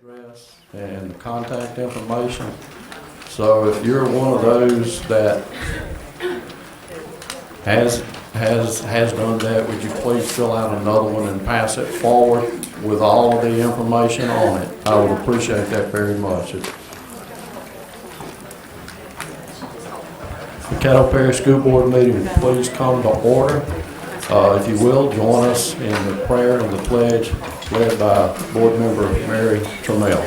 address and the contact information. So if you're one of those that has done that, would you please fill out another one and pass it forward with all of the information on it? I would appreciate that very much. The Caddo Parish School Board meeting, please come to order. If you will, join us in the prayer and the pledge led by Board Member Mary Trammell.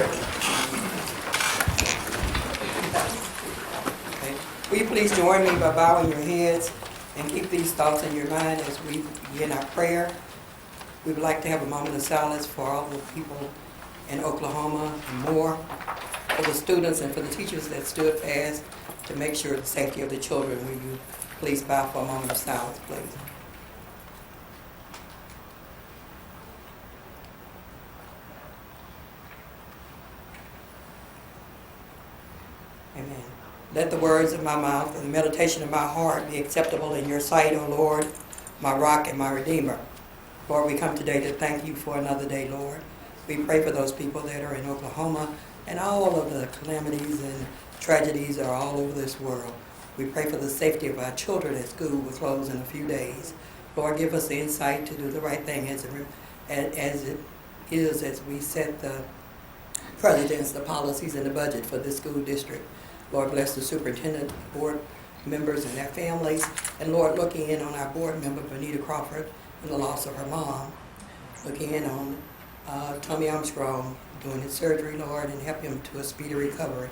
Will you please join me by bowing your heads and keep these thoughts in your mind as we begin our prayer. We would like to have a moment of silence for all the people in Oklahoma and more, for the students and for the teachers that stood fast to make sure the safety of the children. Will you please bow for a moment of silence, please? Amen. Let the words of my mouth and the meditation of my heart be acceptable in your sight, O Lord, my rock and my redeemer. Lord, we come today to thank you for another day, Lord. We pray for those people that are in Oklahoma and all of the calamities and tragedies are all over this world. We pray for the safety of our children as school will close in a few days. Lord, give us the insight to do the right thing as it is as we set the precedents, the policies, and the budget for this school district. Lord, bless the superintendent, board members, and their families. And Lord, looking in on our board member, Bonita Crawford, and the loss of her mom. Looking in on Tommy Armstrong doing his surgery, Lord, and help him to a speedy recovery.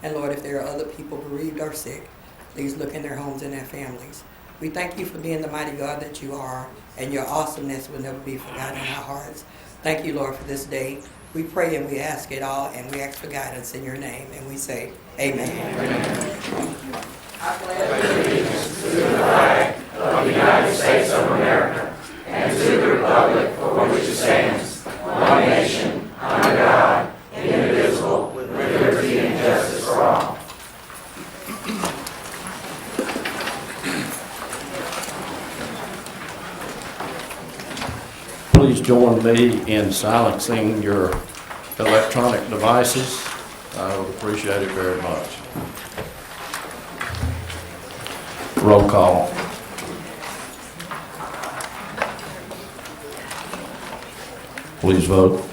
And Lord, if there are other people bereaved or sick, please look in their homes and their families. We thank you for being the mighty God that you are, and your awesomeness will never be forgotten in our hearts. Thank you, Lord, for this day. We pray and we ask it all, and we ask for guidance in your name, and we say, Amen. Amen. I pledge allegiance to the flag of the United States of America and to the republic for which it stands, one nation, under God, indivisible, with liberty and justice for all. Please join me in silencing your electronic devices. I would appreciate it very much. Roll call. Please vote.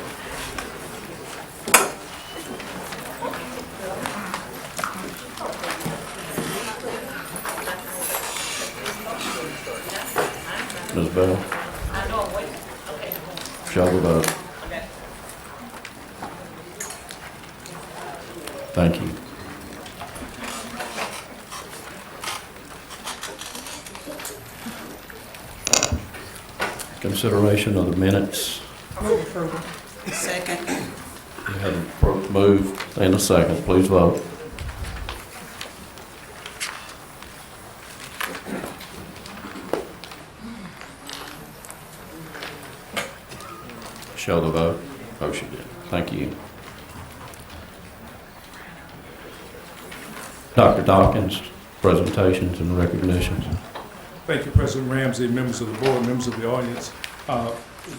Ms. Bell? Show the vote. Thank you. Consideration of the minutes. Move approval. Second. We have a move and a second. Please vote. Show the vote. Oh, she did. Thank you. Dr. Dawkins, presentations and recognitions. Thank you, President Ramsey, members of the board, members of the audience.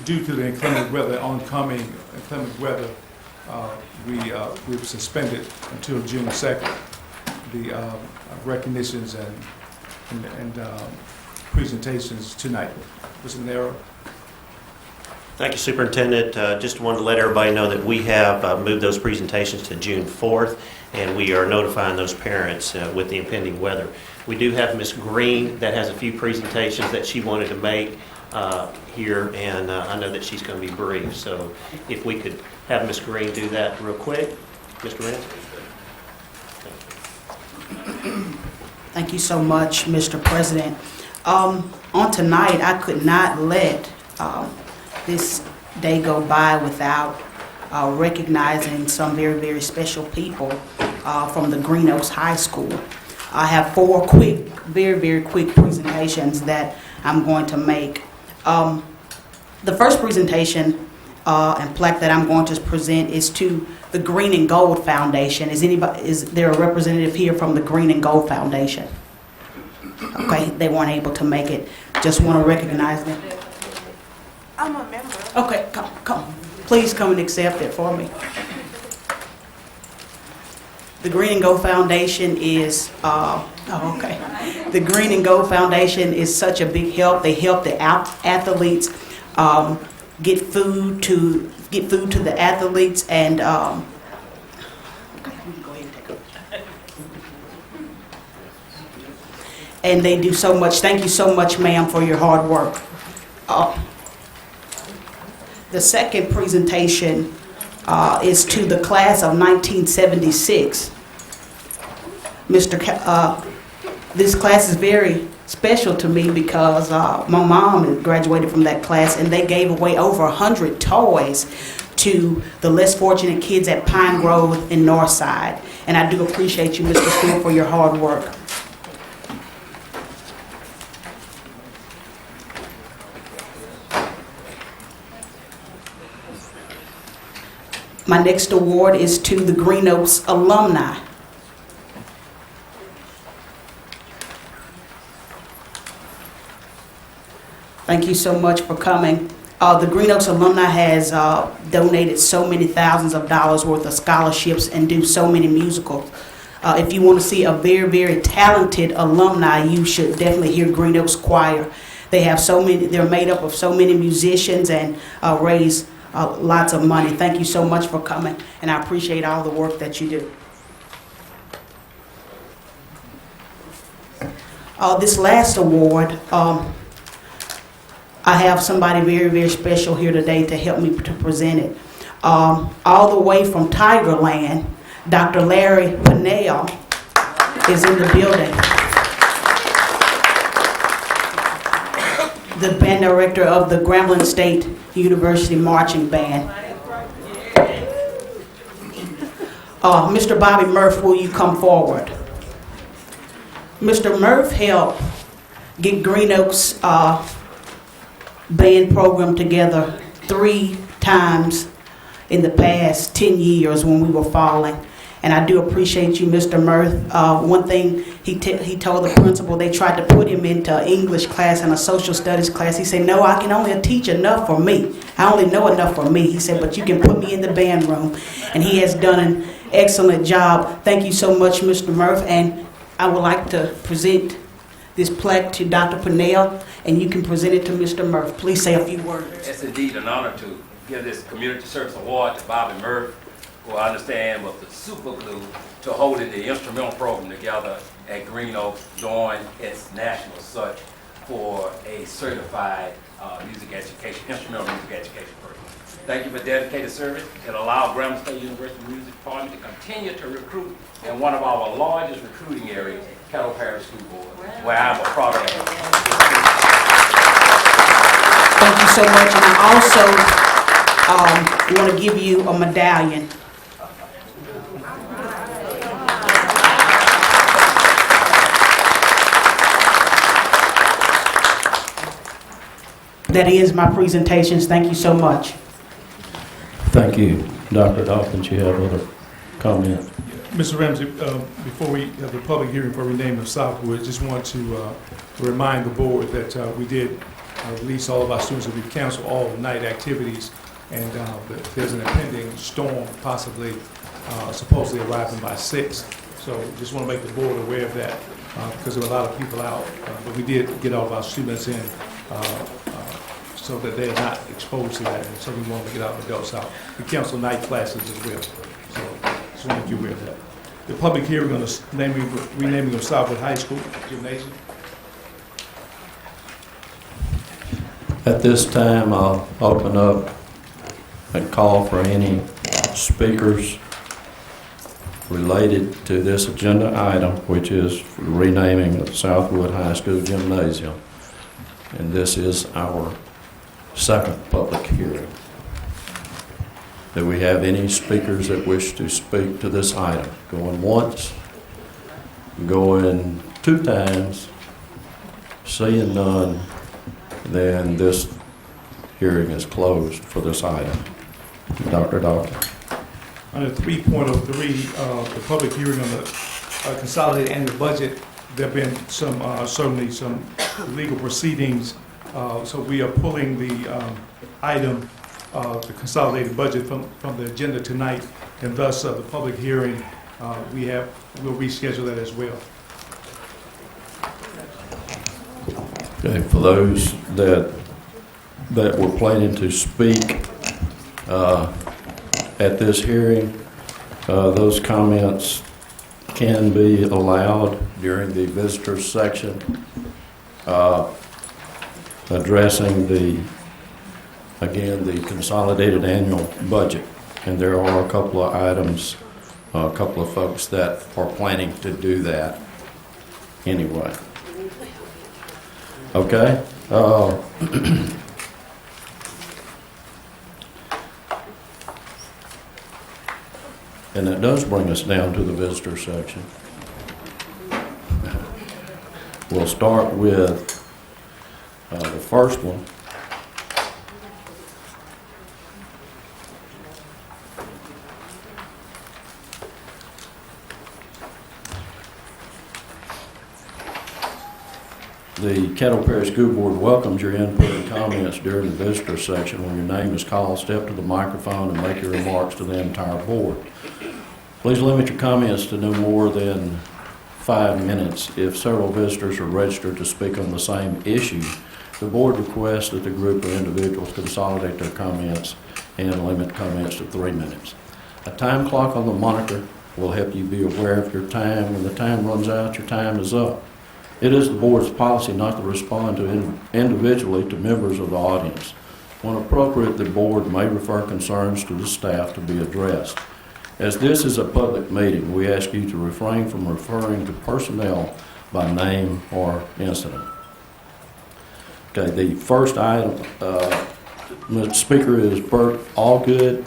Due to the inclement weather, oncoming inclement weather, we've suspended until June 2nd the recognitions and presentations tonight. Mr. Nero. Thank you, Superintendent. Just wanted to let everybody know that we have moved those presentations to June 4th, and we are notifying those parents with the impending weather. We do have Ms. Green that has a few presentations that she wanted to make here, and I know that she's going to be brief. So if we could have Ms. Green do that real quick. Mr. Renz. Thank you so much, Mr. President. On tonight, I could not let this day go by without recognizing some very, very special people from the Green Oaks High School. I have four quick, very, very quick presentations that I'm going to make. The first presentation and plaque that I'm going to present is to the Green and Gold Foundation. Is there a representative here from the Green and Gold Foundation? Okay, they weren't able to make it. Just want to recognize them. I'm a member. Okay, come. Please come and accept it for me. The Green and Gold Foundation is, The Green and Gold Foundation is such a big help. They help the athletes get food to the athletes, and and they do so much. Thank you so much, ma'am, for your hard work. The second presentation is to the class of 1976. This class is very special to me because my mom graduated from that class, and they gave away over 100 toys to the less fortunate kids at Pine Grove in Northside. And I do appreciate you, Mr. Stewart, for your hard work. My next award is to the Green Oaks alumni. Thank you so much for coming. The Green Oaks alumni has donated so many thousands of dollars worth of scholarships and do so many musicals. If you want to see a very, very talented alumni, you should definitely hear Green Oaks Choir. They have so many, they're made up of so many musicians and raise lots of money. Thank you so much for coming, and I appreciate all the work that you do. This last award, I have somebody very, very special here today to help me to present it. All the way from Tigerland, Dr. Larry Pennell is in the building. The band director of the Grambling State University Marching Band. Mr. Bobby Murph, will you come forward? Mr. Murph helped get Green Oaks band program together 3 times in the past 10 years when we were falling. And I do appreciate you, Mr. Murph. One thing he told the principal, they tried to put him into English class and a social studies class. He said, no, I can only teach enough for me. I only know enough for me. He said, but you can put me in the band room. And he has done an excellent job. Thank you so much, Mr. Murph. And I would like to present this plaque to Dr. Pennell, and you can present it to Mr. Murph. Please say a few words. It's indeed an honor to give this Community Service Award to Bobby Murph, who I understand was the super glue to holding the instrumental program together at Green Oaks during its national search for a certified music education, instrumental music education program. Thank you for dedicated service. It allowed Grambling State University Music Department to continue to recruit in one of our largest recruiting areas, Caddo Parish School Board, where I'm a product of. Thank you so much, and I also want to give you a medallion. That ends my presentations. Thank you so much. Thank you. Dr. Dawkins, you have other comments? Mr. Ramsey, before we have the public hearing for renaming of Southwood, just want to remind the board that we did release all of our students, that we've canceled all night activities, and there's an impending storm possibly supposedly arriving by 6. So just want to make the board aware of that because there were a lot of people out, but we did get all of our students in so that they're not exposed to that, and so we want to get our adults out. We cancel night classes as well, so just want to make you aware of that. The public hearing on the renaming of Southwood High School Gymnasium. At this time, I'll open up and call for any speakers related to this agenda item, which is renaming of Southwood High School Gymnasium. And this is our second public hearing. Do we have any speakers that wish to speak to this item? Going once, going 2 times, seeing none, then this hearing is closed for this item. Dr. Dawkins. Under 3.03, the public hearing on the consolidated annual budget, there have been some, certainly some legal proceedings. So we are pulling the item, the consolidated budget from the agenda tonight, and thus the public hearing we'll reschedule that as well. Okay, for those that were planning to speak at this hearing, those comments can be allowed during the visitors section, addressing the consolidated annual budget. And there are a couple of items, a couple of folks that are planning to do that anyway. Okay? And that does bring us down to the visitor section. We'll start with the first one. The Caddo Parish School Board welcomes your input and comments during the visitor section. When your name is called, step to the microphone and make your remarks to the entire board. Please limit your comments to no more than 5 minutes. If several visitors are registered to speak on the same issue, the board requests that the group of individuals consolidate their comments and limit comments to 3 minutes. A time clock on the monitor will help you be aware of your time. When the time runs out, your time is up. It is the board's policy not to respond to individually to members of the audience. When appropriate, the board may refer concerns to the staff to be addressed. As this is a public meeting, we ask you to refrain from referring to personnel by name or incident. Okay, the first item, Mr. Speaker, is Bert Allgood.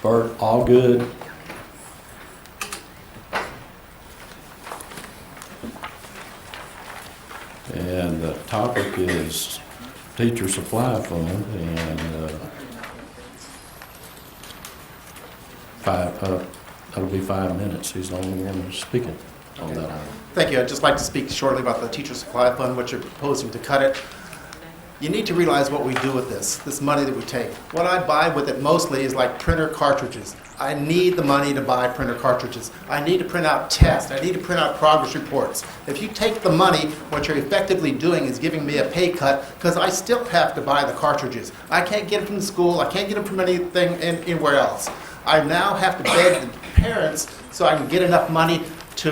Bert Allgood. And the topic is teacher supply fund, and that'll be 5 minutes. He's the only one speaking on that item. Thank you. I'd just like to speak shortly about the teacher supply fund, what you're proposing to cut it. You need to realize what we do with this money that we take. What I buy with it mostly is like printer cartridges. I need the money to buy printer cartridges. I need to print out tests. I need to print out progress reports. If you take the money, what you're effectively doing is giving me a pay cut because I still have to buy the cartridges. I can't get them from school. I can't get them from anything anywhere else. I now have to beg the parents so I can get enough money to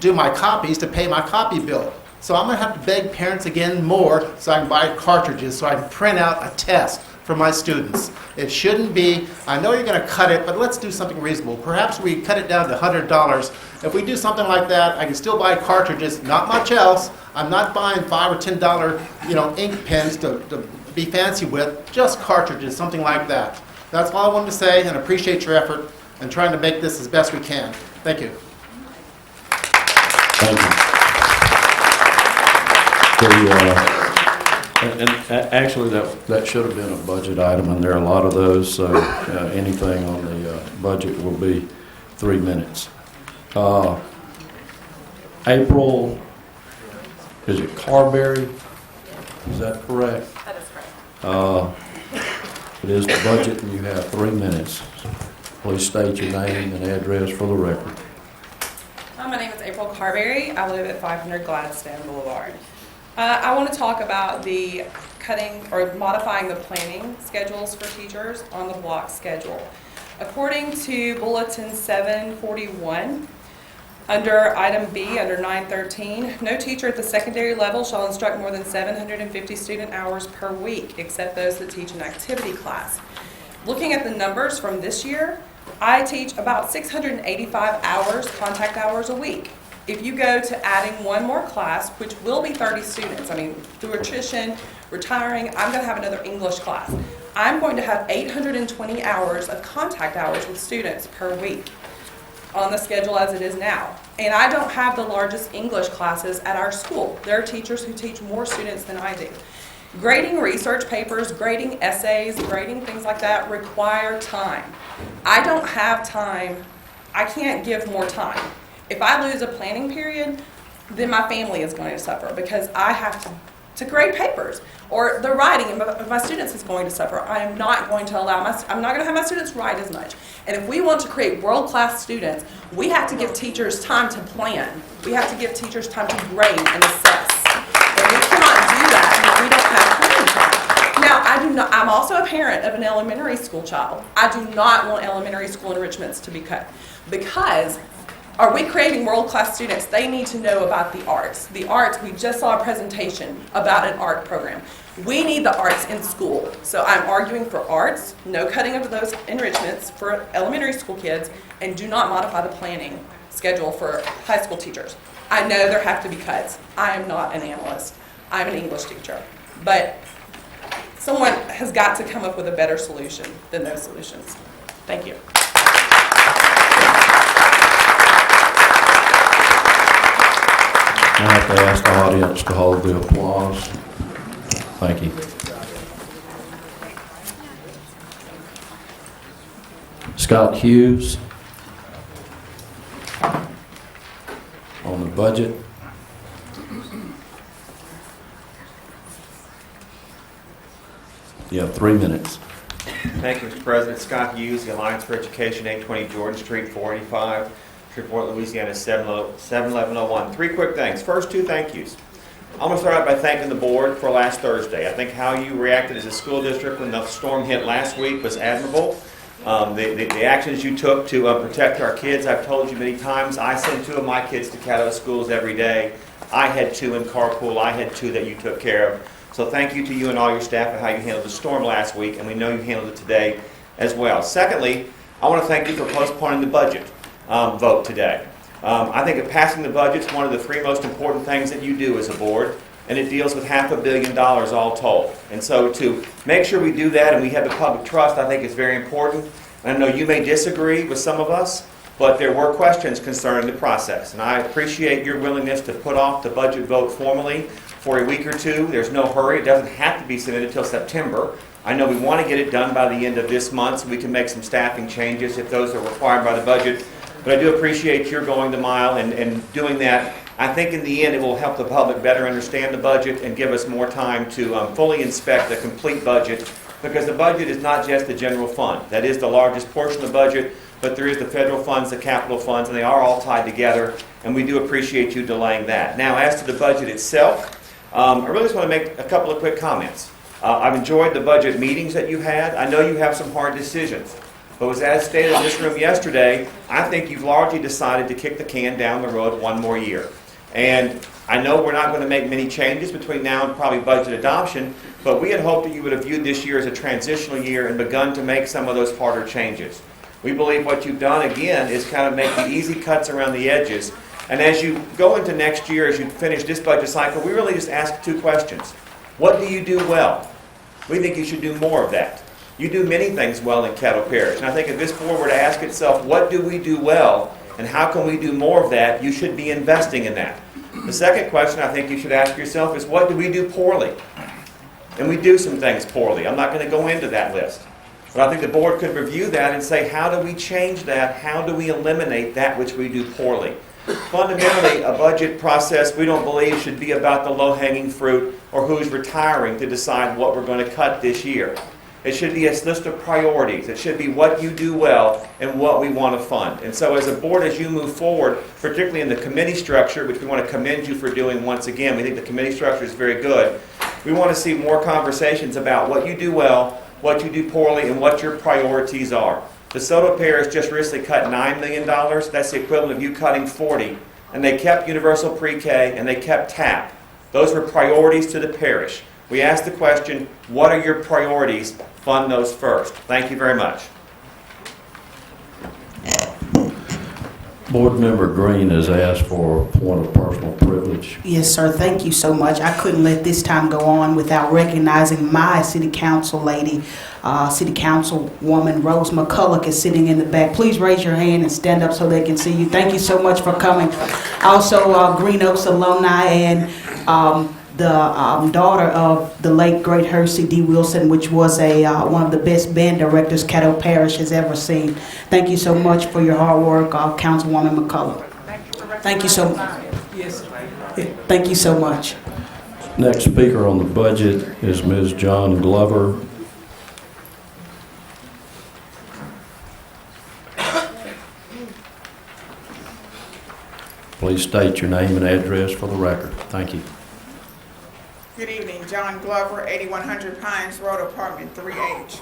do my copies to pay my copy bill. So I'm going to have to beg parents again more so I can buy cartridges so I can print out a test for my students. It shouldn't be, I know you're going to cut it, but let's do something reasonable. Perhaps we cut it down to $100. If we do something like that, I can still buy cartridges, not much else. I'm not buying $5 or $10 ink pens to be fancy with, just cartridges, something like that. That's all I wanted to say, and appreciate your effort in trying to make this as best we can. Thank you. Thank you. Actually, that should have been a budget item, and there are a lot of those, so anything on the budget will be 3 minutes. April, is it Carberry? Is that correct? That is correct. It is the budget, and you have 3 minutes. Please state your name and address for the record. My name is April Carberry. I live at 500 Gladstone Boulevard. I want to talk about the cutting or modifying the planning schedules for teachers on the block schedule. According to Bulletin 741, under item B, under 913, no teacher at the secondary level shall instruct more than 750 student hours per week, except those that teach an activity class. Looking at the numbers from this year, I teach about 685 hours, contact hours a week. If you go to adding one more class, which will be 30 students, I mean, through attrition, retiring, I'm going to have another English class. I'm going to have 820 hours of contact hours with students per week on the schedule as it is now. And I don't have the largest English classes at our school. There are teachers who teach more students than I do. Grading research papers, grading essays, grading things like that require time. I don't have time. I can't give more time. If I lose a planning period, then my family is going to suffer because I have to to grade papers, or the writing of my students is going to suffer. I am not going to allow I'm not going to have my students write as much. And if we want to create world-class students, we have to give teachers time to plan. We have to give teachers time to grade and assess. And we cannot do that if we don't have planning time. Now, I'm also a parent of an elementary school child. I do not want elementary school enrichments to be cut, because are we creating world-class students? They need to know about the arts. The arts, we just saw a presentation about an art program. We need the arts in school. So I'm arguing for arts, no cutting of those enrichments for elementary school kids, and do not modify the planning schedule for high school teachers. I know there have to be cuts. I am not an analyst. I'm an English teacher. But someone has got to come up with a better solution than those solutions. Thank you. I have to ask the audience to hold the applause. Thank you. Scott Hughes. On the budget. You have 3 minutes. Thank you, Mr. President. Scott Hughes, the Alliance for Education, 820 Jordan Street, 485, Shreveport, Louisiana, 71101. 3 quick things. First, 2 thank yous. I'm going to start out by thanking the board for last Thursday. I think how you reacted as a school district when the storm hit last week was admirable. The actions you took to protect our kids, I've told you many times, I send 2 of my kids to Caddo schools every day. I had 2 in carpool. I had 2 that you took care of. So thank you to you and all your staff for how you handled the storm last week, and we know you handled it today as well. Secondly, I want to thank you for postponing the budget vote today. I think that passing the budget is one of the 3 most important things that you do as a board, and it deals with $500 million all told. And so to make sure we do that and we have the public trust, I think is very important. And I know you may disagree with some of us, but there were questions concerning the process. And I appreciate your willingness to put off the budget vote formally for a week or 2. There's no hurry. It doesn't have to be submitted until September. I know we want to get it done by the end of this month so we can make some staffing changes if those are required by the budget. But I do appreciate your going the mile and doing that. I think in the end it will help the public better understand the budget and give us more time to fully inspect the complete budget, because the budget is not just the general fund. That is the largest portion of the budget, but there is the federal funds, the capital funds, and they are all tied together, and we do appreciate you delaying that. Now, as to the budget itself, I really just want to make a couple of quick comments. I've enjoyed the budget meetings that you had. I know you have some hard decisions. But as stated in this room yesterday, I think you've largely decided to kick the can down the road 1 more year. And I know we're not going to make many changes between now and probably budget adoption, but we had hoped that you would have viewed this year as a transitional year and begun to make some of those harder changes. We believe what you've done, again, is kind of make the easy cuts around the edges. And as you go into next year, as you finish this budget cycle, we really just ask 2 questions. What do you do well? We think you should do more of that. You do many things well in Caddo Parish. And I think if this board were to ask itself, what do we do well and how can we do more of that, you should be investing in that. The second question I think you should ask yourself is, what do we do poorly? And we do some things poorly. I'm not going to go into that list. But I think the board could review that and say, how do we change that? How do we eliminate that which we do poorly? Fundamentally, a budget process we don't believe should be about the low-hanging fruit or who's retiring to decide what we're going to cut this year. It should be a list of priorities. It should be what you do well and what we want to fund. And so as a board, as you move forward, particularly in the committee structure, which we want to commend you for doing once again, we think the committee structure is very good. We want to see more conversations about what you do well, what you do poorly, and what your priorities are. DeSoto Parish just recently cut $9 million. That's the equivalent of you cutting 40. And they kept universal pre-K and they kept TAP. Those were priorities to the parish. We asked the question, what are your priorities? Fund those first. Thank you very much. Board Member Green has asked for a point of personal privilege. Yes, sir. Thank you so much. I couldn't let this time go on without recognizing my city council lady, city councilwoman Rose McCulloch is sitting in the back. Please raise your hand and stand up so they can see you. Thank you so much for coming. Also, Green Oaks alumni and the daughter of the late great Hersey D. Wilson, which was one of the best band directors Caddo Parish has ever seen. Thank you so much for your hard work, Councilwoman McCulloch. Thank you so much. Yes. Thank you so much. Next speaker on the budget is Ms. John Glover. Please state your name and address for the record. Thank you. Good evening, John Glover, 8100 Pines Road, Apartment 3H.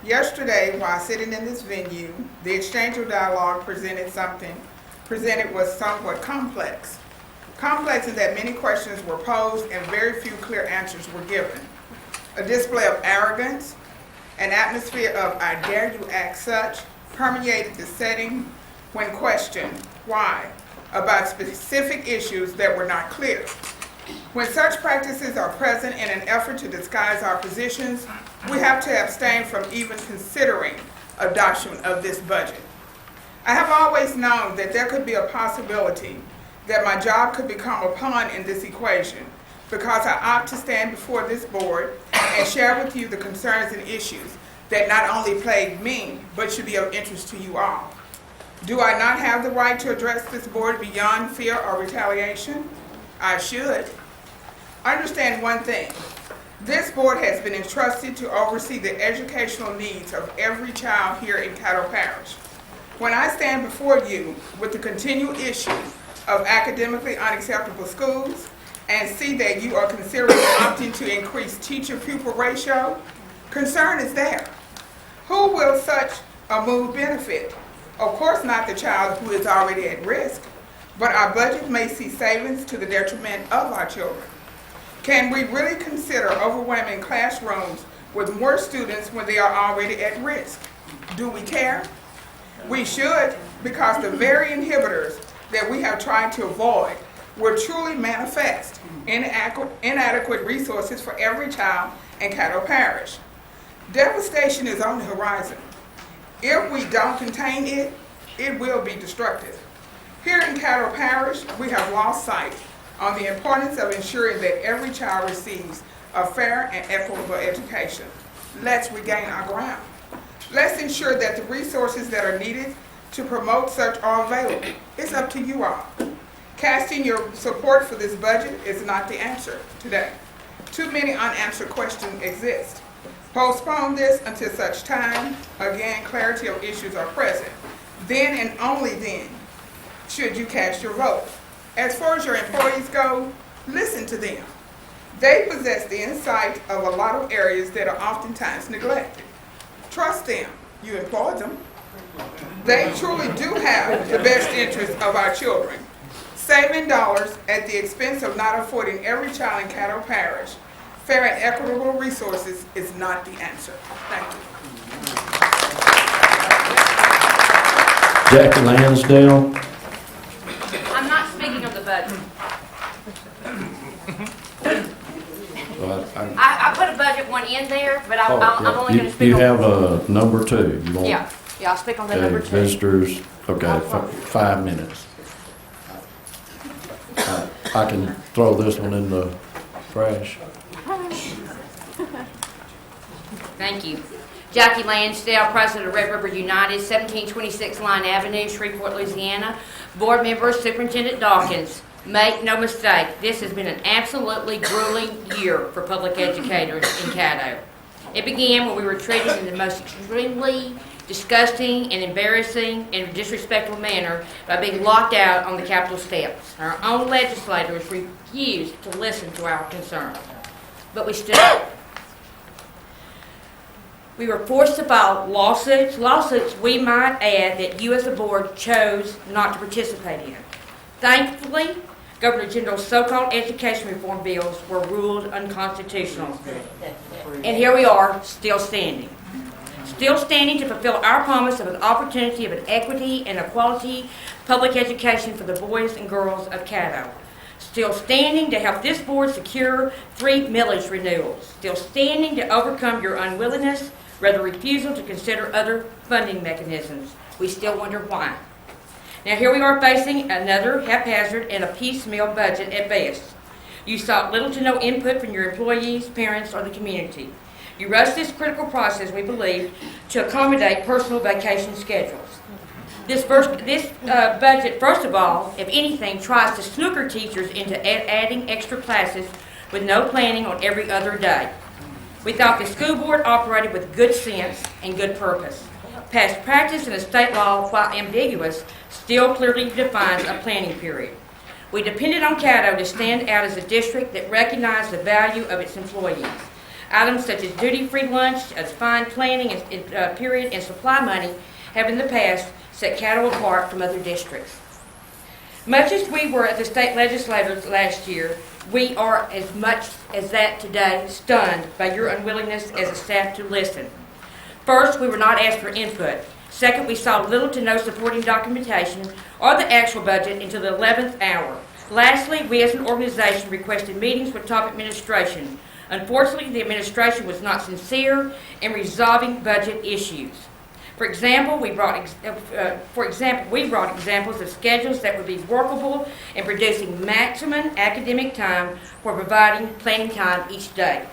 Yesterday, while sitting in this venue, the exchange of dialogue presented was somewhat complex. Complex in that many questions were posed and very few clear answers were given. A display of arrogance, an atmosphere of "I dare you act such" permeated the setting when questioned why about specific issues that were not clear. When such practices are present in an effort to disguise our positions, we have to abstain from even considering adoption of this budget. I have always known that there could be a possibility that my job could become a pawn in this equation because I opt to stand before this board and share with you the concerns and issues that not only plague me, but should be of interest to you all. Do I not have the right to address this board beyond fear or retaliation? I should. Understand one thing. This board has been entrusted to oversee the educational needs of every child here in Caddo Parish. When I stand before you with the continued issue of academically unacceptable schools and see that you are considering opting to increase teacher-pupil ratio, concern is there. Who will such a move benefit? Of course not the child who is already at risk, but our budget may see savings to the detriment of our children. Can we really consider overwhelming classrooms with more students when they are already at risk? Do we care? We should, because the very inhibitors that we have tried to avoid will truly manifest inadequate resources for every child in Caddo Parish. Devastation is on the horizon. If we don't contain it, it will be destructive. Here in Caddo Parish, we have lost sight on the importance of ensuring that every child receives a fair and equitable education. Let's regain our ground. Let's ensure that the resources that are needed to promote such are available. It's up to you all. Casting your support for this budget is not the answer today. Too many unanswered questions exist. Postpone this until such time, again, clarity of issues are present. Then and only then should you cast your vote. As far as your employees go, listen to them. They possess the insight of a lot of areas that are oftentimes neglected. Trust them. You employ them. They truly do have the best interest of our children. Saving dollars at the expense of not affording every child in Caddo Parish fair and equitable resources is not the answer. Thank you. Jackie Lansdale. I'm not speaking of the budget. I put a budget one in there, but I'm only going to speak You on. have a number two. You want? Yeah, I'll speak on the Okay, number two. visitors, okay, 5 minutes. I can throw this one in the trash. Thank you. Jackie Lansdale, President of Red River United, 1726 Line Avenue, Shreveport, Louisiana. Board member, Superintendent Dawkins. Make no mistake, this has been an absolutely grueling year for public educators in Caddo. It began when we were treated in the most extremely disgusting and embarrassing and disrespectful manner by being locked out on the Capitol steps. Our own legislators refused to listen to our concerns, but we stood up. We were forced to file lawsuits we might add that you as a board chose not to participate in. Thankfully, Governor General's so-called education reform bills were ruled unconstitutional. And here we are, still standing. Still standing to fulfill our promise of an opportunity of an equity and a quality public education for the boys and girls of Caddo. Still standing to help this board secure 3 millage renewals. Still standing to overcome your unwillingness, rather refusal to consider other funding mechanisms. We still wonder why. Now here we are facing another haphazard and a piecemeal budget at best. You sought little to no input from your employees, parents, or the community. You rushed this critical process, we believe, to accommodate personal vacation schedules. This budget, first of all, if anything, tries to snooker teachers into adding extra classes with no planning on every other day. We thought the school board operated with good sense and good purpose. Past practice in the state law, while ambiguous, still clearly defines a planning period. We depended on Caddo to stand out as a district that recognized the value of its employees. Items such as duty-free lunch, as fine planning period, and supply money have in the past set Caddo apart from other districts. Much as we were at the state legislators last year, we are as much as that today stunned by your unwillingness as a staff to listen. First, we were not asked for input. Second, we saw little to no supporting documentation or the actual budget until the 11th hour. Lastly, we as an organization requested meetings with top administration. Unfortunately, the administration was not sincere in resolving budget issues. For example, we brought examples of schedules that would be workable in producing maximum academic time for providing planning time each day.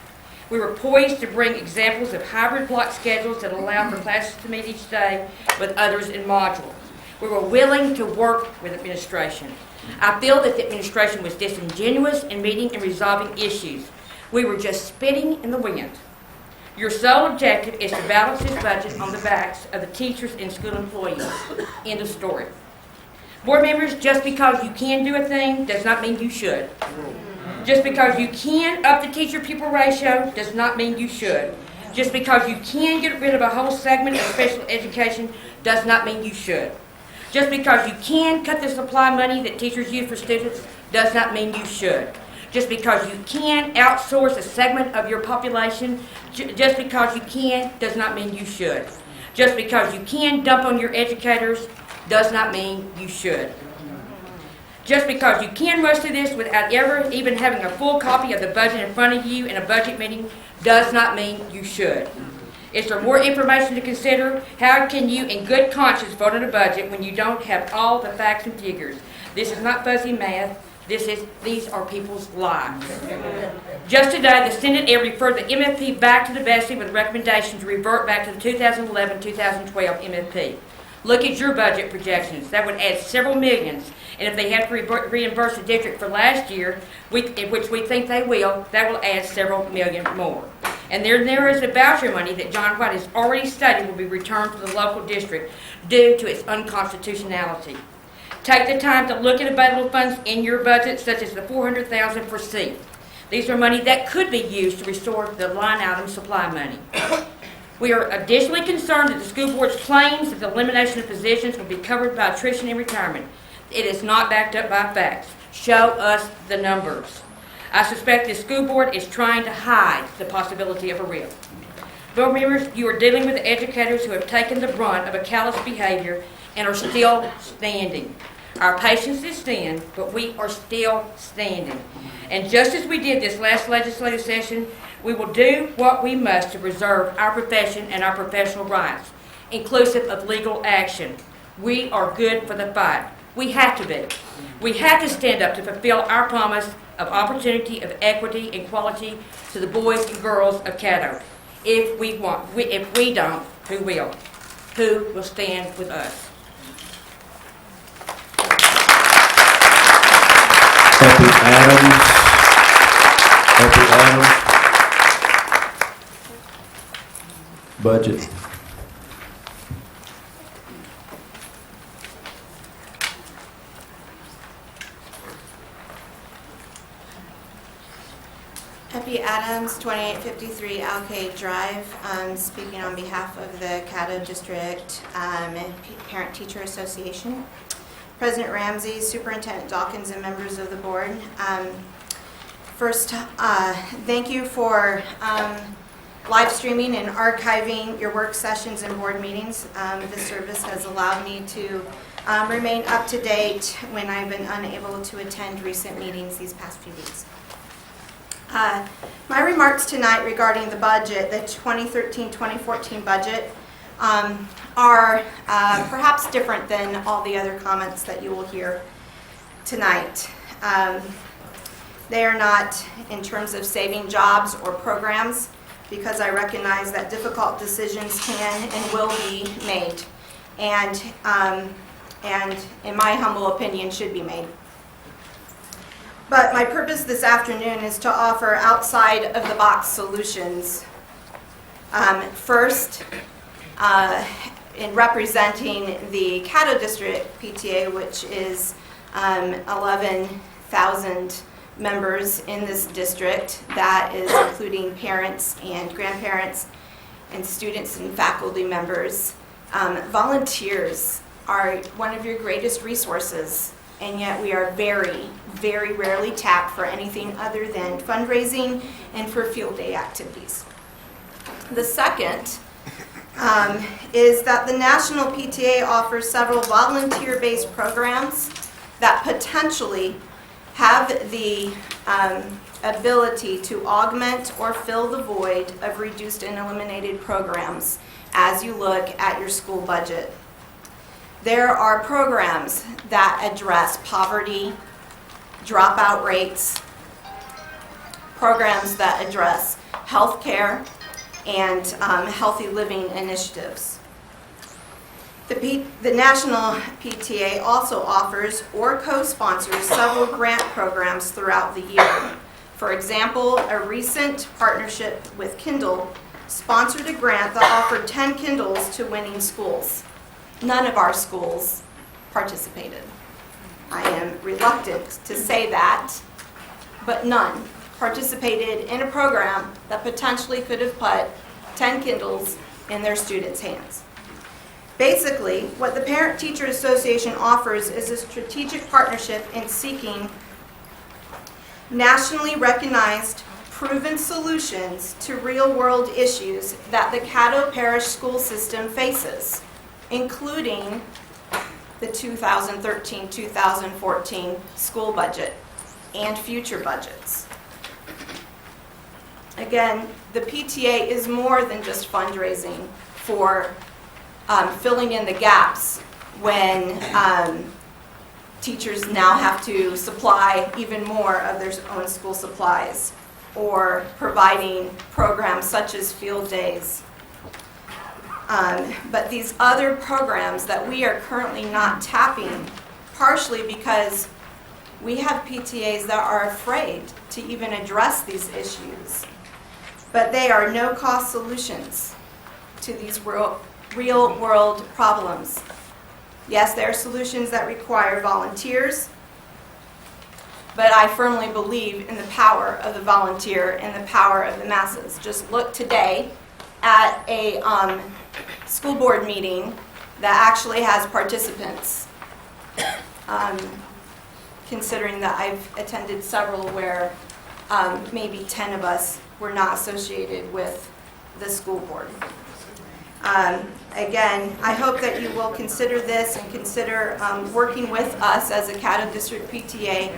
We were poised to bring examples of hybrid block schedules that allow for classes to meet each day with others in modules. We were willing to work with administration. I feel that the administration was disingenuous in meeting and resolving issues. We were just spitting in the wind. Your sole objective is to balance this budget on the backs of the teachers and school employees. End of story. Board members, just because you can do a thing does not mean you should. Just because you can up the teacher-pupil ratio does not mean you should. Just because you can get rid of a whole segment of special education does not mean you should. Just because you can cut the supply money that teachers use for students does not mean you should. Just because you can outsource a segment of your population, just because you can does not mean you should. Just because you can dump on your educators does not mean you should. Just because you can rush through this without ever even having a full copy of the budget in front of you in a budget meeting does not mean you should. Is there more information to consider? How can you in good conscience vote on a budget when you don't have all the facts and figures? This is not fuzzy math. These are people's lives. Just today, the Senate air referred the MFP back to the Bessie with a recommendation to revert back to the 2011-2012 MFP. Look at your budget projections. That would add several millions. And if they have to reimburse the district for last year, which we think they will, that will add several million more. And there is the voucher money that John White has already stated will be returned to the local district due to its unconstitutionality. Take the time to look at available funds in your budget, such as the $400,000 for SEEP. These are money that could be used to restore the line item supply money. We are additionally concerned that the school board's claims that the elimination of positions will be covered by attrition and retirement. It is not backed up by facts. Show us the numbers. I suspect the school board is trying to hide the possibility of a RIF. Board members, you are dealing with educators who have taken the brunt of a callous behavior and are still standing. Our patience is thin, but we are still standing. And just as we did this last legislative session, we will do what we must to preserve our profession and our professional rights, inclusive of legal action. We are good for the fight. We have to be. We have to stand up to fulfill our promise of opportunity, of equity, and equality to the boys and girls of Caddo. If we don't, who will? Who will stand with us? Effie Adams. Budget. Effie Adams, 2853 Alcade Drive. Speaking on behalf of the Caddo District Parent Teacher Association. President Ramsey, Superintendent Dawkins, and members of the board. First, thank you for live streaming and archiving your work sessions and board meetings. This service has allowed me to remain up to date when I've been unable to attend recent meetings these past few weeks. My remarks tonight regarding the budget, the 2013-2014 budget, are perhaps different than all the other comments that you will hear tonight. They are not in terms of saving jobs or programs, because I recognize that difficult decisions can and will be made, and in my humble opinion, should be made. But my purpose this afternoon is to offer outside-of-the-box solutions. First, in representing the Caddo District PTA, which is 11,000 members in this district, that is including parents and grandparents and students and faculty members. Volunteers are one of your greatest resources, and yet we are very, very rarely tapped for anything other than fundraising and for field day activities. The second is that the National PTA offers several volunteer-based programs that potentially have the ability to augment or fill the void of reduced and eliminated programs as you look at your school budget. There are programs that address poverty, dropout rates, programs that address health care, and healthy living initiatives. The National PTA also offers or co-sponsors several grant programs throughout the year. For example, a recent partnership with Kindle sponsored a grant that offered 10 Kindles to winning schools. None of our schools participated. I am reluctant to say that, but none participated in a program that potentially could have put 10 Kindles in their students' hands. Basically, what the Parent-Teacher Association offers is a strategic partnership in seeking nationally recognized, proven solutions to real-world issues that the Caddo Parish school system faces, including the 2013-2014 school budget and future budgets. Again, the PTA is more than just fundraising for filling in the gaps when teachers now have to supply even more of their own school supplies, or providing programs such as field days. But these other programs that we are currently not tapping, partially because we have PTAs that are afraid to even address these issues. But they are no-cost solutions to these real-world problems. Yes, there are solutions that require volunteers, but I firmly believe in the power of the volunteer and the power of the masses. Just look today at a school board meeting that actually has participants, considering that I've attended several where maybe 10 of us were not associated with the school board. Again, I hope that you will consider this and consider working with us as a Caddo District PTA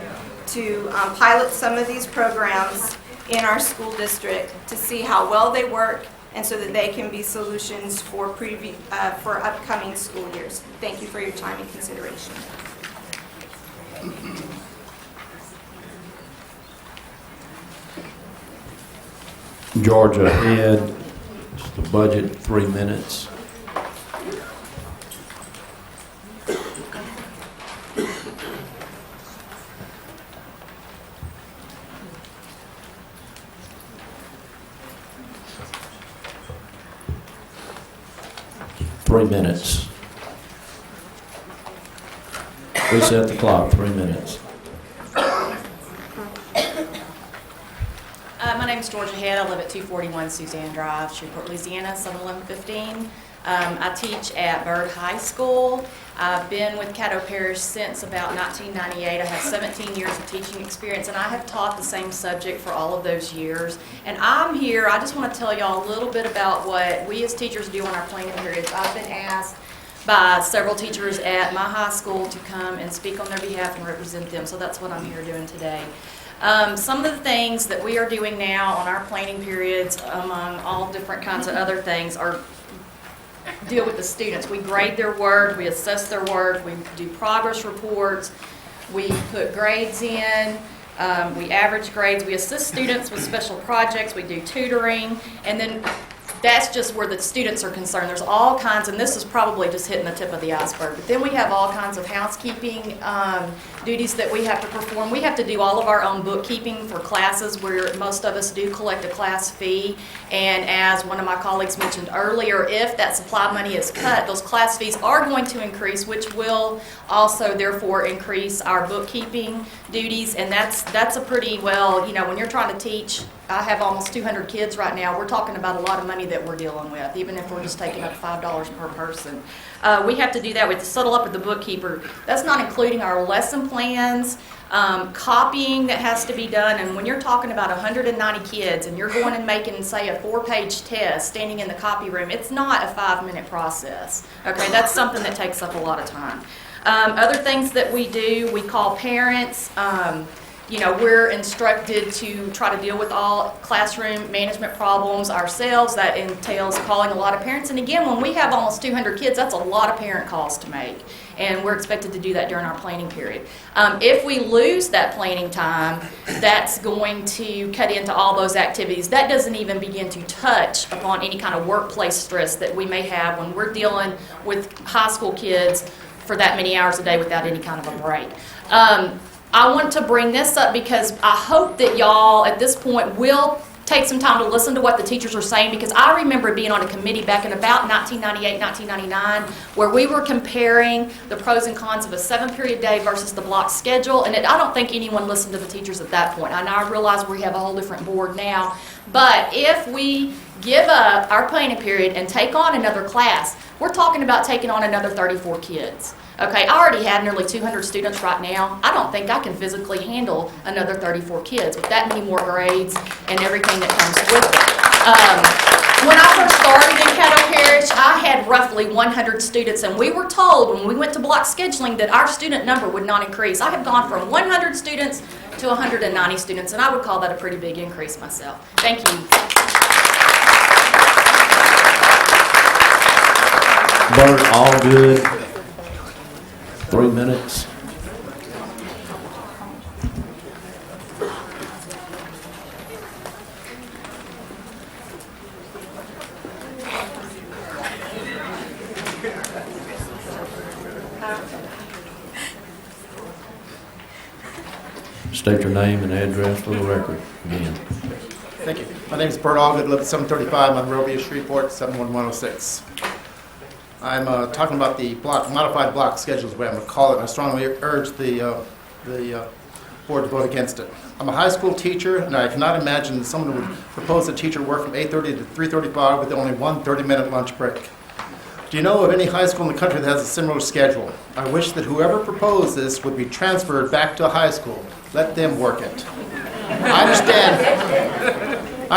to pilot some of these programs in our school district to see how well they work, and so that they can be solutions for upcoming school years. Thank you for your time and consideration. Georgia Head, it's the budget, 3 minutes. Reset the clock, 3 minutes. My name is Georgia Head. I live at 241 Suzanne Drive, Shreveport, Louisiana, 71115. I teach at Byrd High School. I've been with Caddo Parish since about 1998. I have 17 years of teaching experience, and I have taught the same subject for all of those years. And I'm here, I just want to tell y'all a little bit about what we as teachers do on our planning periods. I've been asked by several teachers at my high school to come and speak on their behalf and represent them, so that's what I'm here doing today. Some of the things that we are doing now on our planning periods, among all different kinds of other things, are deal with the students. We grade their work, we assess their work, we do progress reports, we put grades in, we average grades, we assist students with special projects, we do tutoring, and then that's just where the students are concerned. There's all kinds, and this is probably just hitting the tip of the iceberg, but then we have all kinds of housekeeping duties that we have to perform. We have to do all of our own bookkeeping for classes where most of us do collect a class fee. And as one of my colleagues mentioned earlier, if that supply money is cut, those class fees are going to increase, which will also therefore increase our bookkeeping duties. And that's a pretty, well, you know, when you're trying to teach, I have almost 200 kids right now. We're talking about a lot of money that we're dealing with, even if we're just taking up $5 per person. We have to do that. We have to settle up with the bookkeeper. That's not including our lesson plans, copying that has to be done. And when you're talking about 190 kids and you're going and making, say, a 4-page test standing in the copy room, it's not a 5-minute process. Okay, that's something that takes up a lot of time. Other things that we do, we call parents. You know, we're instructed to try to deal with all classroom management problems ourselves. That entails calling a lot of parents. And again, when we have almost 200 kids, that's a lot of parent calls to make. And we're expected to do that during our planning period. If we lose that planning time, that's going to cut into all those activities. That doesn't even begin to touch upon any kind of workplace stress that we may have when we're dealing with high school kids for that many hours a day without any kind of a break. I want to bring this up because I hope that y'all at this point will take some time to listen to what the teachers are saying, because I remember being on a committee back in about 1998, 1999, where we were comparing the pros and cons of a 7-period day versus the block schedule, and I don't think anyone listened to the teachers at that point. And I realize we have a whole different board now, but if we give up our planning period and take on another class, we're talking about taking on another 34 kids. Okay, I already have nearly 200 students right now. I don't think I can physically handle another 34 kids with that many more grades and everything that comes with it. When I first started in Caddo Parish, I had roughly 100 students, and we were told when we went to block scheduling that our student number would not increase. I have gone from 100 students to 190 students, and I would call that a pretty big increase myself. Thank you. Bert, all good? 3 minutes. State your name and address for the record again. Thank you. My name is Bert Allgood, live at 735 Monrovia, Shreveport, 71106. I'm talking about the modified block schedules, the way I'm going to call it. I strongly urge the board to vote against it. I'm a high school teacher, and I cannot imagine someone would propose a teacher work from 8:30 to 3:35 with only one 30-minute lunch break. Do you know of any high school in the country that has a similar schedule? I wish that whoever proposed this would be transferred back to a high school. Let them work it. I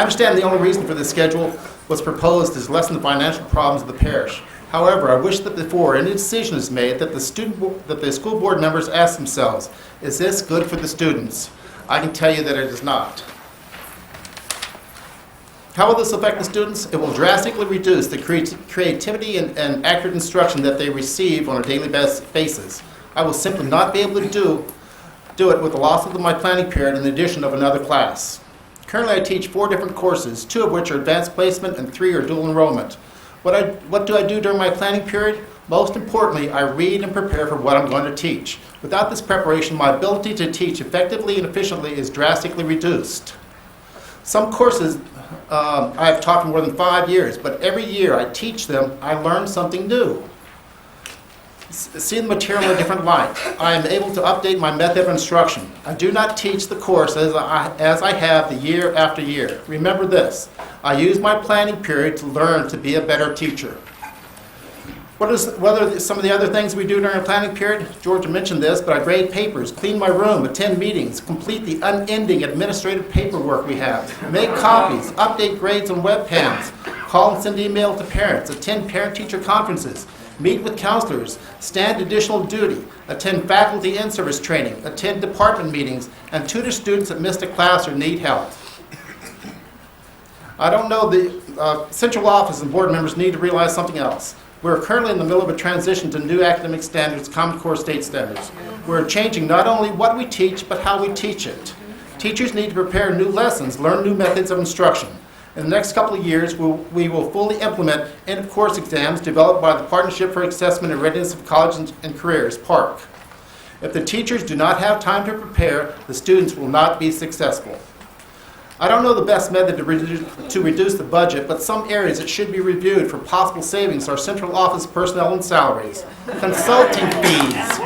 understand the only reason for this schedule was proposed is lessen the financial problems of the parish. However, I wish that before any decision is made that the school board members ask themselves, is this good for the students? I can tell you that it is not. How will this affect the students? It will drastically reduce the creativity and accurate instruction that they receive on a daily basis. I will simply not be able to do it with the loss of my planning period and the addition of another class. Currently, I teach 4 different courses, 2 of which are advanced placement and 3 are dual enrollment. What do I do during my planning period? Most importantly, I read and prepare for what I'm going to teach. Without this preparation, my ability to teach effectively and efficiently is drastically reduced. Some courses I have taught for more than 5 years, but every year I teach them, I learn something new. See the material in a different light. I am able to update my method of instruction. I do not teach the course as I have the year after year. Remember this, I use my planning period to learn to be a better teacher. What are some of the other things we do during our planning period? Georgia mentioned this, but I grade papers, clean my room, attend meetings, complete the unending administrative paperwork we have, make copies, update grades on webcams, call and send email to parents, attend parent-teacher conferences, meet with counselors, stand additional duty, attend faculty in-service training, attend department meetings, and tutor students that missed a class or need help. I don't know, the central office and board members need to realize something else. We're currently in the middle of a transition to new academic standards, Common Core state standards. We're changing not only what we teach, but how we teach it. Teachers need to prepare new lessons, learn new methods of instruction. In the next couple of years, we will fully implement end-of-course exams developed by the Partnership for Assessment and Readiness of Colleges and Careers, PARC. If the teachers do not have time to prepare, the students will not be successful. I don't know the best method to reduce the budget, but some areas that should be reviewed for possible savings are central office personnel and salaries, consulting fees,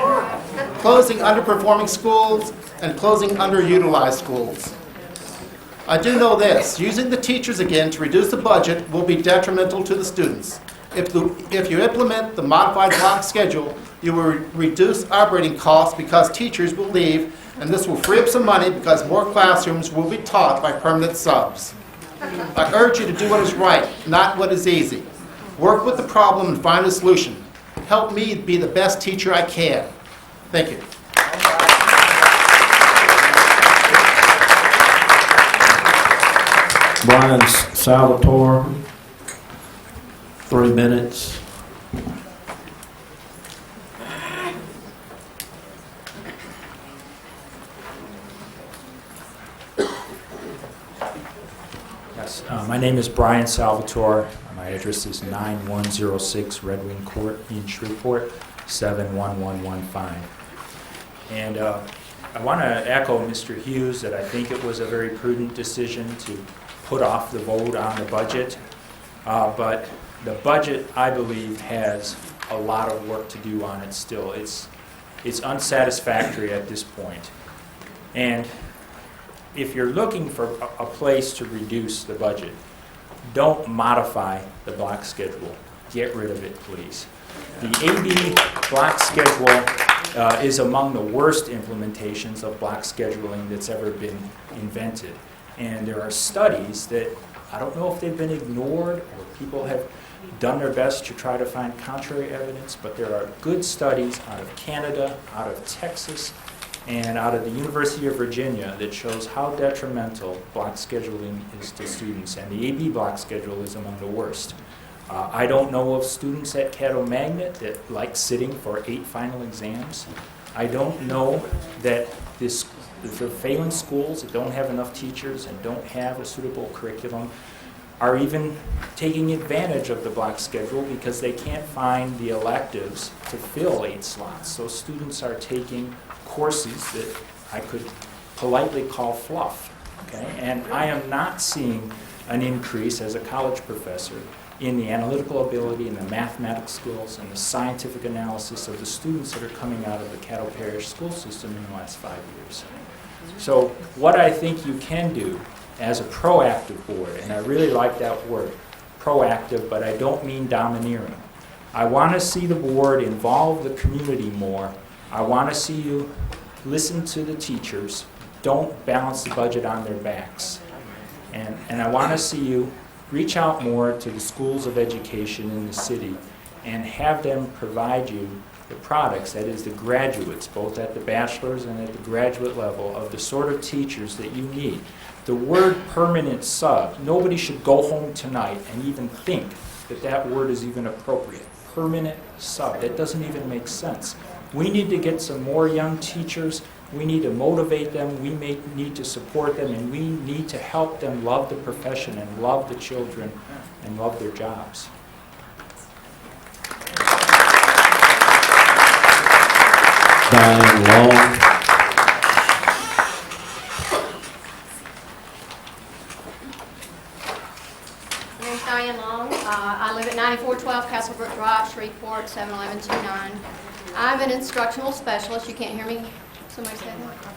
closing underperforming schools, and closing underutilized schools. I do know this, using the teachers again to reduce the budget will be detrimental to the students. If you implement the modified block schedule, you will reduce operating costs because teachers will leave, and this will free up some money because more classrooms will be taught by permanent subs. I urge you to do what is right, not what is easy. Work with the problem and find a solution. Help me be the best teacher I can. Thank you. Brian Salvatore, 3 minutes. Yes, my name is Brian Salvatore. My address is 9106 Red Wing Court in Shreveport, 71115. And I want to echo Mr. Hughes that I think it was a very prudent decision to put off the vote on the budget. But the budget, I believe, has a lot of work to do on it still. It's unsatisfactory at this point. And if you're looking for a place to reduce the budget, don't modify the block schedule. Get rid of it, please. The AB block schedule is among the worst implementations of block scheduling that's ever been invented. And there are studies that, I don't know if they've been ignored or people have done their best to try to find contrary evidence, but there are good studies out of Canada, out of Texas, and out of the University of Virginia that shows how detrimental block scheduling is to students. And the AB block schedule is among the worst. I don't know of students at Caddo Magnet that like sitting for 8 final exams. I don't know that the failing schools that don't have enough teachers and don't have a suitable curriculum are even taking advantage of the block schedule because they can't find the electives to fill 8 slots. So students are taking courses that I could politely call fluff. Okay? And I am not seeing an increase as a college professor in the analytical ability and the mathematics skills and the scientific analysis of the students that are coming out of the Caddo Parish school system in the last 5 years. So what I think you can do as a proactive board, and I really like that word, proactive, but I don't mean domineering. I want to see the board involve the community more. I want to see you listen to the teachers. Don't balance the budget on their backs. And I want to see you reach out more to the schools of education in the city and have them provide you the products, that is the graduates, both at the bachelor's and at the graduate level, of the sort of teachers that you need. The word permanent sub, nobody should go home tonight and even think that that word is even appropriate. Permanent sub, that doesn't even make sense. We need to get some more young teachers. We need to motivate them. We need to support them, and we need to help them love the profession and love the children and love their jobs. Diane Long. My name's Diane Long. I live at 9412 Castlebrook Drive, Shreveport, 71129. I'm an instructional specialist. You can't hear me? Somebody said that?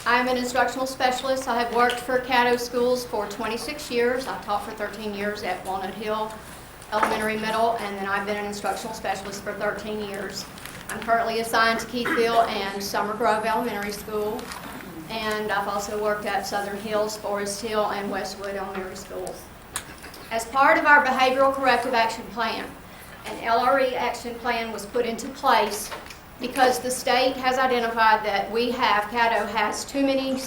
I'm an instructional specialist. I have worked for Caddo Schools for 26 years. I taught for 13 years at Walnut Hill Elementary Middle, and then I've been an instructional specialist for 13 years. I'm currently assigned to Keithville and Summer Grove Elementary School, and I've also worked at Southern Hills, Forest Hill, and Westwood Elementary Schools. As part of our Behavioral Corrective Action Plan, an LRE action plan was put into place because the state has identified that Caddo has too many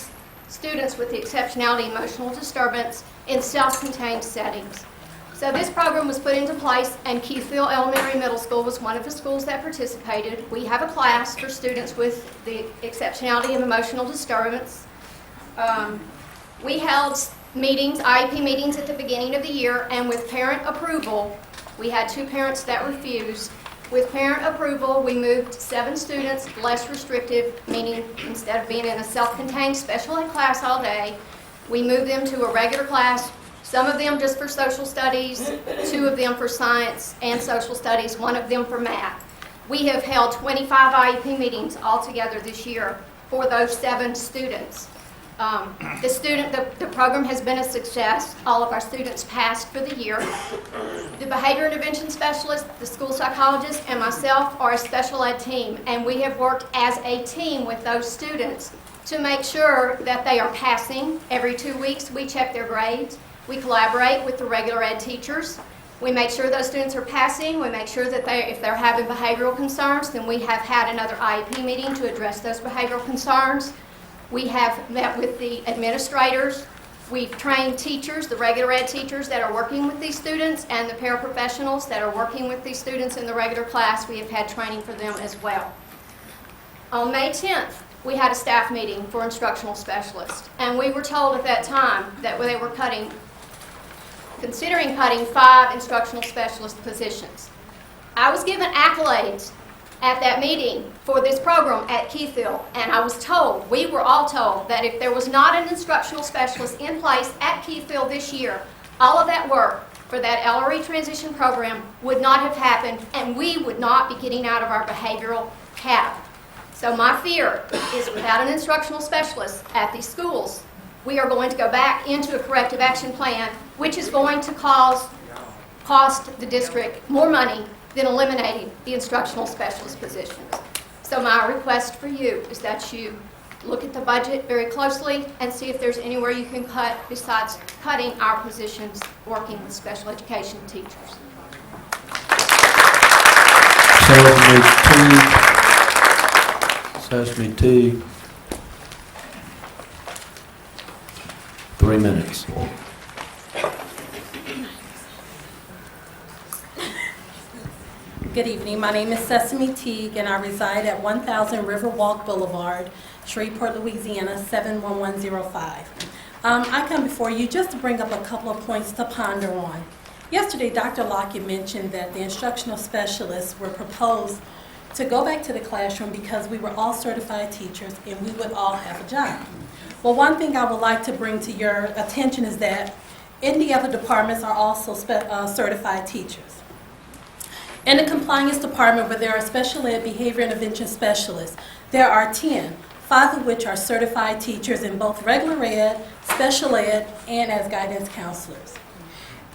students with the exceptionality emotional disturbance in self-contained settings. So this program was put into place, and Keithville Elementary Middle School was one of the schools that participated. We have a class for students with the exceptionality and emotional disturbance. We held meetings, IEP meetings at the beginning of the year, and with parent approval, we had 2 parents that refused. With parent approval, we moved 7 students, less restrictive, meaning instead of being in a self-contained special ed class all day, we moved them to a regular class, some of them just for social studies, 2 of them for science and social studies, 1 of them for math. We have held 25 IEP meetings altogether this year for those 7 students. The program has been a success. All of our students passed for the year. The behavior intervention specialist, the school psychologist, and myself are a special ed team, and we have worked as a team with those students to make sure that they are passing. Every 2 weeks, we check their grades. We collaborate with the regular ed teachers. We make sure those students are passing. We make sure that if they're having behavioral concerns, then we have had another IEP meeting to address those behavioral concerns. We have met with the administrators. We've trained teachers, the regular ed teachers that are working with these students, and the paraprofessionals that are working with these students in the regular class. We have had training for them as well. On May 10th, we had a staff meeting for instructional specialists, and we were told at that time that they were considering cutting 5 instructional specialist positions. I was given accolades at that meeting for this program at Keithville, and I was told, we were all told, that if there was not an instructional specialist in place at Keithville this year, all of that work for that LRE transition program would not have happened, and we would not be getting out of our behavioral CAP. So my fear is without an instructional specialist at these schools, we are going to go back into a corrective action plan, which is going to cost the district more money than eliminating the instructional specialist positions. So my request for you is that you look at the budget very closely and see if there's anywhere you can cut besides cutting our positions working with special education teachers. Sesame 2, 3 minutes. Good evening. My name is Sesame Teague, and I reside at 1000 Riverwalk Boulevard, Shreveport, Louisiana, 71105. I come before you just to bring up a couple of points to ponder on. Yesterday, Dr. Lockett mentioned that the instructional specialists were proposed to go back to the classroom because we were all certified teachers and we would all have a job. Well, one thing I would like to bring to your attention is that in the other departments are also certified teachers. In the compliance department, where there are special ed behavior intervention specialists, there are 10, 5 of which are certified teachers in both regular ed, special ed, and as guidance counselors.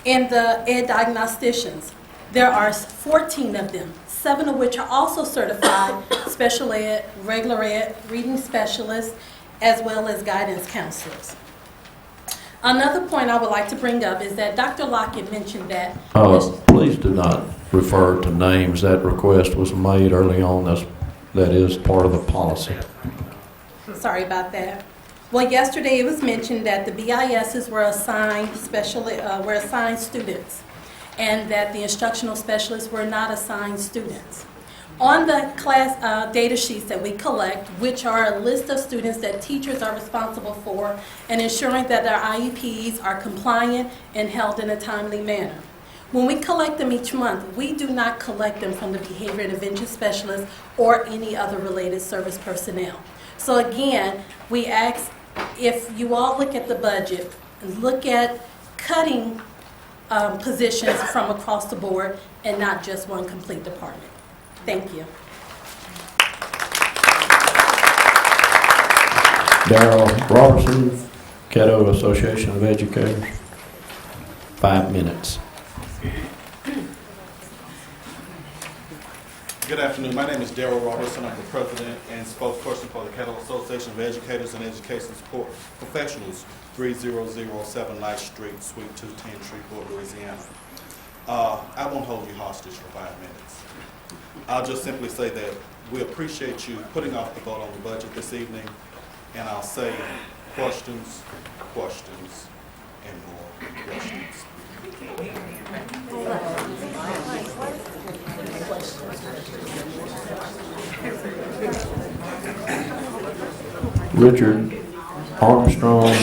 In the ed diagnosticians, there are 14 of them, 7 of which are also certified special ed, regular ed, reading specialists, as well as guidance counselors. Another point I would like to bring up is that Dr. Lockett mentioned that... Please do not refer to names. That request was made early on. That is part of the policy. Sorry about that. Well, yesterday it was mentioned that the BISs were assigned students, and that the instructional specialists were not assigned students. On the class data sheets that we collect, which are a list of students that teachers are responsible for, and ensuring that their IEPs are compliant and held in a timely manner. When we collect them each month, we do not collect them from the behavior intervention specialists or any other related service personnel. So again, we ask if you all look at the budget and look at cutting positions from across the board and not just one complete department. Thank you. Darrell Robertson, Caddo Association of Educators. 5 minutes. Good afternoon. My name is Darrell Robertson. I'm the president and spokesperson for the Caddo Association of Educators and Education Support Professionals, 3007 Light Street, Suite 210, Shreveport, Louisiana. I won't hold you hostage for 5 minutes. I'll just simply say that we appreciate you putting off the vote on the budget this evening, and I'll say questions, questions, and more questions. Richard Armstrong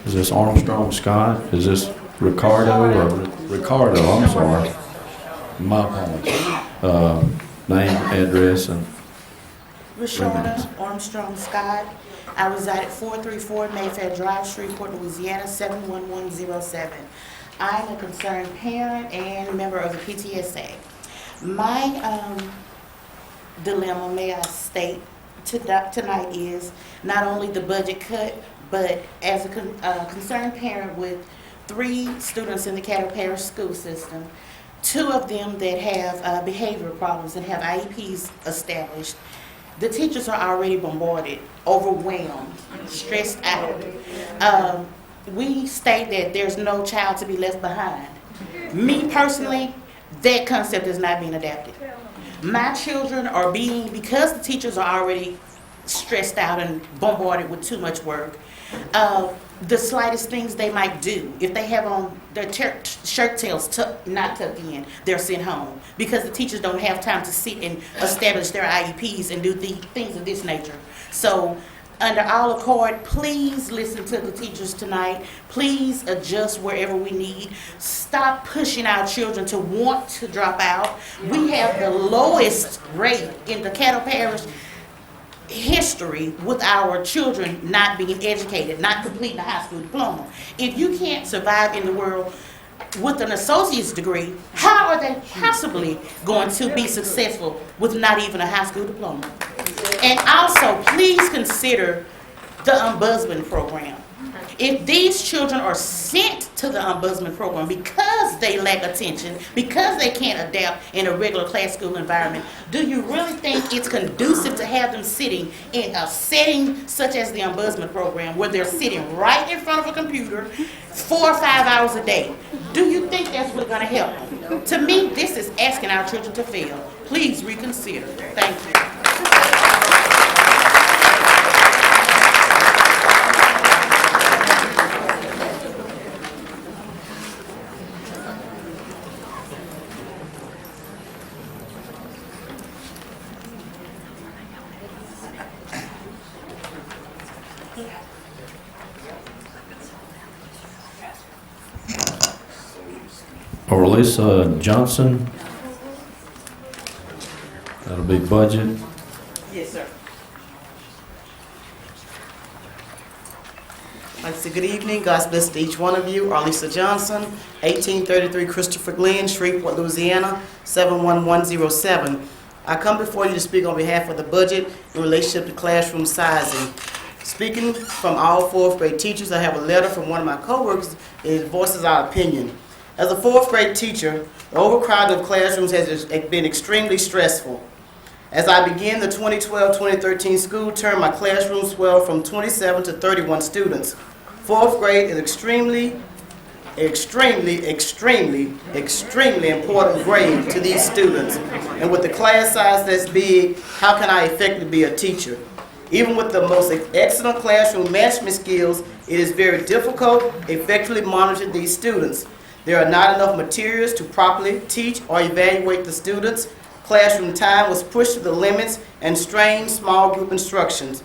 Is this Armstrong Scott? Is this Ricardo or Ricardo? I'm sorry. My apologies. Name, address, and Rashonda Armstrong Scott. I reside at 434 Mayfair Drive, Shreveport, Louisiana, 71107. I'm a concerned parent and member of the PTSA. My dilemma, may I state tonight, is not only the budget cut, but as a concerned parent with 3 students in the Caddo Parish school system, 2 of them that have behavioral problems and have IEPs established. The teachers are already bombarded, overwhelmed, stressed out. We state that there's no child to be left behind. Me personally, that concept is not being adapted. My children are being, because the teachers are already stressed out and bombarded with too much work, the slightest things they might do, if they have on their shirt tails not tucked in, they're sent home because the teachers don't have time to sit and establish their IEPs and do things of this nature. So under all accord, please listen to the teachers tonight. Please adjust wherever we need. Stop pushing our children to want to drop out. We have the lowest rate in the Caddo Parish history with our children not being educated, not completing a high school diploma. If you can't survive in the world with an associate's degree, how are they possibly going to be successful with not even a high school diploma? And also, please consider the ombudsman program. If these children are sent to the ombudsman program because they lack attention, because they can't adapt in a regular class school environment, do you really think it's conducive to have them sitting in a setting such as the ombudsman program where they're sitting right in front of a computer 4 or 5 hours a day? Do you think that's what's going to help them? To me, this is asking our children to fail. Please reconsider. Thank you. Orlisa Johnson. That'll be budget. Yes, sir. I'd like to say good evening. God bless to each one of you. Orlisa Johnson, 1833 Christopher Glen, Shreveport, Louisiana, 71107. I come before you to speak on behalf of the budget in relationship to classroom sizing. Speaking from all 4th grade teachers, I have a letter from one of my coworkers that voices our opinion. As a 4th grade teacher, the overcrowding of classrooms has been extremely stressful. As I begin the 2012-2013 school term, my classroom swelled from 27 to 31 students. 4th grade is extremely important grade to these students. And with the class size that's big, how can I effectively be a teacher? Even with the most excellent classroom management skills, it is very difficult to effectively monitor these students. There are not enough materials to properly teach or evaluate the students. Classroom time was pushed to the limits and strained small group instructions.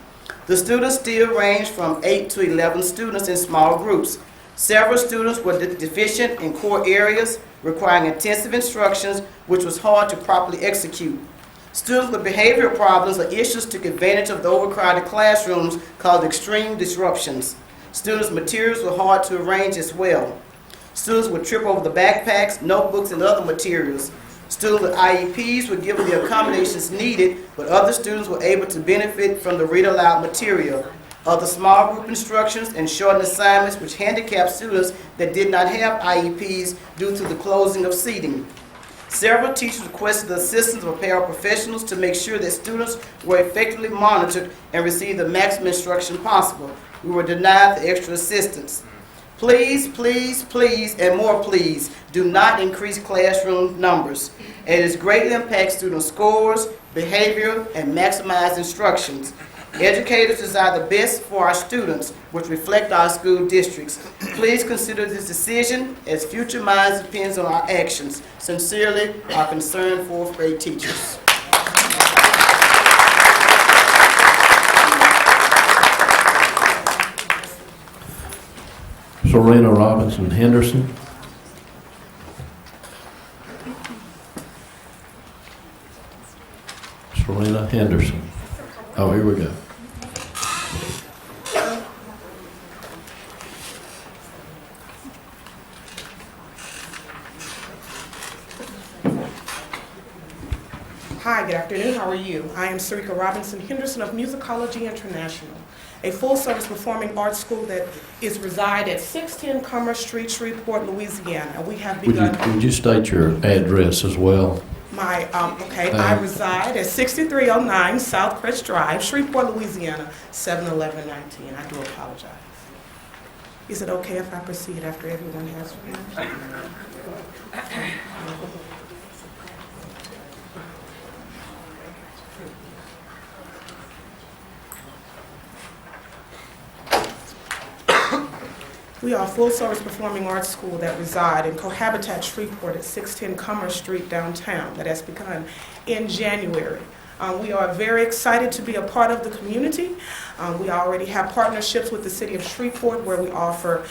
The students still range from 8 to 11 students in small groups. Several students were deficient in core areas, requiring intensive instructions, which was hard to properly execute. Students with behavioral problems or issues took advantage of the overcrowded classrooms, caused extreme disruptions. Students' materials were hard to arrange as well. Students would trip over the backpacks, notebooks, and other materials. Students with IEPs were given the accommodations needed, but other students were able to benefit from the read-aloud material. Other small group instructions and shortened assignments which handicapped students that did not have IEPs due to the closing of seating. Several teachers requested the assistance of paraprofessionals to make sure that students were effectively monitored and received the maximum instruction possible. We were denied the extra assistance. Please, please, please, and more please, do not increase classroom numbers. It has greatly impacts student scores, behavior, and maximize instructions. Educators desire the best for our students, which reflect our school districts. Please consider this decision, as future minds depends on our actions. Sincerely, our concerned 4th grade teachers. Serena Robinson Henderson. Serena Henderson. Oh, here we go. Hi, good afternoon. How are you? I am Sarika Robinson Henderson of Musicology International, a full-service performing arts school that is reside at 610 Commerce Street, Shreveport, Louisiana. We have begun. Would you state your address as well? I reside at 6309 South Crest Drive, Shreveport, Louisiana, 71119. I do apologize. Is it okay if I proceed after everyone has finished? We are a full-service performing arts school that reside in Cohabitat Shreveport at 610 Commerce Street downtown that has begun in January. We are very excited to be a part of the community. We already have partnerships with the city of Shreveport where we offer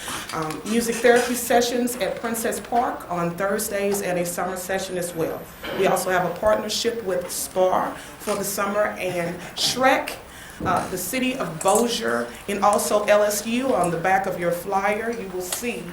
music therapy sessions at Princess Park on Thursdays and a summer session as well. We also have a partnership with SPAR for the summer and Shrek, the city of Bossier, and also LSU. On the back of your flyer, you will see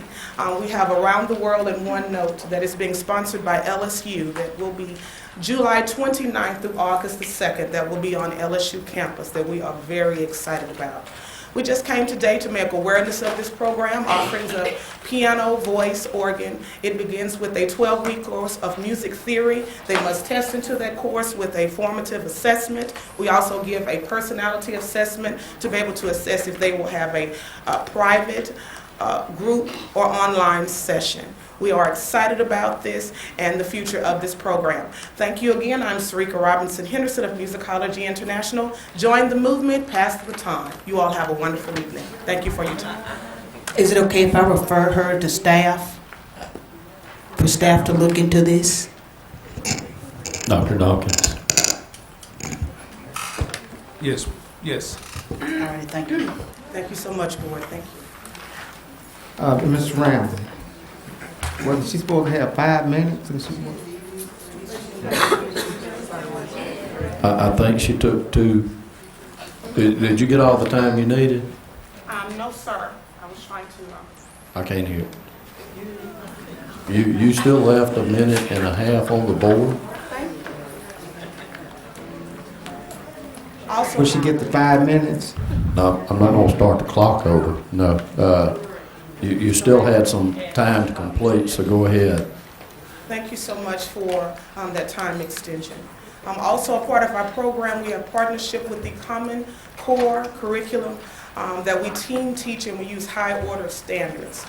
we have Around the World in One Note that is being sponsored by LSU that will be July 29th through August the 2nd. That will be on LSU campus that we are very excited about. We just came today to make awareness of this program, offerings of piano, voice, organ. It begins with a 12-week course of music theory. They must test into that course with a formative assessment. We also give a personality assessment to be able to assess if they will have a private, group, or online session. We are excited about this and the future of this program. Thank you again. I'm Sarika Robinson Henderson of Musicology International. Join the movement, pass the baton. You all have a wonderful evening. Thank you for your time. Is it okay if I refer her to staff? For staff to look into this? Dr. Dawkins. Yes, yes. All right, thank you. Thank you so much, Board. Thank you. Ms. Ramsey, wasn't she supposed to have 5 minutes? And I think she took 2. Did you get all the time you needed? No, sir. I was trying to. I can't hear. You still left 1.5 minutes on the board? Also, will she get the 5 minutes? No, I'm not going to start the clock over. No. You still had some time to complete, so go ahead. Thank you so much for that time extension. Also a part of our program, we have partnership with the Common Core curriculum that we team teach, and we use high order standards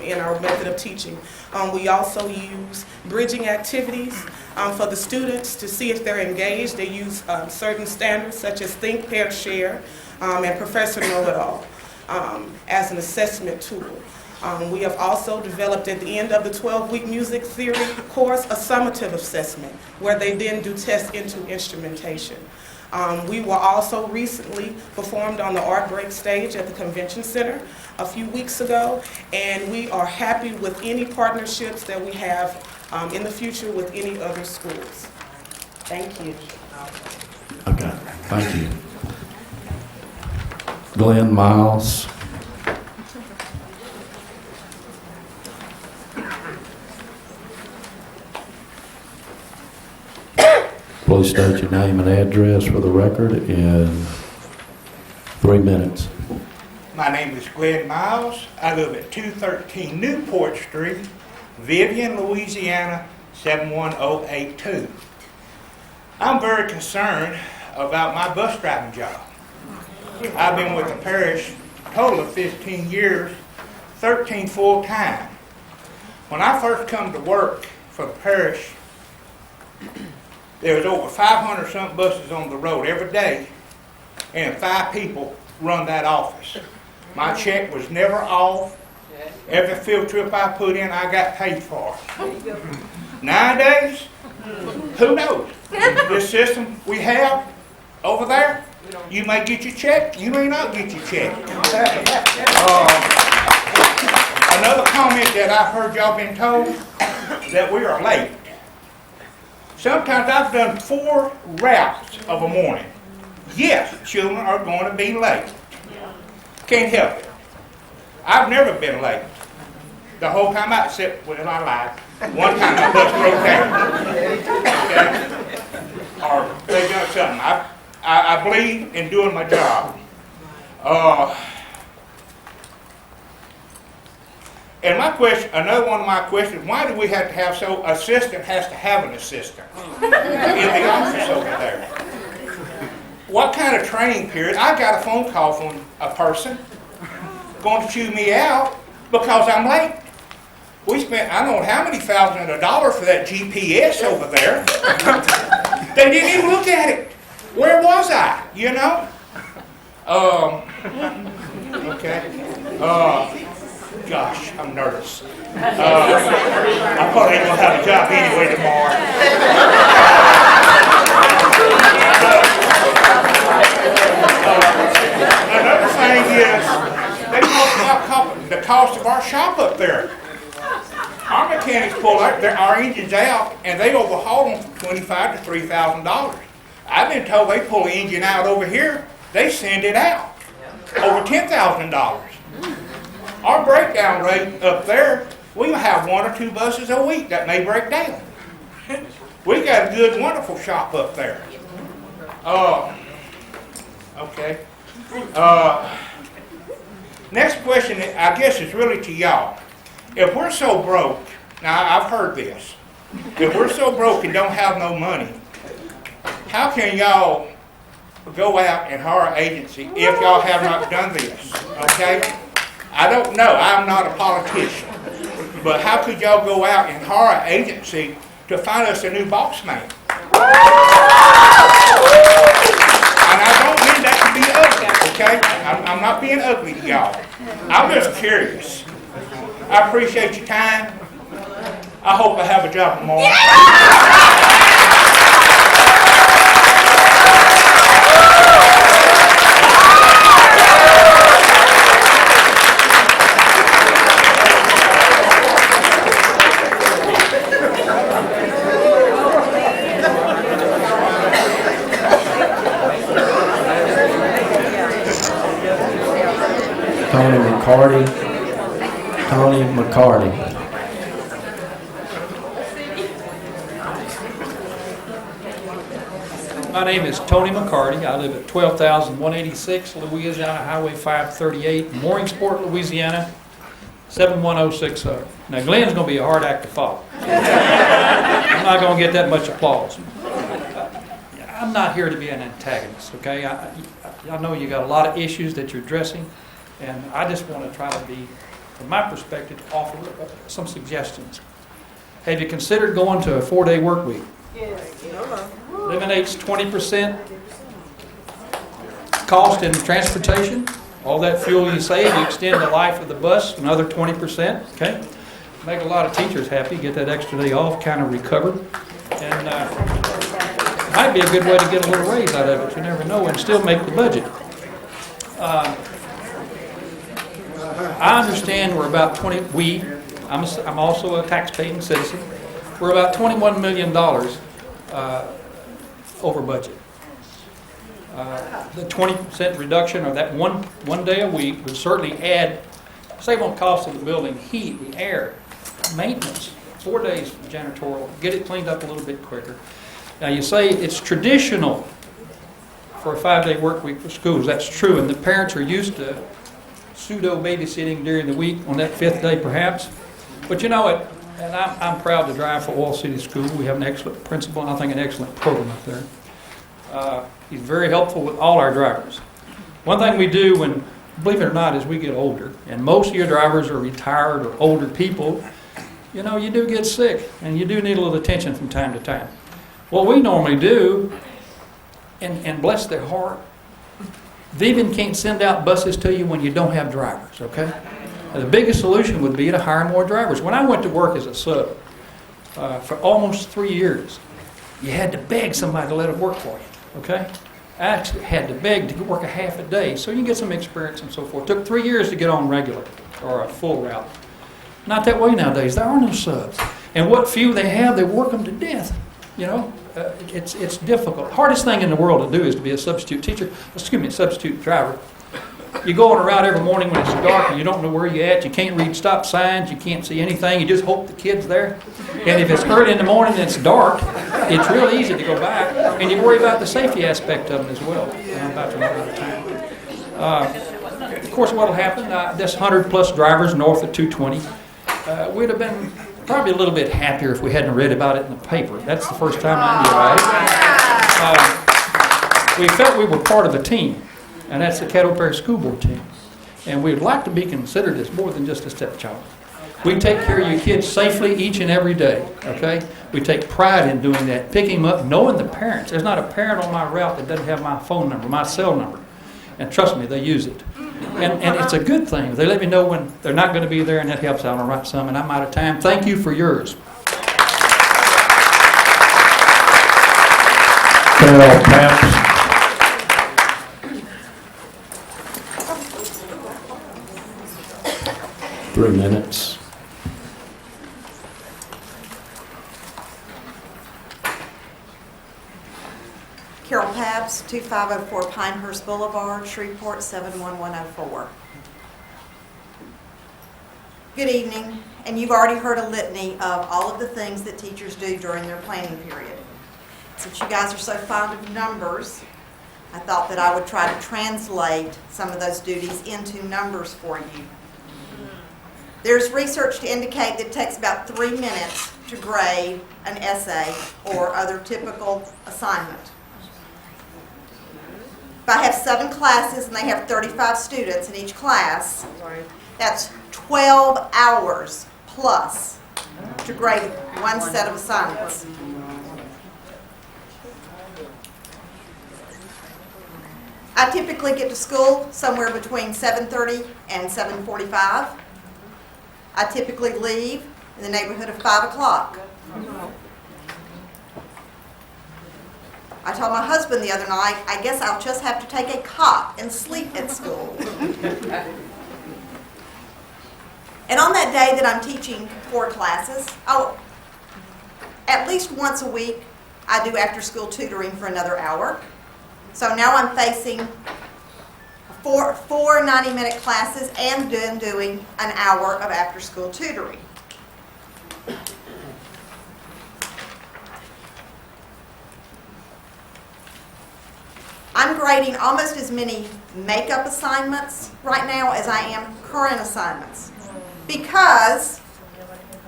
in our method of teaching. We also use bridging activities for the students to see if they're engaged. They use certain standards such as Think, Pair, Share, and Professor Know-It-All as an assessment tool. We have also developed at the end of the 12-week music theory course a summative assessment where they then do tests into instrumentation. We were also recently performed on the Art Break stage at the Convention Center a few weeks ago, and we are happy with any partnerships that we have in the future with any other schools. Thank you. Okay, thank you. Glenn Miles. Please state your name and address for the record in 3 minutes. My name is Glenn Miles. I live at 213 Newport Street, Vivian, Louisiana, 71082. I'm very concerned about my bus driving job. I've been with the parish a total of 15 years, 13 full-time. When I first come to work for the parish, there was over 500-something buses on the road every day, and 5 people run that office. My check was never off. Every field trip I put in, I got paid for. Nowadays, who knows? This system we have over there, you may get your check, you may not get your check. I've heard y'all been told that we are late. Sometimes I've done 4 routes of a morning. Yes, children are going to be late. Can't help it. I've never been late. The whole time I sit, well, I lied. One time the bus broke down. Okay? Or they done something. I believe in doing my job. And my question, another one of my questions, why do we have to have assistant has to have an assistant in the office over there? What kind of training period? I got a phone call from a person going to chew me out because I'm late. We spent, I don't know how many thousands of dollars for that GPS over there. They didn't even look at it. Where was I? You know? Okay. Gosh, I'm nervous. I probably ain't gonna have a job anyway tomorrow. Another thing is, they talk about the cost of our shop up there. Our mechanics pull our engines out and they overhaul them for $25,000 to $3,000. I've been told they pull the engine out over here, they send it out over $10,000. Our breakdown rate up there, we have 1 or 2 buses a week that may break down. We got a good, wonderful shop up there. Okay. Next question, I guess, is really to y'all. If we're so broke, now I've heard this, if we're so broke and don't have no money, how can y'all go out and hire an agency if y'all have not done this? Okay? I don't know. I'm not a politician. But how could y'all go out and hire an agency to find us a new boss man? And I don't mean that to be ugly, okay? I'm not being ugly to y'all. I'm just curious. I appreciate your time. I hope I have a job tomorrow. Tony McCarty. My name is Tony McCarty. I live at 12,186 Louisiana Highway 538, Mooringsport, Louisiana, 71060. Now, Glenn's going to be a hard act to follow. I'm not going to get that much applause. I'm not here to be an antagonist, okay? I know you got a lot of issues that you're addressing, and I just want to try to be, from my perspective, offer some suggestions. Have you considered going to a 4-day work week? Eliminates 20% cost in transportation. All that fuel you save, you extend the life of the bus another 20%. Okay, make a lot of teachers happy. Get that extra day off, kind of recovered, and might be a good way to get a little raise out of it. You never know, and still make the budget. I understand we're about 20. I'm also a tax-paying citizen. We're about $21 million over budget. The 20% reduction or that one day a week would certainly add, save on cost of the building, heat, the air, maintenance, 4 days for janitorial, get it cleaned up a little bit quicker. Now you say it's traditional for a 5-day work week for schools. That's true, and the parents are used to pseudo babysitting during the week on that 5th day perhaps. But you know what? And I'm proud to drive for Oil City School. We have an excellent principal and I think an excellent program up there. He's very helpful with all our drivers. One thing we do when, believe it or not, as we get older, and most of your drivers are retired or older people, you know, you do get sick and you do need a little attention from time to time. What we normally do, and bless their heart, Vivian can't send out buses to you when you don't have drivers, okay? The biggest solution would be to hire more drivers. When I went to work as a sub for almost 3 years, you had to beg somebody to let it work for you, okay? I actually had to beg to work a half a day so you can get some experience and so forth. It took 3 years to get on regular or a full route. Not that way nowadays. There are no subs. And what few they have, they work them to death. You know, it's difficult. Hardest thing in the world to do is to be a substitute teacher, a substitute driver. You go on a route every morning when it's dark and you don't know where you're at. You can't read stop signs. You can't see anything. You just hope the kid's there. And if it's early in the morning and it's dark, it's real easy to go back. And you worry about the safety aspect of it as well. I'm about to run out of time. Of course, what will happen, this 100-plus drivers north of 220, we'd have been probably a little bit happier if we hadn't read about it in the paper. That's the first time I knew about it. We felt we were part of a team. And that's the Caddo Parish School Board team. And we'd like to be considered as more than just a stepchild. We take care of your kids safely each and every day, okay? We take pride in doing that, picking them up, knowing the parents. There's not a parent on my route that doesn't have my phone number, my cell number. And trust me, they use it. And it's a good thing. They let me know when they're not going to be there, and that helps out on right some. And I'm out of time. Thank you for yours. Carol Pabst. Three minutes. Carol Pabst, 2504 Pinehurst Boulevard, Shreveport, 71104. Good evening, and you've already heard a litany of all of the things that teachers do during their planning period. Since you guys are so fond of numbers, I thought that I would try to translate some of those duties into numbers for you. There's research to indicate that it takes about 3 minutes to grade an essay or other typical assignment. If I have 7 classes and they have 35 students in each class, that's 12 hours plus to grade one set of assignments. I typically get to school somewhere between 7:30 and 7:45. I typically leave in the neighborhood of 5 o'clock. I told my husband the other night, I guess I'll just have to take a cot and sleep at school. And on that day that I'm teaching 4 classes, at least once a week, I do after-school tutoring for another hour. So now I'm facing four 90-minute classes and then doing an hour of after-school tutoring. I'm grading almost as many makeup assignments right now as I am current assignments because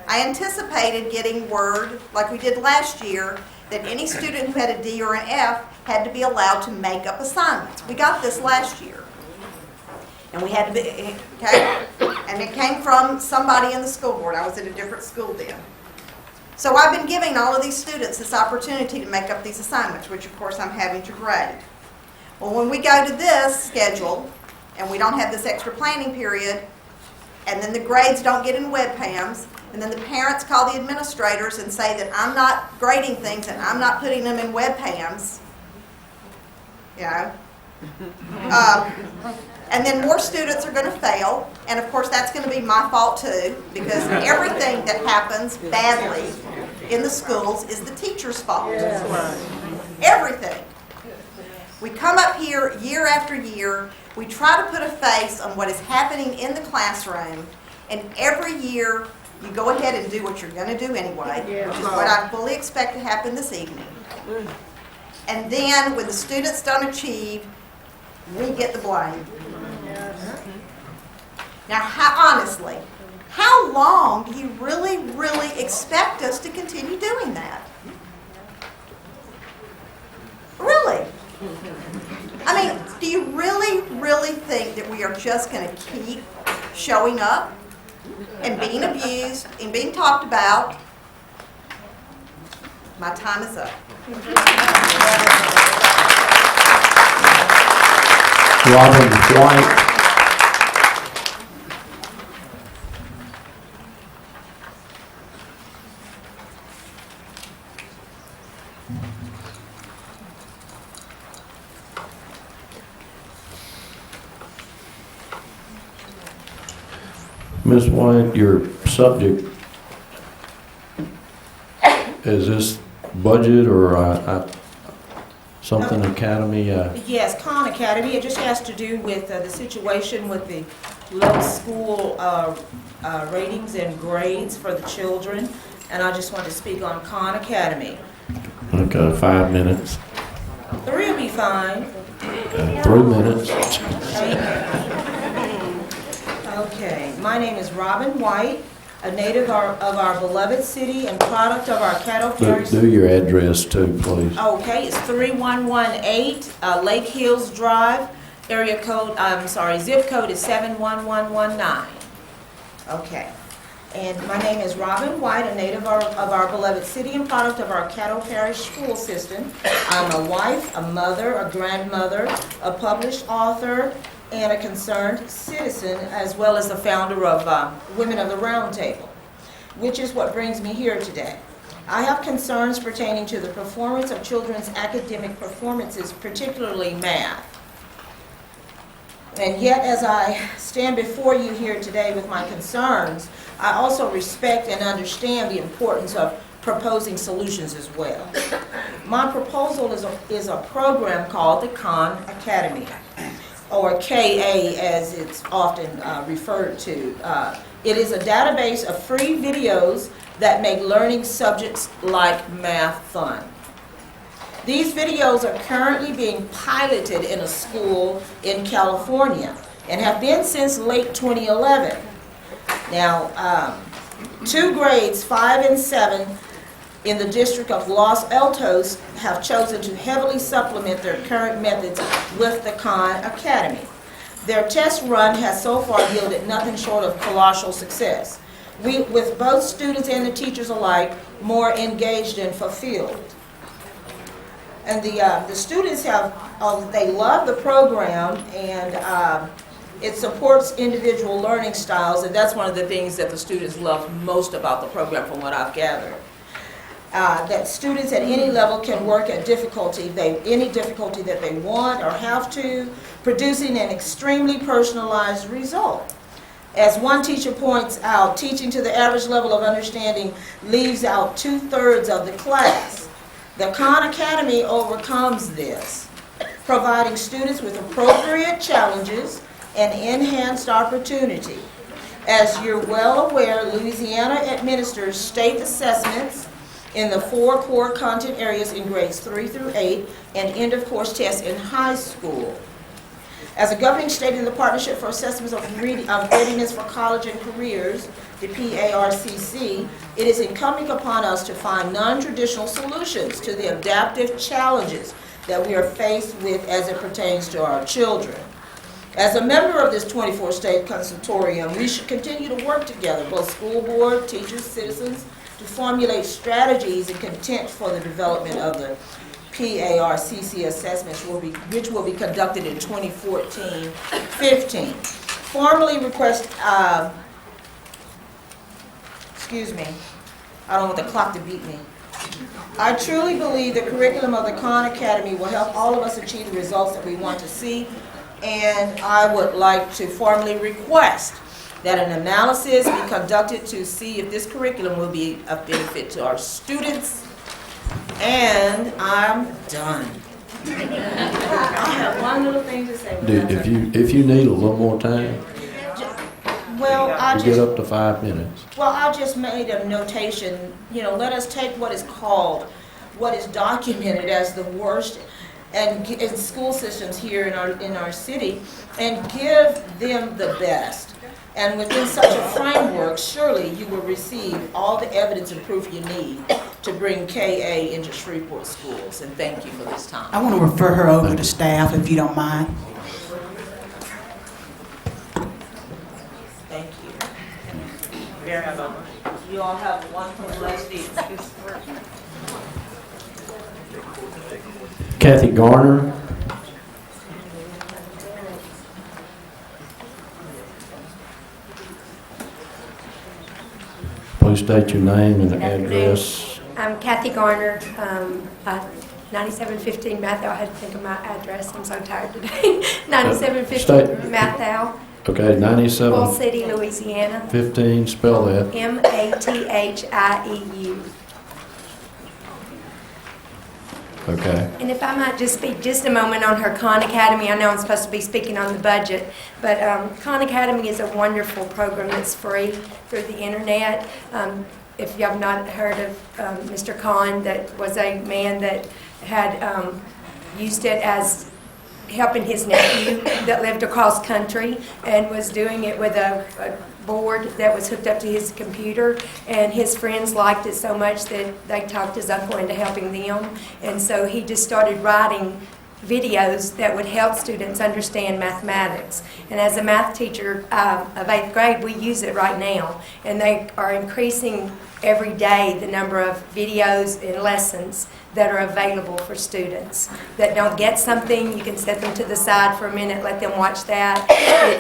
I anticipated getting word, like we did last year, that any student who had a D or an F had to be allowed to make up assignments. We got this last year. And we had to be, okay? And it came from somebody in the school board. I was at a different school then. So I've been giving all of these students this opportunity to make up these assignments, which of course I'm having to grade. Well, when we go to this schedule, and we don't have this extra planning period, and then the grades don't get in WebPAMs, and then the parents call the administrators and say that I'm not grading things and I'm not putting them in WebPAMs, you know. And then more students are going to fail, and of course that's going to be my fault too, because everything that happens badly in the schools is the teacher's fault. Everything. We come up here year after year, we try to put a face on what is happening in the classroom, and every year you go ahead and do what you're going to do anyway, which is what I fully expect to happen this evening. And then when the students don't achieve, we get the blame. Now, honestly, how long do you really, really expect us to continue doing that? Really? I mean, do you really, really think that we are just going to keep showing up and being abused and being talked about? My time is up. Robin White. Ms. White, your subject, is this budget or something academy? Yes, Khan Academy, it just has to do with the situation with the low school ratings and grades for the children, and I just want to speak on Khan Academy. Okay, 5 minutes. 3 will be fine. 3 minutes. Okay, my name is Robin White, a native of our beloved city and product of our Caddo Parish. Do your address too, please. Okay, it's 3118 Lake Hills Drive, zip code is 71119. Okay, and my name is Robin White, a native of our beloved city and product of our Caddo Parish school system. I'm a wife, a mother, a grandmother, a published author, and a concerned citizen, as well as the founder of Women of the Round Table, which is what brings me here today. I have concerns pertaining to the performance of children's academic performances, particularly math. And yet, as I stand before you here today with my concerns, I also respect and understand the importance of proposing solutions as well. My proposal is a program called the Khan Academy, or KA as it's often referred to. It is a database of free videos that make learning subjects like math fun. These videos are currently being piloted in a school in California and have been since late 2011. Now, 2 grades, 5 and 7, in the district of Los Altos have chosen to heavily supplement their current methods with the Khan Academy. Their test run has so far yielded nothing short of colossal success, with both students and the teachers alike more engaged and fulfilled. And the students they love the program, and it supports individual learning styles, and that's one of the things that the students love most about the program from what I've gathered. That students at any level can work at any difficulty that they want or have to, producing an extremely personalized result. As one teacher points out, teaching to the average level of understanding leaves out 2/3 of the class. The Khan Academy overcomes this, providing students with appropriate challenges and enhanced opportunity. As you're well aware, Louisiana administers state assessments in the 4 core content areas in grades 3 through 8 and end-of-course tests in high school. As a governing state in the Partnership for Assessments of Readiness for College and Careers, the PARCC, it is incumbent upon us to find non-traditional solutions to the adaptive challenges that we are faced with as it pertains to our children. As a member of this 24-state consultorium, we should continue to work together, both school board, teachers, citizens, to formulate strategies and content for the development of the PARCC assessments, which will be conducted in 2014-15. Formally request, excuse me, I don't want the clock to beat me. I truly believe the curriculum of the Khan Academy will help all of us achieve the results that we want to see, and I would like to formally request that an analysis be conducted to see if this curriculum will be of benefit to our students. And I'm done. I have one little thing to say. If you need a little more time, Well, I you get just, up to 5 minutes. well, I just made a notation, let us take what is called, what is documented as the worst in school systems here in our city, and give them the best. And within such a framework, surely you will receive all the evidence and proof you need to bring KA into Shreveport schools. And thank you for this time. I want to refer her over to staff, if you don't mind. Thank you. Very much. You all have a wonderful blessed evening. Kathy Garner. Please state your name and address. I'm Kathy Garner, 9715 Mathau. I had to think of my address. I'm so tired today. 9715 Mathau, Okay, 97, Bull City, Louisiana. 15, spell that. MATHIEU. Okay. And if I might just speak just a moment on her Khan Academy, I know I'm supposed to be speaking on the budget, but Khan Academy is a wonderful program that's free through the internet. If you have not heard of Mr. Khan, that was a man that had used it as helping his nephew that lived across country and was doing it with a board that was hooked up to his computer, and his friends liked it so much that they talked his uncle into helping them, and so he just started writing videos that would help students understand mathematics. And as a math teacher of 8th grade, we use it right now, and they are increasing every day the number of videos and lessons that are available for students that don't get something. You can set them to the side for a minute, let them watch that.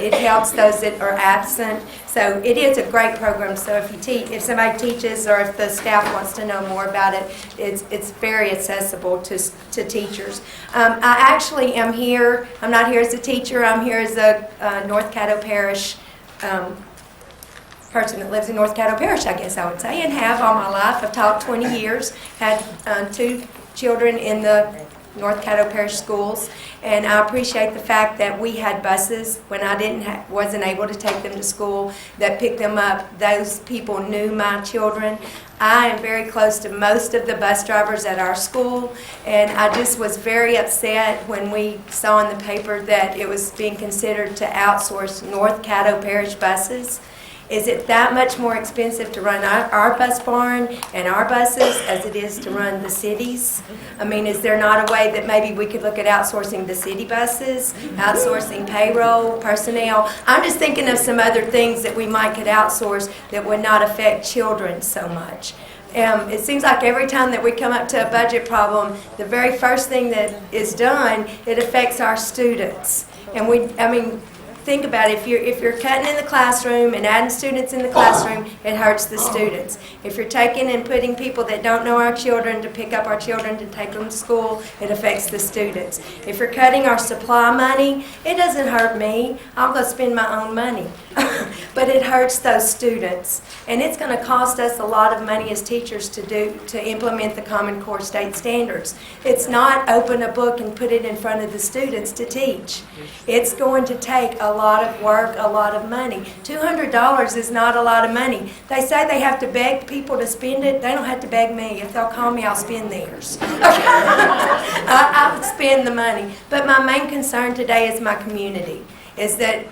It helps those that are absent. So it is a great program. So if somebody teaches or if the staff wants to know more about it, it's very accessible to teachers. I actually am here. I'm not here as a teacher. I'm here as a North Caddo Parish person that lives in North Caddo Parish, I guess I would say, and have all my life. I've taught 20 years, had 2 children in the North Caddo Parish schools, and I appreciate the fact that we had buses when I wasn't able to take them to school that picked them up. Those people knew my children. I am very close to most of the bus drivers at our school, and I just was very upset when we saw in the paper that it was being considered to outsource North Caddo Parish buses. Is it that much more expensive to run our bus barn and our buses as it is to run the cities? I mean, is there not a way that maybe we could look at outsourcing the city buses, outsourcing payroll, personnel? I'm just thinking of some other things that we might could outsource that would not affect children so much. It seems like every time that we come up to a budget problem, the very first thing that is done, it affects our students. And think about it. If you're cutting in the classroom and adding students in the classroom, it hurts the students. If you're taking and putting people that don't know our children to pick up our children to take them to school, it affects the students. If you're cutting our supply money, it doesn't hurt me. I'll go spend my own money. But it hurts those students. And it's going to cost us a lot of money as teachers to implement the Common Core state standards. It's not open a book and put it in front of the students to teach. It's going to take a lot of work, a lot of money. $200 is not a lot of money. They say they have to beg people to spend it. They don't have to beg me. If they'll call me, I'll spend theirs. I'll spend the money. But my main concern today is my community. Is that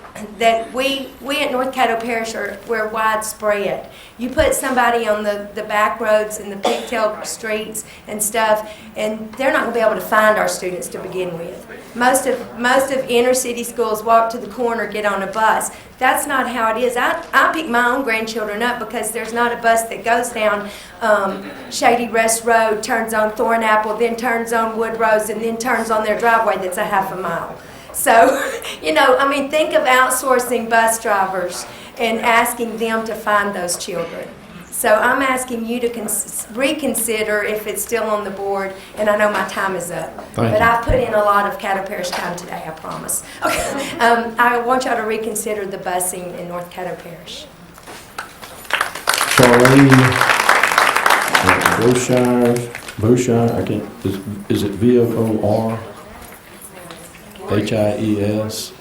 we at North Caddo Parish we're widespread. You put somebody on the back roads and the pigtailed streets and stuff, and they're not going to be able to find our students to begin with. Most of inner city schools walk to the corner, get on a bus. That's not how it is. I pick my own grandchildren up because there's not a bus that goes down Shady Rest Road, turns on Thornapple, then turns on Woodrose, and then turns on their driveway that's a half a mile. So, think of outsourcing bus drivers and asking them to find those children. So I'm asking you to reconsider if it's still on the board, and I know my time is up. But I've put in a lot of Caddo Parish time today, I promise. Okay. I want y'all to reconsider the busing in North Caddo Parish. Charlene Bouchard, I can't, is it VOR? HIES.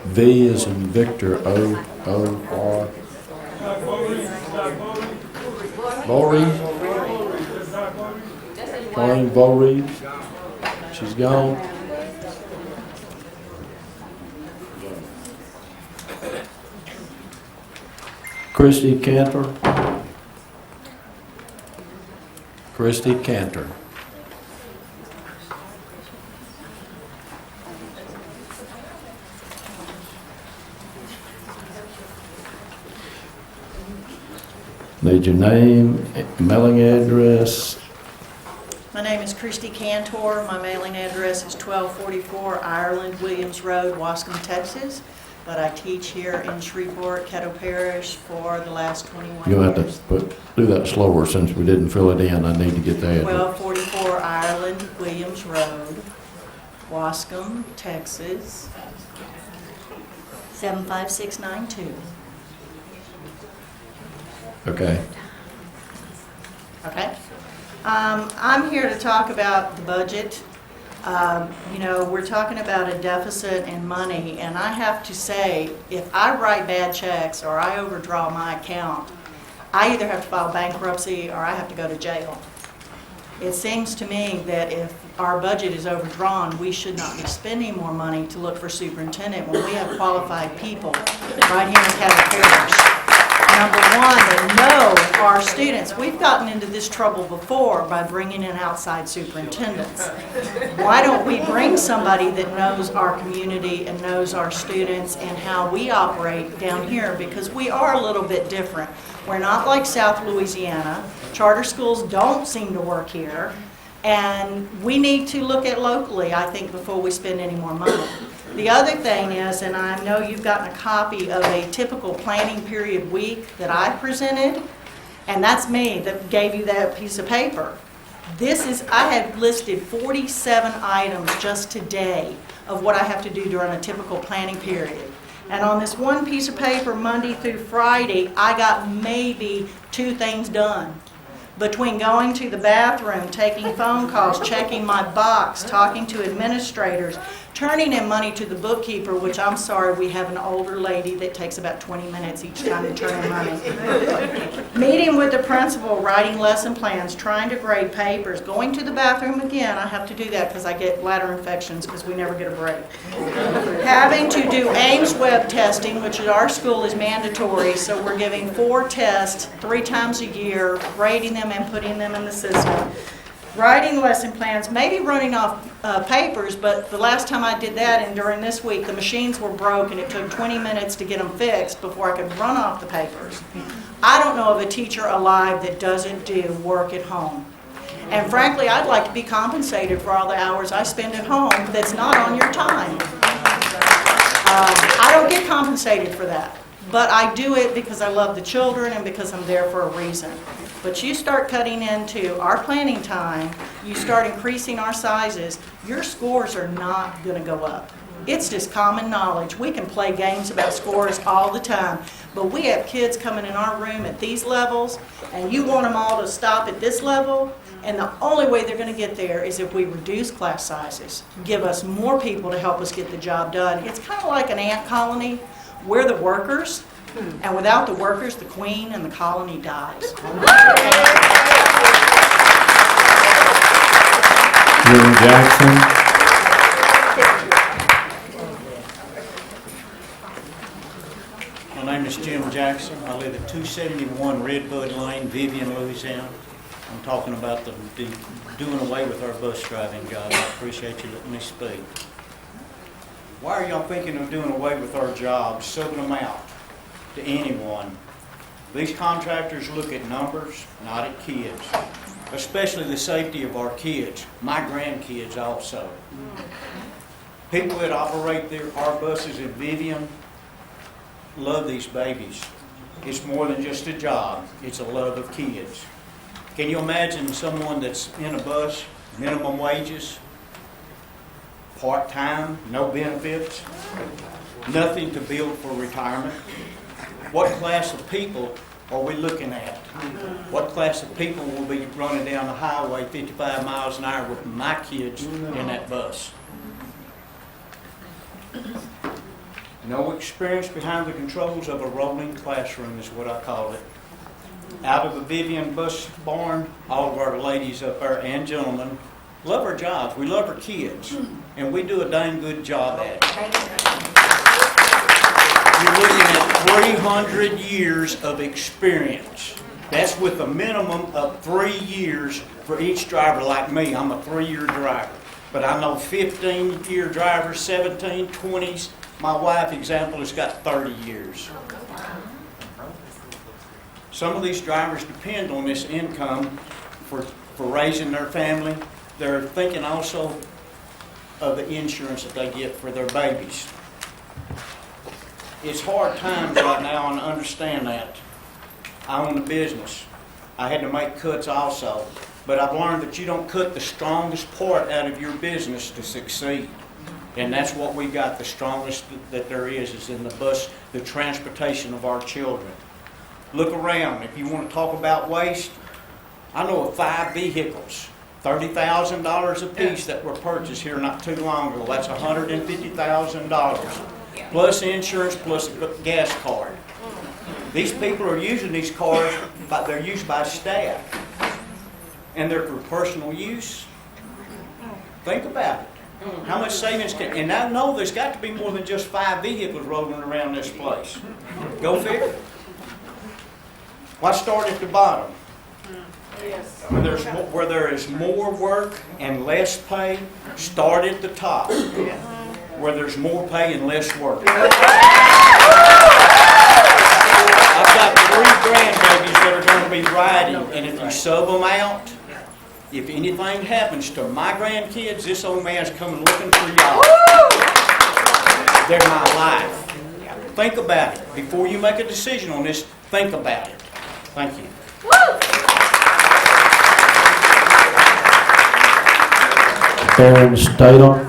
V is in Victor, O-R. Vorreed? Charlene Vorreed? She's gone. Christy Cantor? Christy Cantor. Need your name, mailing address. My name is Christy Cantor. My mailing address is 1244 Ireland Williams Road, Wascom, Texas. But I teach here in Shreveport, Caddo Parish for the last 21 You'll have years. to do that slower since we didn't fill it in. I need to get that. 1244 Ireland Williams Road, Wascom, Texas, 75692. Okay. Okay. I'm here to talk about the budget. You know, we're talking about a deficit in money, and I have to say, if I write bad checks or I overdraw my account, I either have to file bankruptcy or I have to go to jail. It seems to me that if our budget is overdrawn, we should not be spending more money to look for superintendent when we have qualified people right here in Caddo Parish. Number one, they know our students. We've gotten into this trouble before by bringing in outside superintendents. Why don't we bring somebody that knows our community and knows our students and how we operate down here, because we are a little bit different. We're not like South Louisiana. Charter schools don't seem to work here, and we need to look at locally, I think, before we spend any more money. The other thing is, and I know you've gotten a copy of a typical planning period week that I presented, and that's me that gave you that piece of paper. I had listed 47 items just today of what I have to do during a typical planning period. And on this one piece of paper, Monday through Friday, I got maybe 2 things done. Between going to the bathroom, taking phone calls, checking my box, talking to administrators, turning in money to the bookkeeper, which I'm sorry, we have an older lady that takes about 20 minutes each time to turn in money. Meeting with the principal, writing lesson plans, trying to grade papers, going to the bathroom again. I have to do that because I get bladder infections because we never get a break. Having to do Ames web testing, which at our school is mandatory, so we're giving 4 tests 3 times a year, grading them and putting them in the system. Writing lesson plans, maybe running off papers, but the last time I did that and during this week, the machines were broke and it took 20 minutes to get them fixed before I could run off the papers. I don't know of a teacher alive that doesn't do work at home. And frankly, I'd like to be compensated for all the hours I spend at home that's not on your time. I don't get compensated for that, but I do it because I love the children and because I'm there for a reason. But you start cutting into our planning time, you start increasing our sizes, your scores are not going to go up. It's just common knowledge. We can play games about scores all the time, but we have kids coming in our room at these levels, and you want them all to stop at this level, and the only way they're going to get there is if we reduce class sizes, give us more people to help us get the job done. It's kind of like an ant colony. We're the workers. And without the workers, the queen and the colony dies. Jim Jackson. My name is Jim Jackson. I live at 271 Redbud Lane, Vivian, Louisiana. I'm talking about the doing away with our bus driving job. I appreciate you letting me speak. Why are y'all thinking of doing away with our jobs, subbing them out to anyone? These contractors look at numbers, not at kids, especially the safety of our kids, my grandkids also. People that operate our buses at Vivian love these babies. It's more than just a job, it's a love of kids. Can you imagine someone that's in a bus, minimum wages, part-time, no benefits, nothing to build for retirement? What class of people are we looking at? What class of people will be running down the highway 55 miles an hour with my kids in that bus? No experience behind the controls of a rolling classroom is what I call it. Out of the Vivian bus barn, all of our ladies up there and gentlemen love our jobs. We love our kids, and we do a dang good job at it. You're looking at 300 years of experience. That's with a minimum of 3 years for each driver like me. I'm a 3-year driver. But I know 15-year drivers, 17, 20s. My wife, example, has got 30 years. Some of these drivers depend on this income for raising their family. They're thinking also of the insurance that they get for their babies. It's hard times right now, and I understand that. I own a business. I had to make cuts also. But I've learned that you don't cut the strongest part out of your business to succeed. And that's what we got, the strongest that there is in the bus, the transportation of our children. Look around. If you want to talk about waste, I know of 5 vehicles, $30,000 a piece that were purchased here not too long ago. That's $150,000. Plus insurance, plus a gas card. These people are using these cars, but they're used by staff. And they're for personal use. Think about it. How much savings can, and I know there's got to be more than just 5 vehicles rolling around this place. Go figure. Why start at the bottom? Where there is more work and less pay, start at the top. Where there's more pay and less work. I've got 3 grandbabies that are going to be riding, and if you sub them out, if anything happens to my grandkids, this old man's coming looking for y'all. They're my life. Think about it. Before you make a decision on this, think about it. Thank you. Aaron Statham.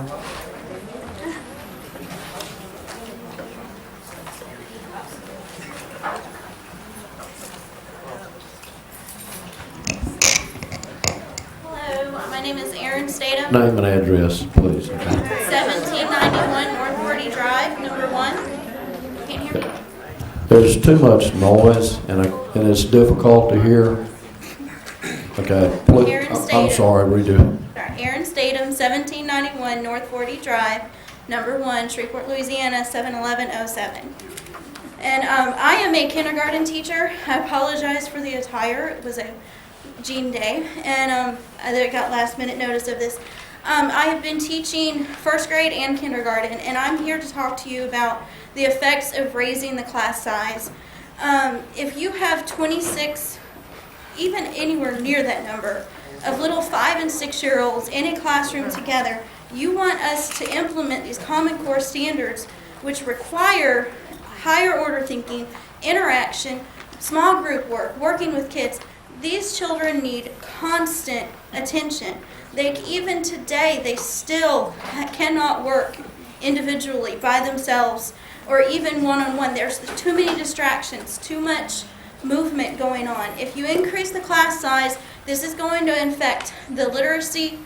Name and address, please. 1791 North 40 Drive, number 1. Can't hear me? There's too much noise, and it's difficult to hear. Okay, please. I'm sorry, redo. Aaron Statham, 1791 North 40 Drive, number 1, Shreveport, Louisiana, 71107. And I am a kindergarten teacher. I apologize for the attire. It was a Jean Day, and I got last minute notice of this. I have been teaching first grade and kindergarten, and I'm here to talk to you about the effects of raising the class size. If you have 26, even anywhere near that number, of little 5- and 6-year-olds in a classroom together, you want us to implement these Common Core standards, which require higher order thinking, interaction, small group work, working with kids. These children need constant attention. Even today, they still cannot work individually by themselves or even one-on-one. There's too many distractions, too much movement going on. If you increase the class size, this is going to affect the literacy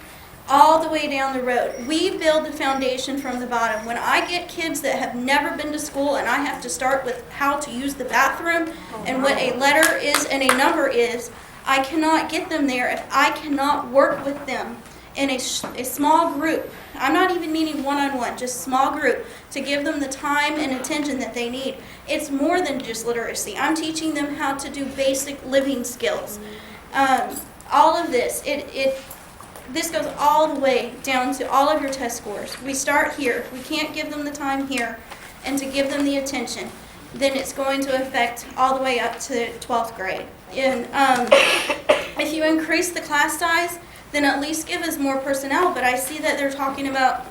all the way down the road. We build the foundation from the bottom. When I get kids that have never been to school and I have to start with how to use the bathroom and what a letter is and a number is, I cannot get them there if I cannot work with them in a small group. I'm not even meaning one-on-one, just small group, to give them the time and attention that they need. It's more than just literacy. I'm teaching them how to do basic living skills. All of this, this goes all the way down to all of your test scores. We start here. If we can't give them the time here and to give them the attention, then it's going to affect all the way up to 12th grade. And if you increase the class size, then at least give us more personnel. But I see that they're talking about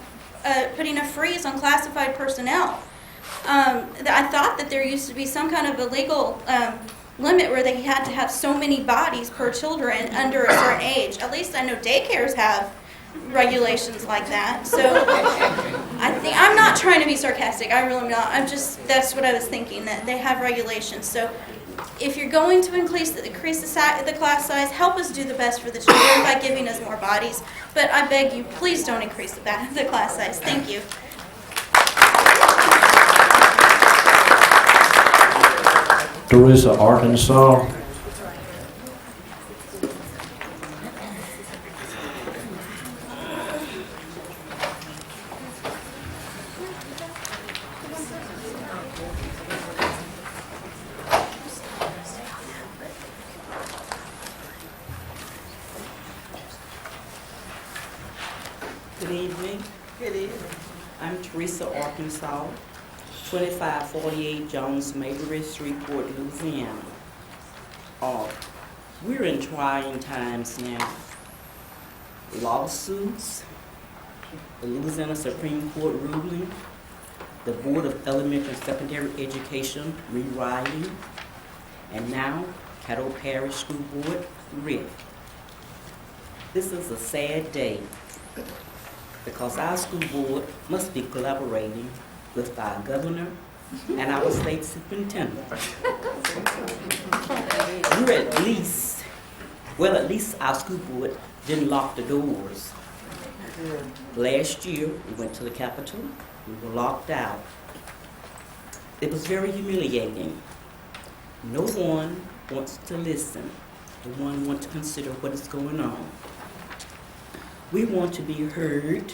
putting a freeze on classified personnel. I thought that there used to be some kind of a legal limit where they had to have so many bodies per children under a certain age. At least I know daycares have regulations like that. So I'm not trying to be sarcastic. I really am not. That's what I was thinking, that they have regulations. So if you're going to increase the class size, help us do the best for the children by giving us more bodies. But I beg you, please don't increase the class size. Thank you. Teresa, Arkansas. Good evening. Good evening. I'm Teresa, Arkansas, 2548 Jones Mabry, Shreveport, Louisiana. We're in trying times now. Lawsuits, the Louisiana Supreme Court ruling, the Board of Elementary and Secondary Education rewriting, and now Caddo Parish School Board RIF. This is a sad day because our school board must be collaborating with our governor and our state superintendent. We're at least our school board didn't lock the doors. Last year, we went to the Capitol, we were locked out. It was very humiliating. No one wants to listen. No one wants to consider what is going on. We want to be heard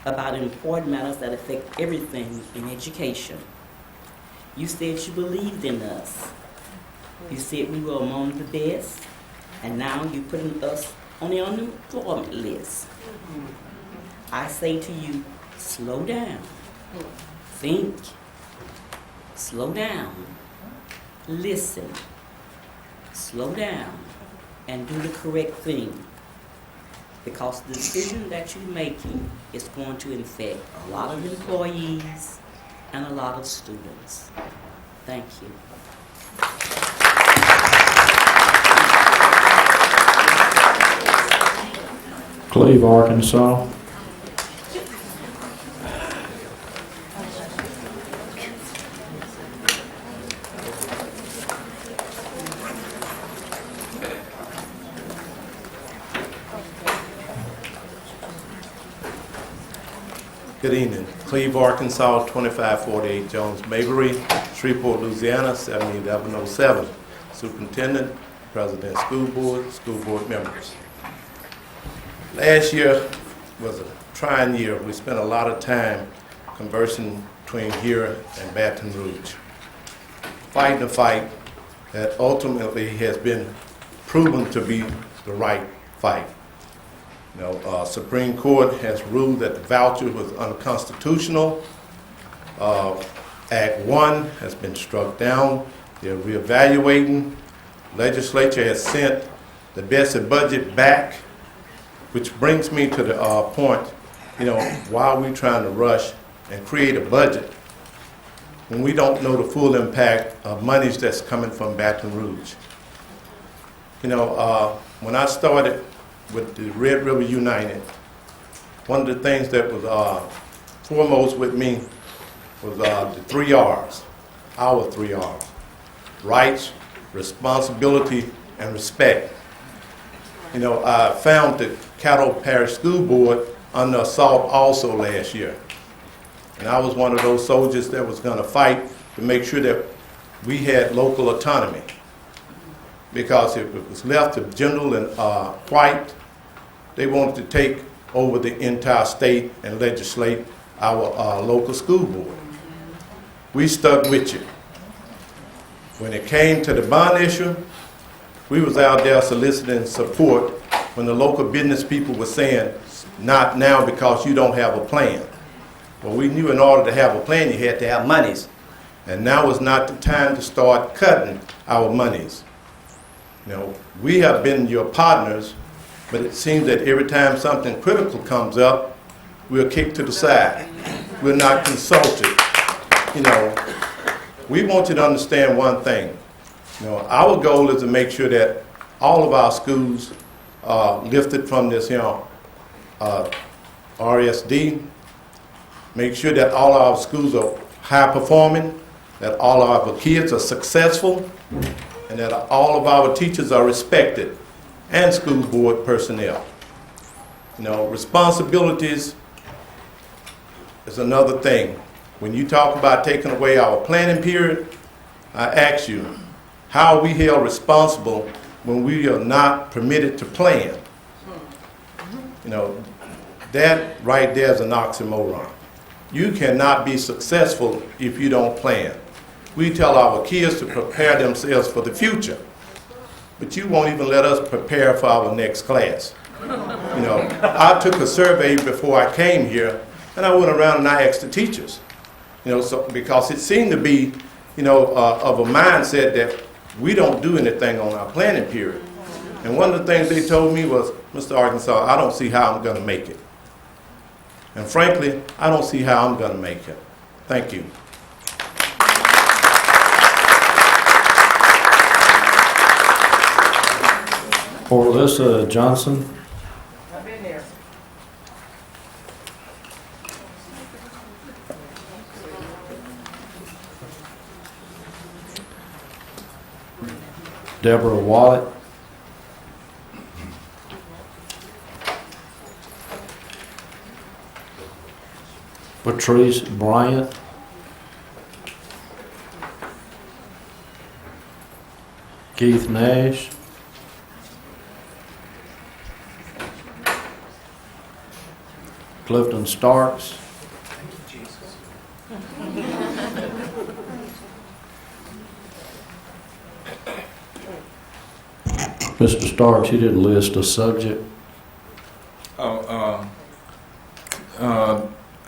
about important matters that affect everything in education. You said you believed in us. You said we were among the best, and now you're putting us on the unemployment list. I say to you, slow down. Think. Slow down. Listen. Slow down and do the correct thing. Because the decision that you're making is going to affect a lot of employees and a lot of students. Thank you. Cleve, Arkansas. Good evening. Cleve, Arkansas, 2548 Jones Mabry, Shreveport, Louisiana, 71107. Superintendent, President, school board members. Last year was a trying year. We spent a lot of time conversing between here and Baton Rouge, fighting a fight that ultimately has been proven to be the right fight. You know, Supreme Court has ruled that the voucher was unconstitutional. Act 1 has been struck down. They're reevaluating. Legislature has sent the Bessie budget back, which brings me to the point, you know, why are we trying to rush and create a budget when we don't know the full impact of monies that's coming from Baton Rouge? You know, when I started with the Red River United, one of the things that was foremost with me was the 3 R's, our 3 R's: rights, responsibility, and respect. You know, I found the Caddo Parish School Board under assault also last year. And I was one of those soldiers that was going to fight to make sure that we had local autonomy. Because if it was left to general and white, they wanted to take over the entire state and legislate our local school board. We stuck with you. When it came to the bond issue, we was out there soliciting support when the local business people were saying, not now because you don't have a plan. Well, we knew in order to have a plan, you had to have monies. And now is not the time to start cutting our monies. You know, we have been your partners, but it seems that every time something critical comes up, we're kicked to the side. We're not consulted. You know, we want you to understand one thing. You know, our goal is to make sure that all of our schools are lifted from this, you know, RSD. Make sure that all our schools are high performing, that all of our kids are successful, and that all of our teachers are respected, and school board personnel. You know, responsibilities is another thing. When you talk about taking away our planning period, I ask you, how are we held responsible when we are not permitted to plan? You know, that right there is an oxymoron. You cannot be successful if you don't plan. We tell our kids to prepare themselves for the future, but you won't even let us prepare for our next class. You know, I took a survey before I came here, and I went around and I asked the teachers. You know, so because it seemed to be, you know, of a mindset that we don't do anything on our planning period. And one of the things they told me was, Mr. Arkansas, I don't see how I'm going to make it. And frankly, I don't see how I'm going to make it. Thank you. Orlissa Johnson. Deborah Wallet. Patrice Bryant. Keith Nash. Clifton Starks. Mr. Starks, you didn't list a subject.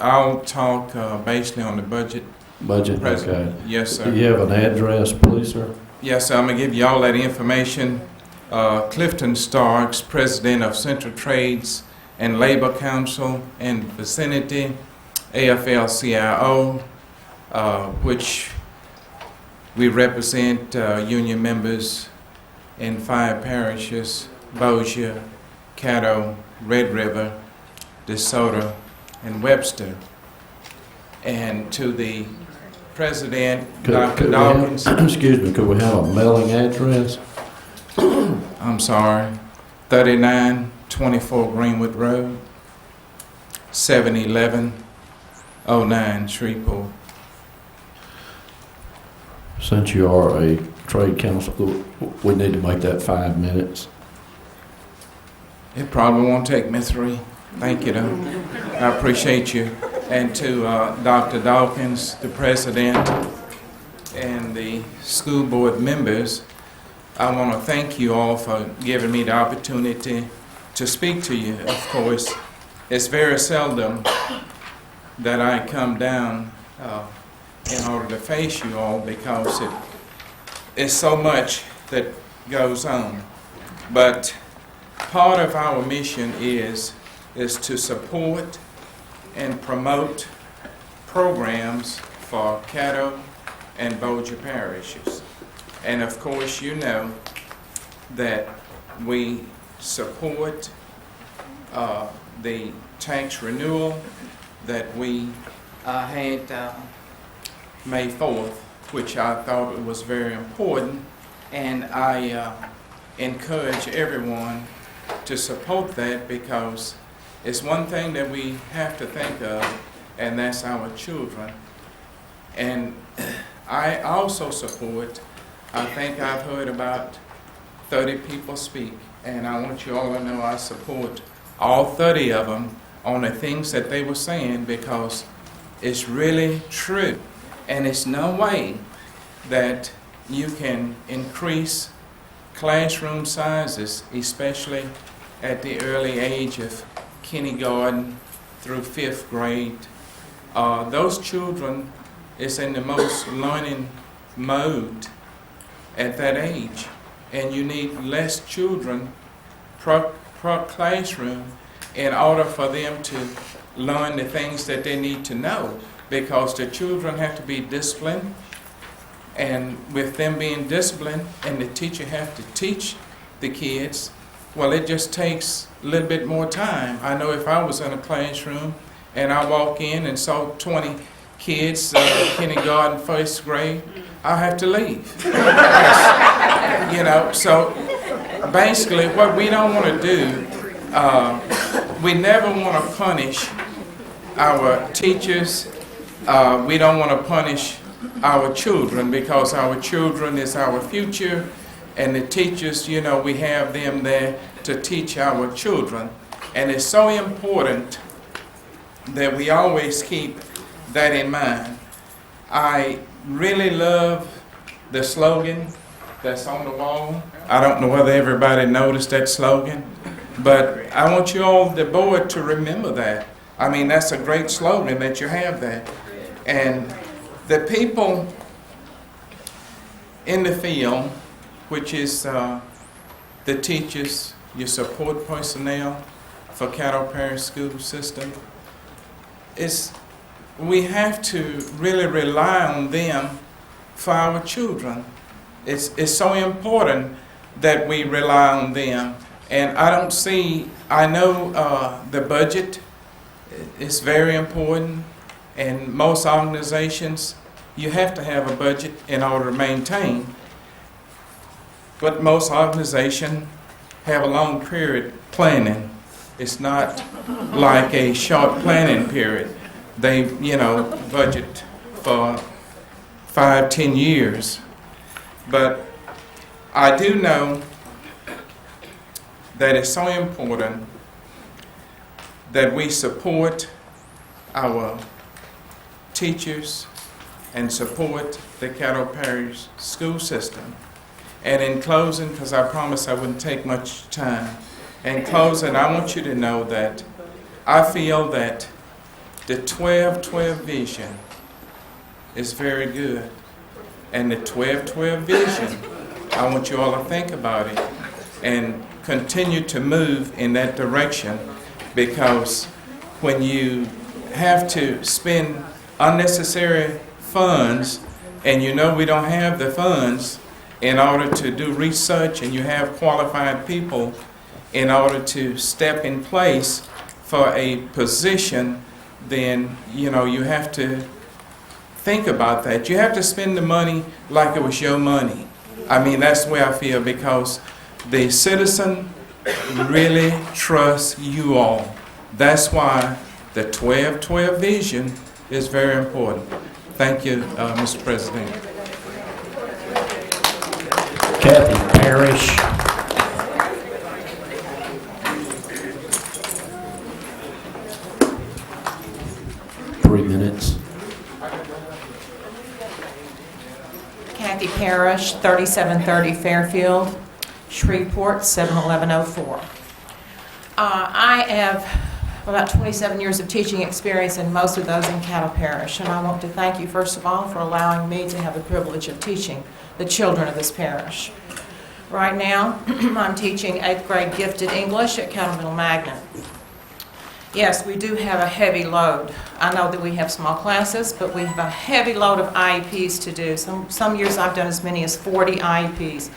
I'll talk basically on the budget. Budget, okay. Yes, sir. Do you have an address, please, sir? Yes, sir. I'm going to give you all that information. Clifton Starks, President of Central Trades and Labor Council in vicinity, AFL-CIO, which we represent union members in 5 parishes: Bossier, Caddo, Red River, DeSoto, and Webster. And to the President, Dr. Dawkins. Excuse me, could we have a mailing address? I'm sorry, 3924 Greenwood Road, 71109 Shreveport. Since you are a trade council, we need to make that 5 minutes. It probably won't take me 3. Thank you, though. I appreciate you. And to Dr. Dawkins, the President, and the school board members, I want to thank you all for giving me the opportunity to speak to you. Of course, it's very seldom that I come down in order to face you all because it's so much that goes on. But part of our mission is to support and promote programs for Caddo and Bossier parishes. And of course, you know that we support the tax renewal that we had May 4th, which I thought was very important, and I encourage everyone to support that because it's one thing that we have to think of, and that's our children. And I also support, I think I've heard about 30 people speak, and I want you all to know I support all 30 of them on the things that they were saying because it's really true. And it's no way that you can increase classroom sizes, especially at the early age of kindergarten through 5th grade. Those children is in the most learning mode at that age, and you need less children per classroom in order for them to learn the things that they need to know, because the children have to be disciplined, and with them being disciplined and the teacher have to teach the kids, well, it just takes a little bit more time. I know if I was in a classroom and I walk in and saw 20 kids, kindergarten, 1st grade, I have to leave. You know, so basically what we don't want to do, we never want to punish our teachers. We don't want to punish our children because our children is our future, and the teachers, you know, we have them there to teach our children. And it's so important that we always keep that in mind. I really love the slogan that's on the wall. I don't know whether everybody noticed that slogan, but I want you all, the board, to remember that. I mean, that's a great slogan that you have there. And the people in the field, which is the teachers, your support personnel for Caddo Parish School System, we have to really rely on them for our children. It's so important that we rely on them. And I know the budget is very important. And most organizations, you have to have a budget in order to maintain. but most organizations have a long period planning. It's not like a short planning period. They, budget for 5-10 years. But I do know that it's so important that we support our teachers and support the Caddo Parish school system. And in closing, because I promised I wouldn't take much time, in closing, I want you to know that I feel that the 12-12 vision is very good. And the 12-12 vision, I want you all to think about it and continue to move in that direction, because when you have to spend unnecessary funds and we don't have the funds in order to do research, and you have qualified people in order to step in place for a position, then you have to think about that. You have to spend the money like it was your money. I mean, that's the way I feel, because the citizen really trusts you all. That's why the 12-12 vision is very important. Thank you, Mr. President. Kathy Parrish. Minutes. Kathy Parrish, 3730 Fairfield, Shreveport, 71104. I have about 27 years of teaching experience, and most of those in Caddo Parish. And I want to thank you, first of all, for allowing me to have the privilege of teaching the children of this parish. Right now, I'm teaching 8th grade gifted English at Caddo Middle Magnet. Yes, we do have a heavy load. I know that we have small classes, but we have a heavy load of IEPs to do. Some years I've done as many as 40 IEPs.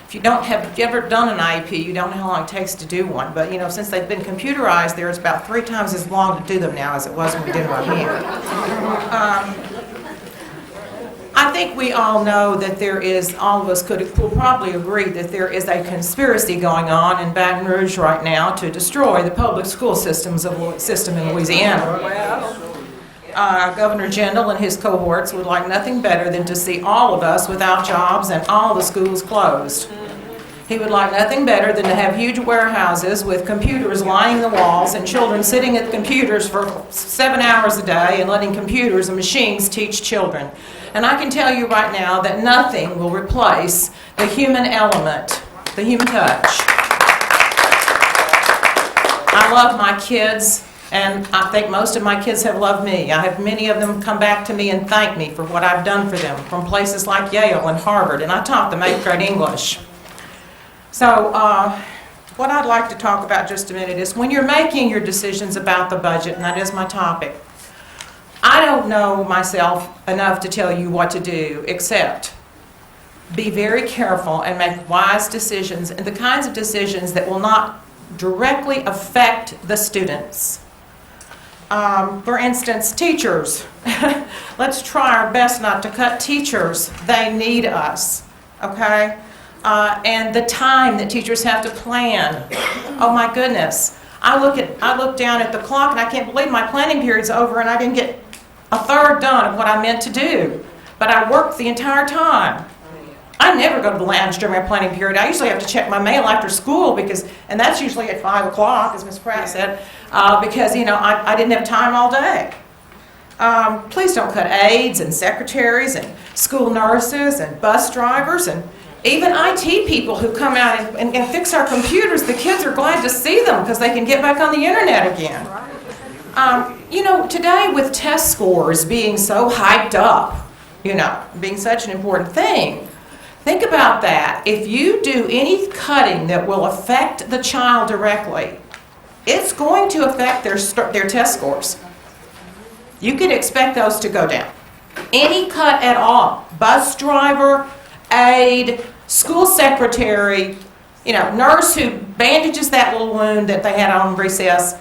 If you ever done an IEP, you don't know how long it takes to do one. But since they've been computerized, there's about 3 times as long to do them now as it was when we did them by hand. I think we all know that there is, all of us will probably agree that there is a conspiracy going on in Baton Rouge right now to destroy the public school system in Louisiana. Governor Jindal and his cohorts would like nothing better than to see all of us without jobs and all the schools closed. He would like nothing better than to have huge warehouses with computers lining the walls and children sitting at the computers for 7 hours a day and letting computers and machines teach children. And I can tell you right now that nothing will replace the human element, the human touch. I love my kids, and I think most of my kids have loved me. I have many of them come back to me and thank me for what I've done for them from places like Yale and Harvard, and I taught them 8th grade English. So what I'd like to talk about just a minute is when you're making your decisions about the budget, and that is my topic, I don't know myself enough to tell you what to do, except be very careful and make wise decisions, and the kinds of decisions that will not directly affect the students. For instance, teachers. Let's try our best not to cut teachers. They need us, okay? And the time that teachers have to plan. Oh my goodness. I look down at the clock and I can't believe my planning period's over and I didn't get a third done of what I meant to do. But I worked the entire time. I never go to the lounge during my planning period. I usually have to check my mail after school and that's usually at 5 o'clock, as Ms. Pratt said, because, I didn't have time all day. Please don't cut aides and secretaries and school nurses and bus drivers and even IT people who come out and fix our computers. The kids are glad to see them because they can get back on the internet again. Today with test scores being so hyped up, being such an important thing, think about that. If you do any cutting that will affect the child directly, it's going to affect their test scores. You can expect those to go down. Any cut at all, bus driver, aide, school secretary, nurse who bandages that little wound that they had on recess,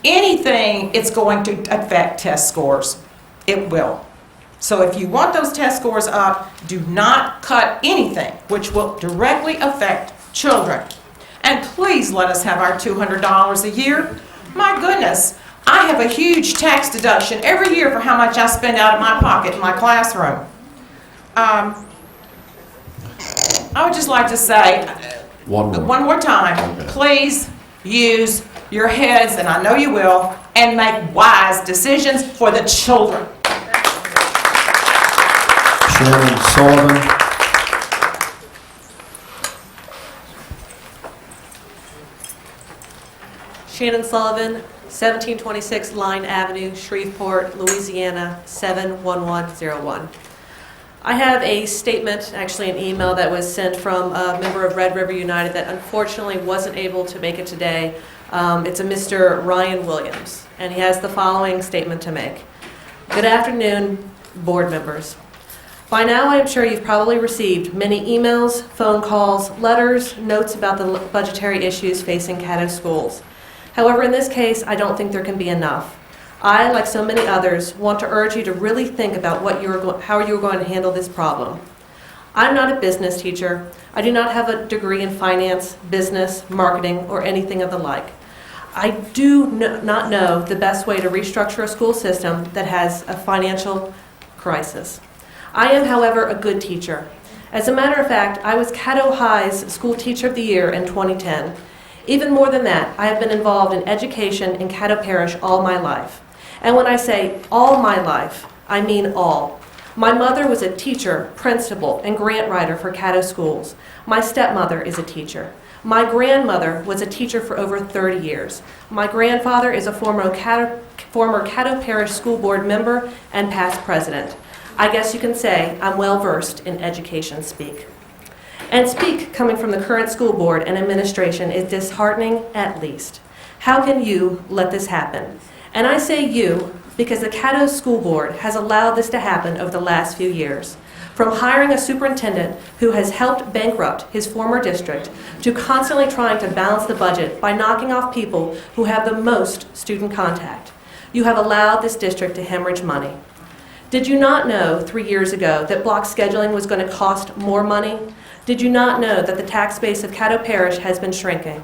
anything, it's going to affect test scores. It will. So if you want those test scores up, do not cut anything which will directly affect children. And please let us have our $200 a year. My goodness, I have a huge tax deduction every year for how much I spend out of my pocket in my classroom. I would just like to say, one more time, please use your heads, and I know you will, and make wise decisions for the children. Shannon Sullivan. Shannon Sullivan, 1726 Line Avenue, Shreveport, Louisiana, 71101. I have a statement, actually an email that was sent from a member of Red River United that unfortunately wasn't able to make it today. It's a Mr. Ryan Williams, and he has the following statement to make. Good afternoon, board members. By now, I am sure you've probably received many emails, phone calls, letters, notes about the budgetary issues facing Caddo schools. However, in this case, I don't think there can be enough. I, like so many others, want to urge you to really think about how you're going to handle this problem. I'm not a business teacher. I do not have a degree in finance, business, marketing, or anything of the like. I do not know the best way to restructure a school system that has a financial crisis. I am, however, a good teacher. As a matter of fact, I was Caddo High's School Teacher of the Year in 2010. Even more than that, I have been involved in education in Caddo Parish all my life. And when I say all my life, I mean all. My mother was a teacher, principal, and grant writer for Caddo schools. My stepmother is a teacher. My grandmother was a teacher for over 30 years. My grandfather is a former Caddo Parish School Board member and past president. I guess you can say I'm well versed in education speak. And speak coming from the current school board and administration is disheartening at least. How can you let this happen? And I say you because the Caddo School Board has allowed this to happen over the last few years. From hiring a superintendent who has helped bankrupt his former district to constantly trying to balance the budget by knocking off people who have the most student contact. You have allowed this district to hemorrhage money. Did you not know 3 years ago that block scheduling was going to cost more money? Did you not know that the tax base of Caddo Parish has been shrinking?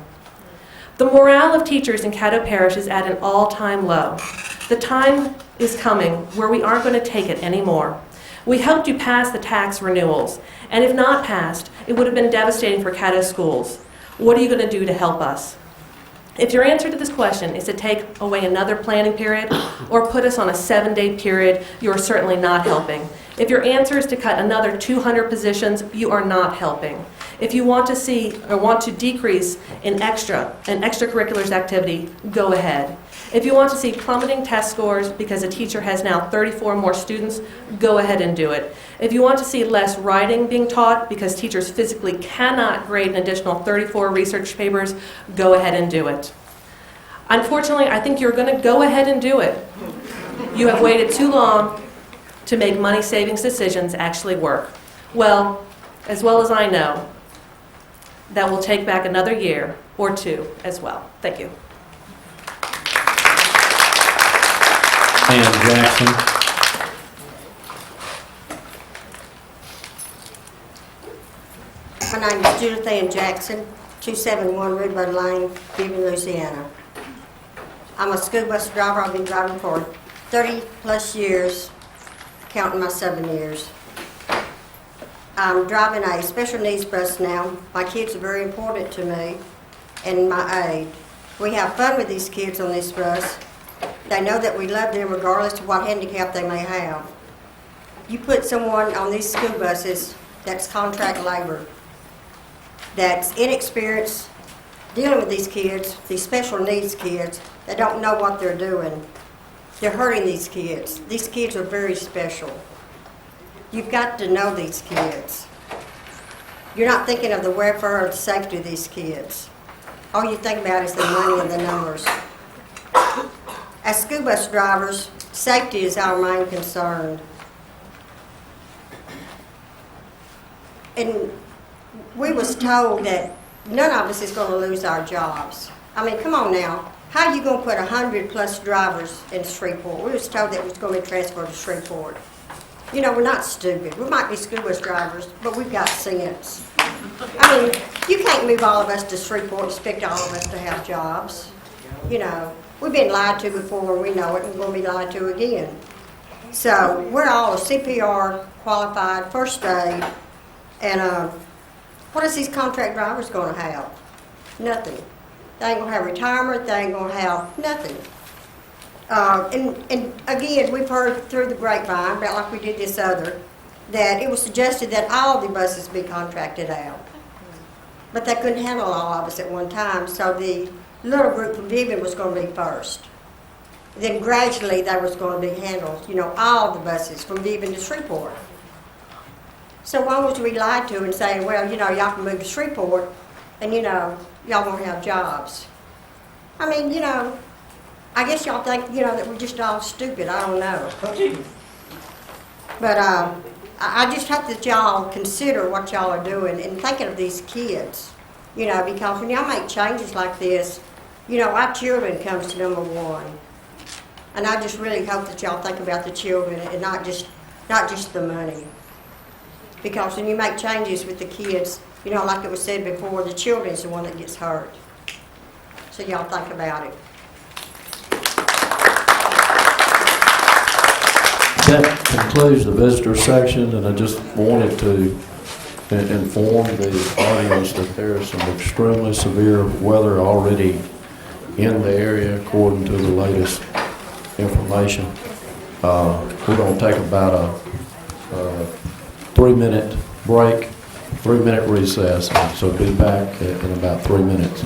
The morale of teachers in Caddo Parish is at an all-time low. The time is coming where we aren't going to take it anymore. We helped you pass the tax renewals, and if not passed, it would have been devastating for Caddo schools. What are you going to do to help us? If your answer to this question is to take away another planning period or put us on a 7-day period, you are certainly not helping. If your answer is to cut another 200 positions, you are not helping. If you want to see or want to decrease in extracurriculars activity, go ahead. If you want to see plummeting test scores because a teacher has now 34 more students, go ahead and do it. If you want to see less writing being taught because teachers physically cannot grade an additional 34 research papers, go ahead and do it. Unfortunately, I think you're going to go ahead and do it. You have waited too long to make money savings decisions actually work. Well as I know, that will take back another year or two as well. Thank you. Ann Jackson. My name is Judith Ann Jackson, 271 Redbud Lane, Vivian, Louisiana. I'm a school bus driver. I've been driving for 30 plus years, counting my 7 years. I'm driving a special needs bus now. My kids are very important to me and my aide. We have fun with these kids on this bus. They know that we love them regardless of what handicap they may have. You put someone on these school buses that's contract labor, that's inexperienced dealing with these kids, these special needs kids, that don't know what they're doing. They're hurting these kids. These kids are very special. You've got to know these kids. You're not thinking of the welfare or the safety of these kids. All you think about is the money and the numbers. As school bus drivers, safety is our main concern. And we was told that none of us is going to lose our jobs. I mean, come on now. How are you going to put 100 plus drivers in Shreveport? We was told that it was going to be transferred to Shreveport. You know, we're not stupid. We might be school bus drivers, but we've got sense. I mean, you can't move all of us to Shreveport and expect all of us to have jobs. You know, we've been lied to before and we know it, and we're going to be lied to again. So we're all CPR qualified, first aid, and what is these contract drivers going to have? Nothing. They ain't going to have retirement. They ain't going to have nothing. And again, we've heard through the grapevine, about like we did this other, that it was suggested that all the buses be contracted out. But they couldn't handle all of us at one time, so the little group from Vivian was going to be first. Then gradually they was going to be handled, you know, all the buses from Vivian to Shreveport. So why was we lied to and saying, well, you know, y'all can move to Shreveport and, you know, y'all won't have jobs? I mean, you know, I guess y'all think, you know, that we're just all stupid. I don't know. But I just hope that y'all consider what y'all are doing and thinking of these kids, you know, because when y'all make changes like this, you know, our children comes to number one. And I just really hope that y'all think about the children and not just the money. Because when you make changes with the kids, you know, like it was said before, the children's the one that gets hurt. So y'all think about it. That concludes the visitor section, and I just wanted to inform the audience that there is some extremely severe weather already in the area according to the latest information. We're going to take about a 3-minute break, 3-minute recess, so be back in about 3 minutes.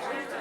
Thank you.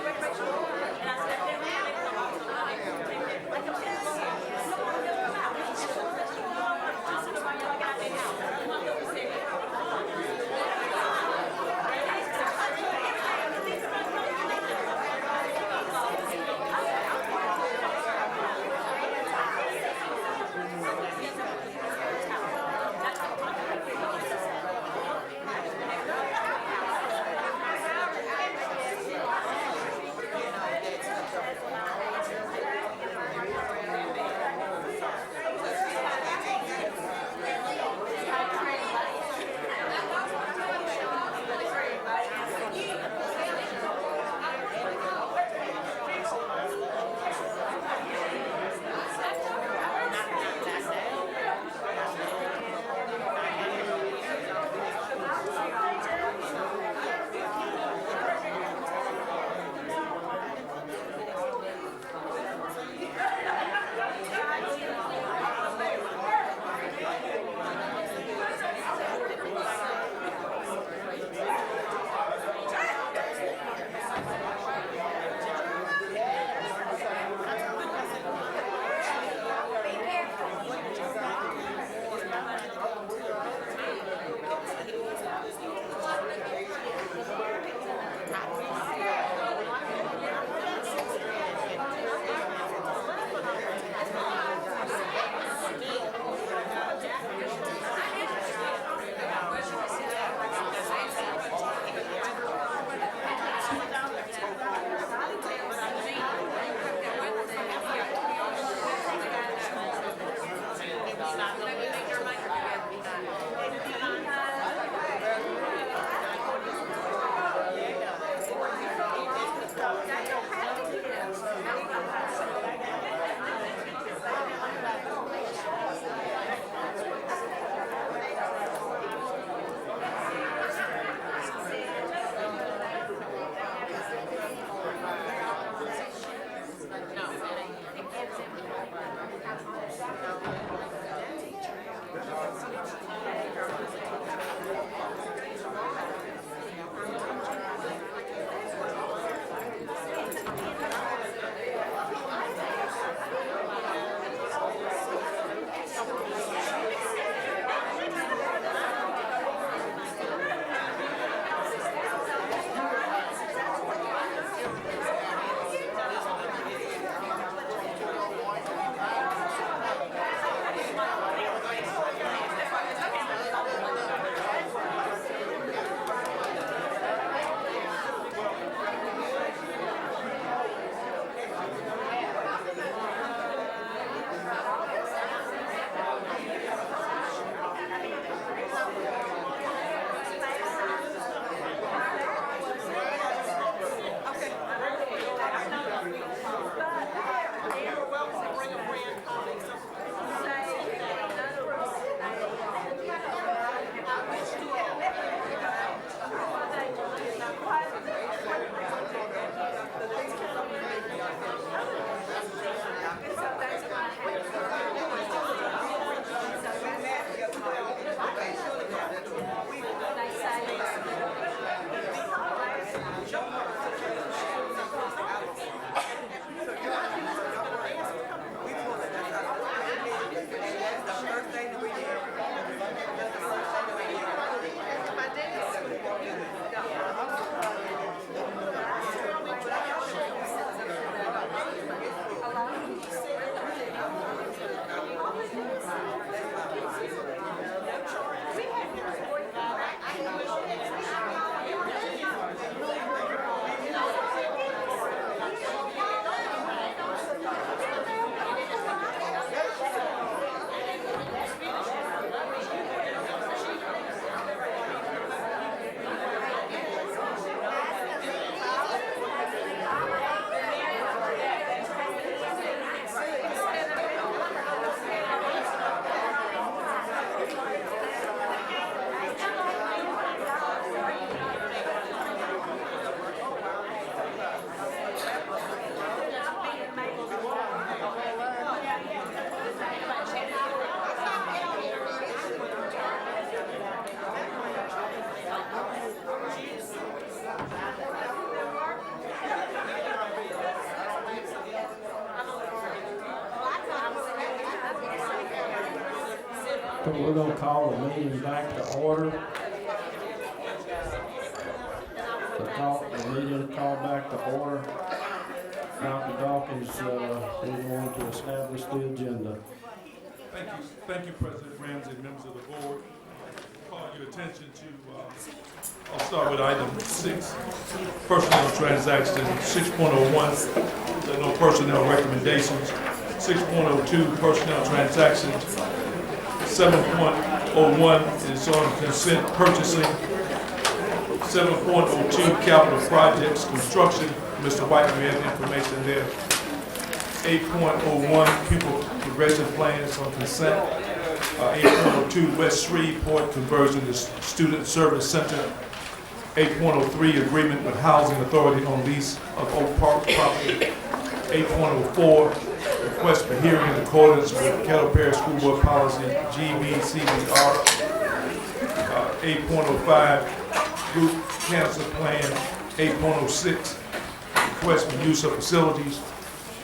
We're gonna call the meeting back to order. The meeting called back to order. Dr. Dawkins, is going to establish the agenda. Thank you, President Ramsey, members of the board. Call your attention to, I'll start with item 6, personnel transaction, 6.01, there are no personnel recommendations. 6.02, personnel transactions. 7.01 is on consent purchasing. 7.02, capital projects, construction. Mr. White, we have information there. 8.01, pupil progression plans on consent. 8.02, West Shreveport conversion to student service center. 8.03, agreement with Housing Authority on lease of Oak Park property. 8.04, request for hearing in accordance with Caddo Parish School Board Policy GBCBR. 8.05, group cancer plan. 8.06, request for use of facilities.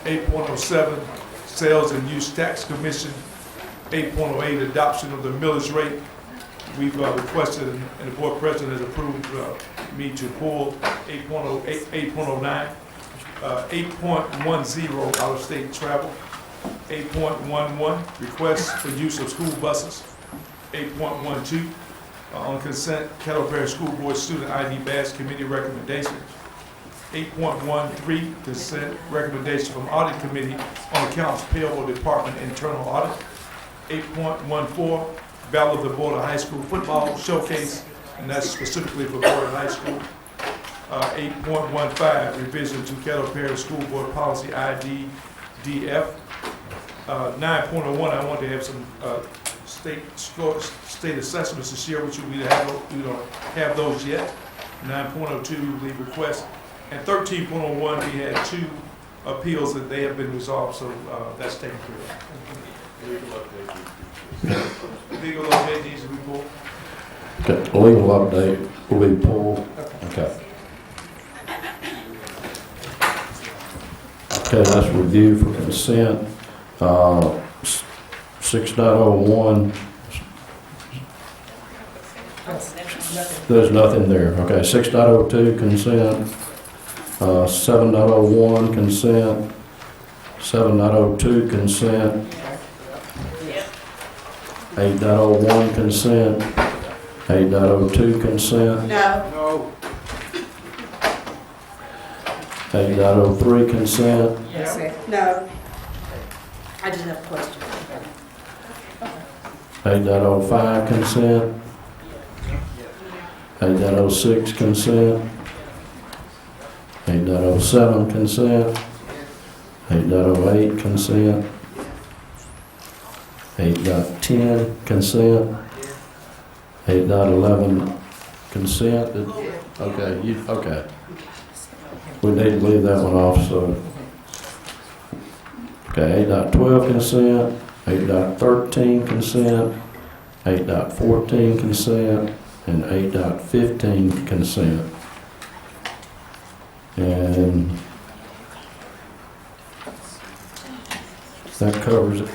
8.07, sales and use tax commission. 8.08, adoption of the millage rate. We've requested, and the board president has approved me to pull 8.08, 8.09. 8.10, out-of-state travel. 8.11, request for use of school buses. 8.12, on consent, Caddo Parish School Board Student ID Badge Committee recommendations. 8.13, consent recommendation from Audit Committee on Accounts Payable Department Internal Audit. 8.14, ballot of the Board of High School Football Showcase, and that's specifically for Board of High School. 8.15, revision to Caddo Parish School Board Policy IDDF. 9.01, I want to have some state assessments to share with you. We don't have those yet. 9.02, the request. And 13.01, we had 2 appeals that they have been resolved, so that's taken care of. Legal update needs to be pulled. Okay, legal update will be pulled. Okay. Okay, let's review for consent. 6.01. There's nothing there. Okay, 6.02 consent. 7.01 consent. 7.02 consent. 8.01 consent. 8.02 consent. No. 8.03 consent. No. I just have a question. 8.05 consent. 8.06 consent. 8.07 consent. 8.08 consent. 8.10 consent. 8.11 consent. Okay, okay. We need to leave that one off, so. Okay, 8.12 consent, 8.13 consent, 8.14 consent, and 8.15 consent. And that covers it.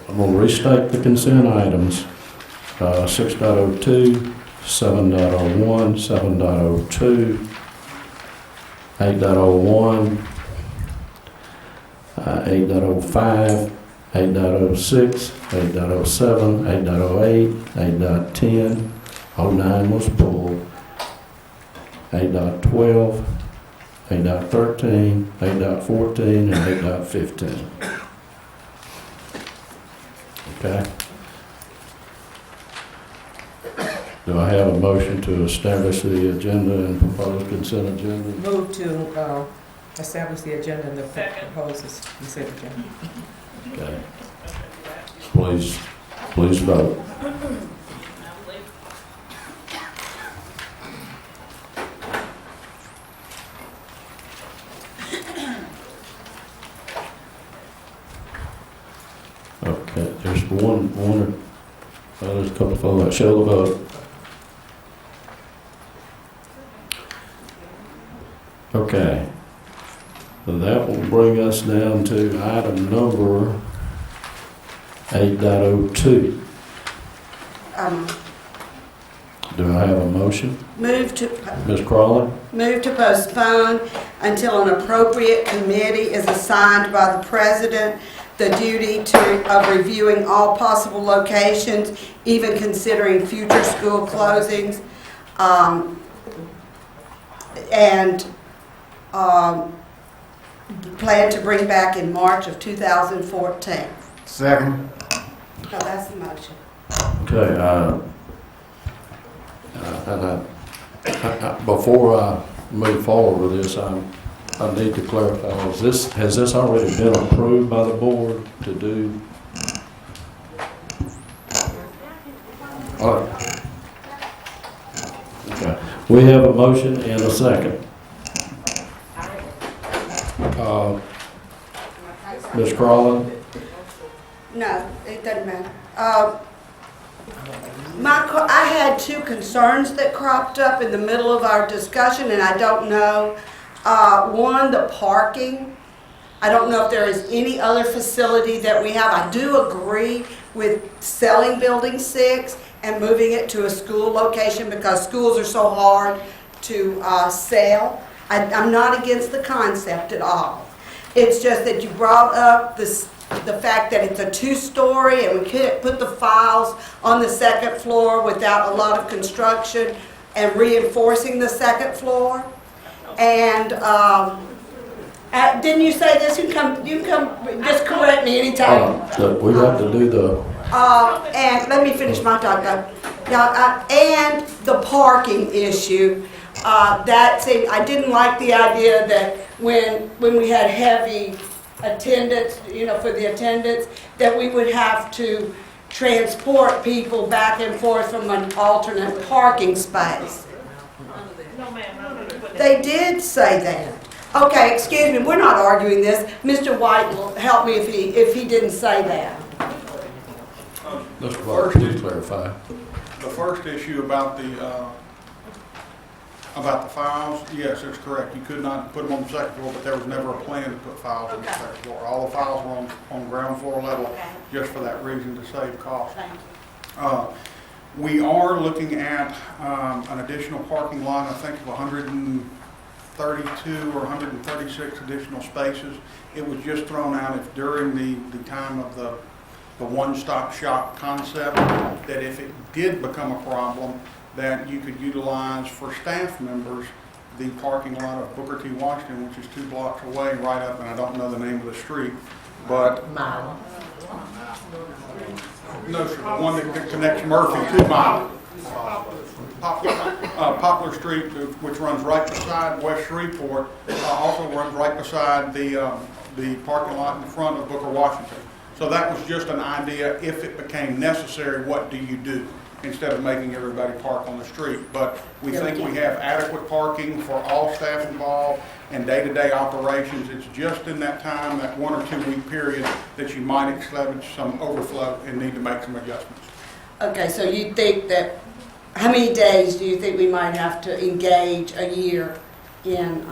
I'm going to restate the consent items. 6.02, 7.01, 7.02, 8.01, 8.05, 8.06, 8.07, 8.08, 8.10, 09 was pulled, 8.12, 8.13, 8.14, and 8.15. Okay. Do I have a motion to establish the agenda and proposed consent agenda? Move to establish the agenda and the proposed consent agenda. Okay. Please vote. Okay, there's one, there's a couple of folks. Show the vote. Okay. So that will bring us down to item number 8.02. Um, Do I have a motion? Move to Ms. Crawley? postpone until an appropriate committee is assigned by the president the duty of reviewing all possible locations, even considering future school closings, and plan to bring back in March of 2014. Second. No, that's the motion. Okay, before I move forward with this, I need to clarify, has this already been approved by the board to do? All right. Okay, we have a motion and a second. Ms. Crawley? No, it doesn't matter. I had two concerns that cropped up in the middle of our discussion, and I don't know. One, the parking. I don't know if there is any other facility that we have. I do agree with selling Building 6 and moving it to a school location because schools are so hard to sell. I'm not against the concept at all. It's just that you brought up the fact that it's a two-story and we couldn't put the files on the second floor without a lot of construction and reinforcing the second floor. And didn't you say this? You can come, just correct me anytime. We have to do the... And let me finish my talk though. And the parking issue. I didn't like the idea that when we had heavy attendance, for the attendance, that we would have to transport people back and forth from an alternate parking space. They did say that. Okay, excuse me, we're not arguing this. Mr. White will help me if he didn't say that. Mr. White, please clarify. The first issue about the files, yes, it's correct. You could not put them on the second floor, but there was never a plan to put files on the second floor. All the files were on ground floor level, just for that reason, to save cost. We are looking at an additional parking lot, I think of 132 or 136 additional spaces. It was just thrown out if during the time of the one-stop shop concept, that if it did become a problem, that you could utilize for staff members the parking lot of Booker T. Washington, which is 2 blocks away, right up, and I don't know the name of the street, but... Mile. No, sir, the one that connects Murphy to Mile. Poplar Street, which runs right beside West Shreveport, also runs right beside the parking lot in the front of Booker Washington. So that was just an idea. If it became necessary, what do you do instead of making everybody park on the street? But we think we have adequate parking for all staff involved and day-to-day operations. It's just in that time, that 1 or 2 week period, that you might experience some overflow and need to make some adjustments. Okay, so you think that, how many days do you think we might have to engage a year in?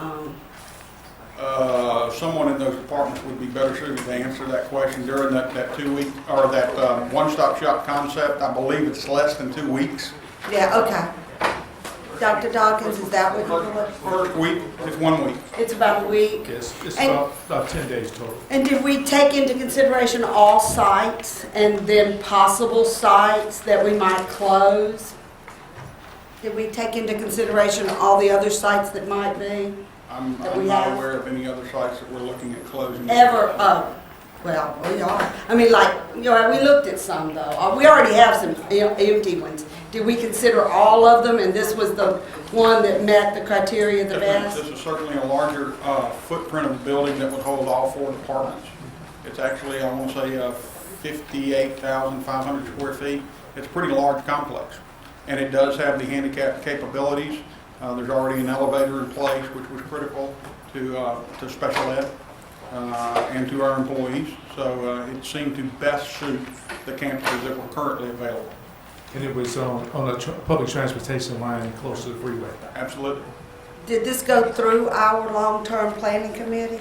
Someone in those departments would be better suited to answer that question during that 2 week, or that one-stop shop concept. I believe it's less than 2 weeks. Yeah, okay. Dr. Dawkins, is that what you're looking for? First week is 1 week. It's about a week? Yes, it's And- about 10 days total. And did we take into consideration all sites and then possible sites that we might close? Did we take into consideration all the other sites that might be? I'm That we not have? aware of any other sites that we're looking at closing. Well, we are. I mean, like, we looked at some though. We already have some empty ones. Did we consider all of them and this was the one that met the criteria the best? This is certainly a larger footprint of the building that would hold all 4 departments. It's actually, I want to say, 58,500 square feet. It's a pretty large complex. And it does have the handicap capabilities. There's already an elevator in place, which was critical to special ed and to our employees. So it seemed to best suit the campuses that were currently available. And it was on a public transportation line close to the freeway. Absolutely. Did this go through our long-term planning committee?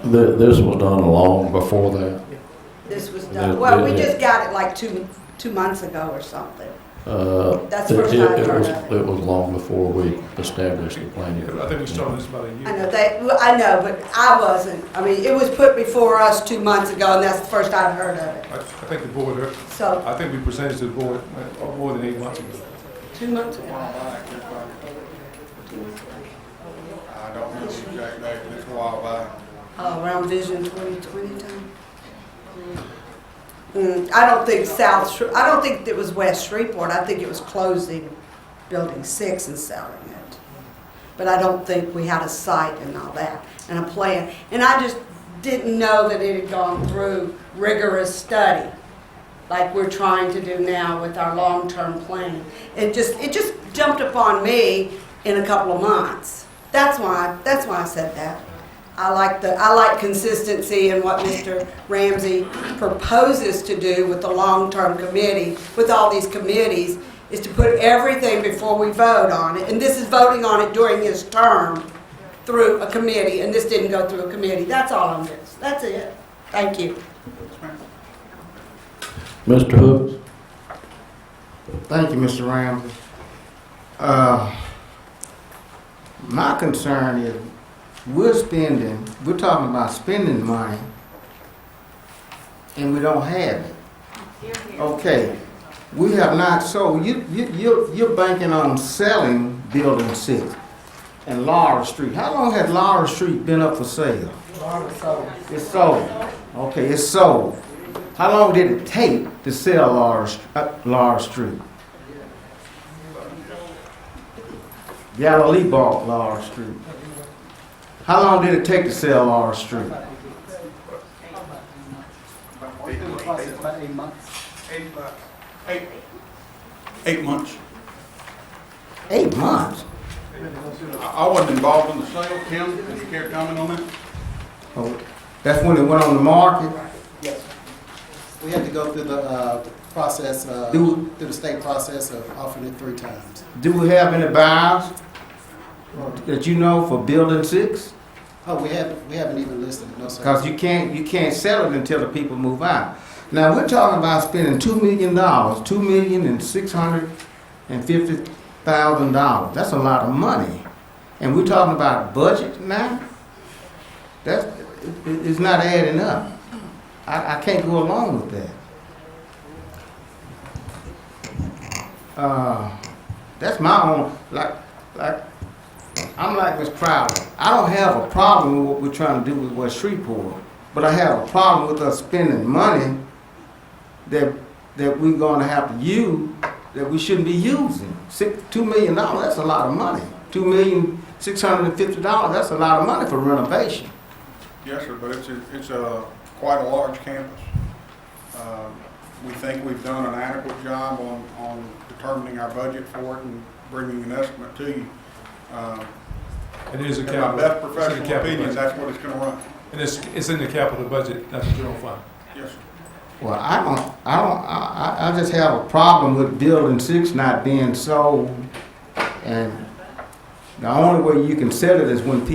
This was done long before that. This was The- done, well, we the- just got it like two months ago or something. That's the It first I've heard was, of it. it was long before we established the planning. I think we started this about a year. I know I know, but I wasn't. I mean, it was put before us 2 months ago, and that's the first I've heard of it. I think the board heard, So, I think we presented to the board more than 8 months ago. 2 months ago. I don't know the exact date, but it's a while back. Around Vision 2020 time. I don't think I don't think it was West Shreveport. I think it was closing Building 6 and selling it. But I don't think we had a site and all that, and a plan. And I just didn't know that it had gone through rigorous study, like we're trying to do now with our long-term plan. It just jumped upon me in a couple of months. That's why I said that. I like consistency in what Mr. Ramsey proposes to do with the long-term committee, with all these committees, is to put everything before we vote on it. And this is voting on it during his term through a committee, and this didn't go through a committee. That's all on this. That's it. Thank you. Mr. Hooks? Thank you, Mr. Ramsey. My concern is we're talking about spending money, and we don't have it. Okay, we have not sold. You're banking on selling Building 6 and Laura Street. How long has Laura Street been up for sale? It's sold. Okay, it's sold. How long did it take to sell Laura Street? Galilee bought Laura Street. How long did it take to sell Laura Street? About 8 months. 8 months. 8 months? I wasn't involved in the sale. Tim, did you care to comment on that? Oh, that's when it went on the market? Yes. We had to go through the process, through the state process of offering it 3 times. Do we have any buyers that you know for Building 6? Oh, we haven't even listed it, no sir. Because you can't sell it until the people move out. Now we're talking about spending $2 million, $2,650,000. That's a lot of money, and we're talking about budget now. It's not adding up. I can't go along with that. That's my own I'm like Ms. Crowder. I don't have a problem with what we're trying to do with West Shreveport, but I have a problem with us spending money that we're going to have to use that we shouldn't be using. $2 million, that's a lot of money. $2,650,000, that's a lot of money for renovation. Yes, sir, but it's quite a large campus. We think we've done an adequate job on determining our budget for it and bringing an estimate to you. It is a in capital. my best professional opinion, budget. that's what it's going to run. And it's in the capital budget, not the general fund. Yes, sir. Well, I just have a problem with Building 6 not being sold, and the only way you can sell it is when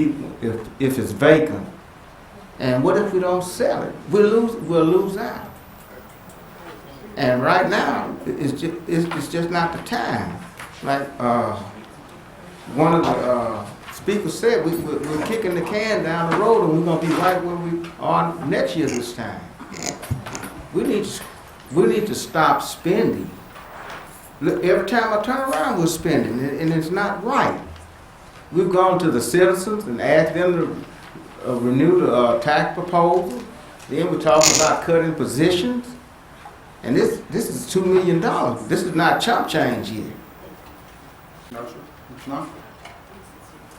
if it's vacant. And what if we don't sell it? We'll lose out. And right now, it's just not the time. Like one of the speakers said, we're kicking the can down the road, and we're gonna be right where we are next year this time. We need to stop spending. Look, every time I turn around, we're spending, and it's not right. We've gone to the citizens and asked them to renew the tax proposal. Then we're talking about cutting positions. And this is $2 million. This is not chump change here. No, sir, it's not.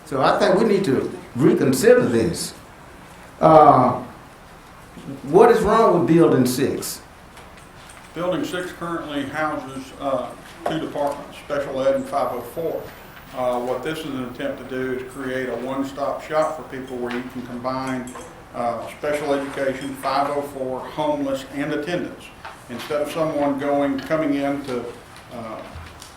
So I think we need to reconsider this. What is wrong with Building 6? Building 6 currently houses 2 departments, Special Ed and 504. What this is an attempt to do is create a one-stop shop for people where you can combine special education, 504, homeless, and attendance. Instead of someone coming in to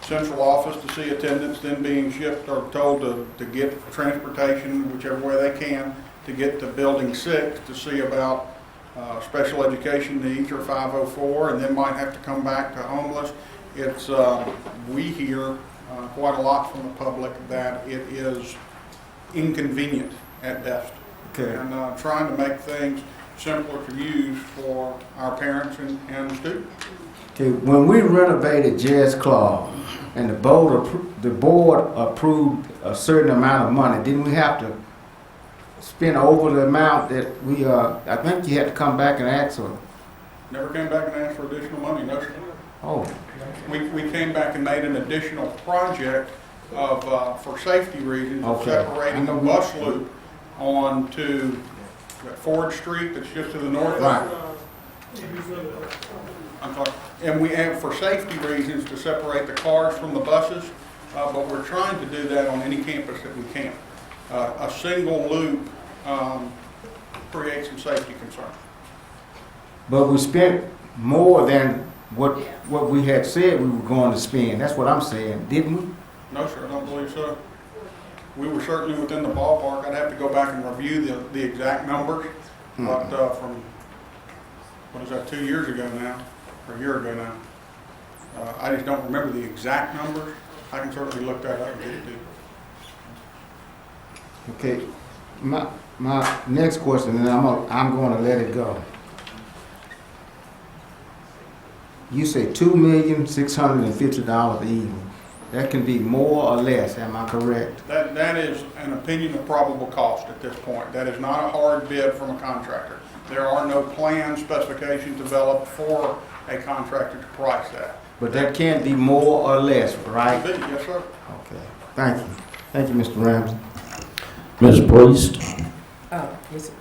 central office to see attendance, then being shipped or told to get transportation whichever way they can to get to Building 6 to see about special education needs or 504, and then might have to come back to homeless. It's, we hear quite a lot from the public that it is inconvenient at best. Okay. And trying to make things simpler to use for our parents and students. Okay, when we renovated Jazz Club and the board approved a certain amount of money, didn't we have to spend over the amount that we, I think you had to come back and ask for? Never came back and asked for additional money, no sir. Oh. We came back and made an additional project of, for safety reasons, of Okay. separating the bus loop onto Ford Street that's just to the north. Right. I'm sorry. And we have, for safety reasons, to separate the cars from the buses, but we're trying to do that on any campus that we can. A single loop creates some safety concerns. But we spent more than what we had said we were going to spend. That's what I'm saying, didn't we? No, sir, I don't believe so. We were certainly within the ballpark. I'd have to go back and review the exact numbers, but from, what is that, 2 years ago now, or a year ago now. I just don't remember the exact numbers. I can certainly look that up and get it to you. Okay, my next question, and I'm going to let it go. You say $2,650 a evening. That can be more or less, am I correct? That is an opinion of probable cost at this point. That is not a hard bid from a contractor. There are no plan specifications developed for a contractor to price that. But that can be more or less, right? Yes, sir. Okay, thank you. Thank you, Mr. Ramsey. Ms. Priest? Yes, sir.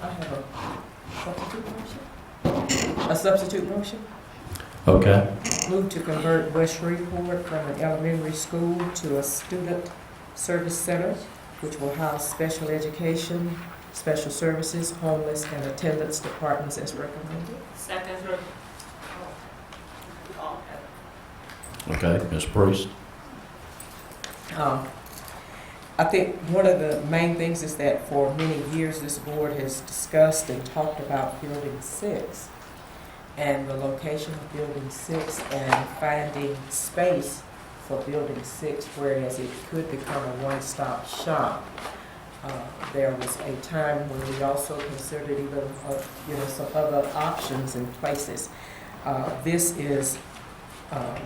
I have a substitute motion. Okay. Move to convert West Shreveport from an elementary school to a student service center, which will house special education, special services, homeless, and attendance departments as recommended. Second. Okay, Ms. Priest? I think one of the main things is that for many years this board has discussed and talked about Building 6 and the location of Building 6 and finding space for Building 6, whereas it could become a one-stop shop. There was a time when we also considered even some other options and places.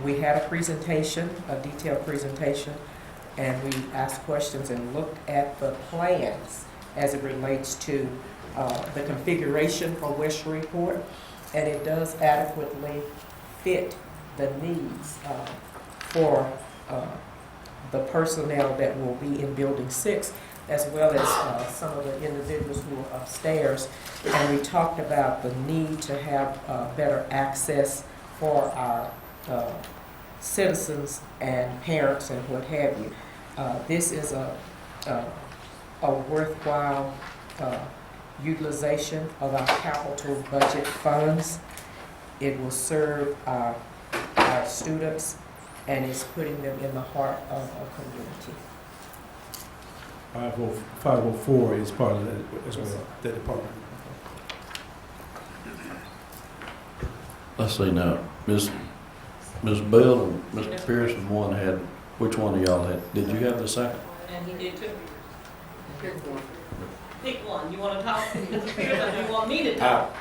We had a presentation, a detailed presentation, and we asked questions and looked at the plans as it relates to the configuration for West Shreveport, and it does adequately fit the needs for the personnel that will be in Building 6, as well as some of the individuals who are upstairs. And we talked about the need to have better access for our citizens and parents and what have you. This is a worthwhile utilization of our capital budget funds. It will serve our students, and it's putting them in the heart of a community. 504 is part of that as well, that department. Let's see now, Ms. Bell and Mr. Pearson, which one of y'all had, did you have the second? And he did too. Pick one. You want to talk? Mr. Pearson, or you want me to talk?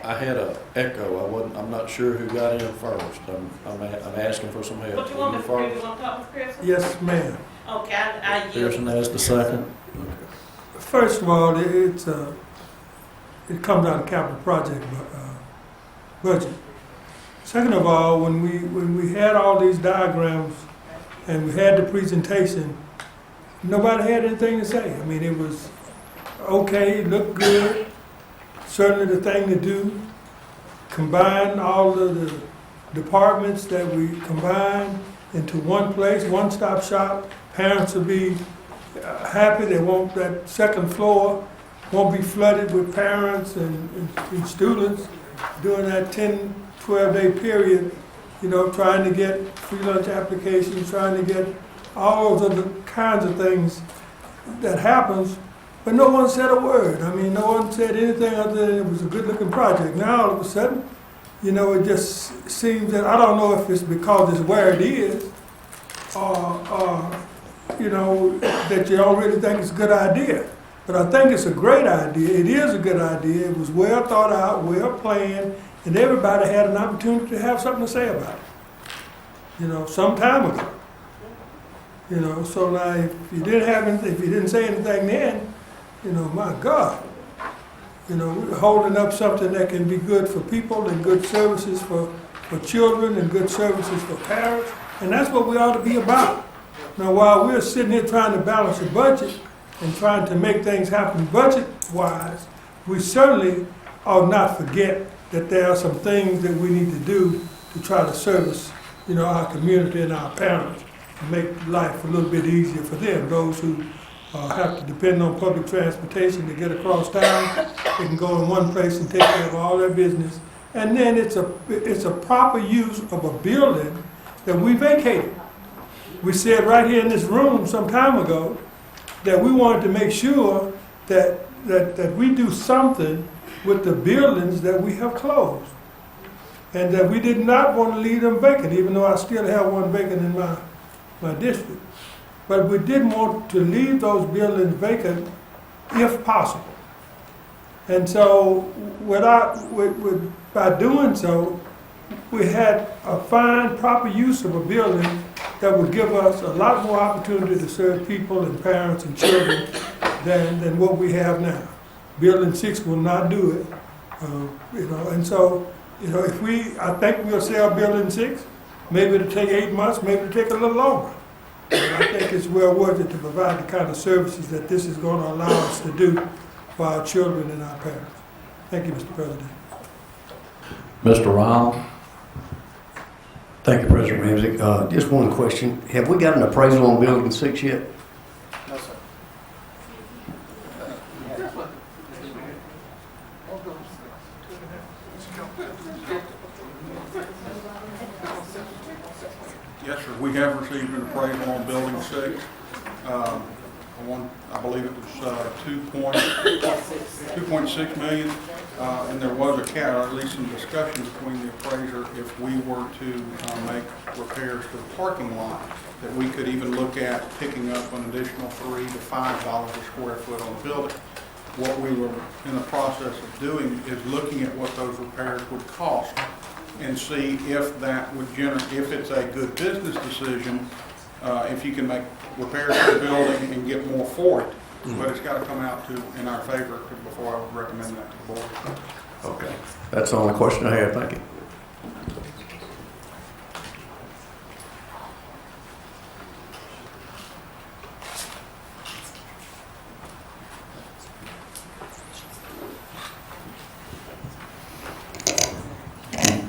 I had a echo. I'm not sure who got in first. I'm asking for some help. What you want, Mr. Pearson? You want to talk, Mr. Pearson? Yes, ma'am. Okay, I yield. Pearson asked the second. First of all, it comes out of capital project budget. Second of all, when we had all these diagrams and we had the presentation, nobody had anything to say. I mean, it was okay, it looked good, certainly the thing to do. Combine all of the departments that we combined into one place, one-stop shop. Parents will be happy. They won't, that second floor won't be flooded with parents and students during that 10, 12-day period, trying to get free lunch applications, trying to get all those other kinds of things that happens but no one said a word. I mean, no one said anything other than it was a good-looking project. Now, all of a sudden, you know, it just seems that, I don't know if it's because it's where it is, or you know, that you don't really think it's a good idea. But I think it's a great idea. It is a good idea. It was well thought out, well planned, and everybody had an opportunity to have something to say about it. You know, some time ago. You know, so now if you didn't say anything then, you know, my God. You know, we're holding up something that can be good for people and good services for children and good services for parents. And that's what we ought to be about. Now, while we're sitting here trying to balance a budget and trying to make things happen budget-wise, we certainly ought not forget that there are some things that we need to do to try to service, you know, our community and our parents, to make life a little bit easier for them. Those who have to depend on public transportation to get across town, they can go in one place and take care of all their business. And then it's a proper use of a building that we vacated. We said right here in this room some time ago that we wanted to make sure that we do something with the buildings that we have closed. And that we did not want to leave them vacant, even though I still have one vacant in my district. But we did want to leave those buildings vacant if possible. And so by doing so, we had a fine, proper use of a building that would give us a lot more opportunity to serve people and parents and children than what we have now. Building 6 will not do it. You know, and so, you know, I think we'll sell Building 6. Maybe it'll take 8 months, maybe it'll take a little longer. And I think it's well worth it to provide the kind of services that this is going to allow us to do for our children and our parents. Thank you, Mr. President. Mr. Ryle? Thank you, President Ramsey. Just one question. Have we got an appraisal on Building 6 yet? No, sir. Yes, sir. We have received an appraisal on Building 6. I believe it was 2.6 million. And there was or at least some discussion between the appraiser if we were to make repairs to the parking lot, that we could even look at picking up an additional $3 to $5 a square foot on the building. What we were in the process of doing is looking at what those repairs would cost and see if that would generate, if it's a good business decision, if you can make repairs to the building and get more for it. But it's got to come out in our favor before I would recommend that to the board. Okay. That's the only question I have. Thank you.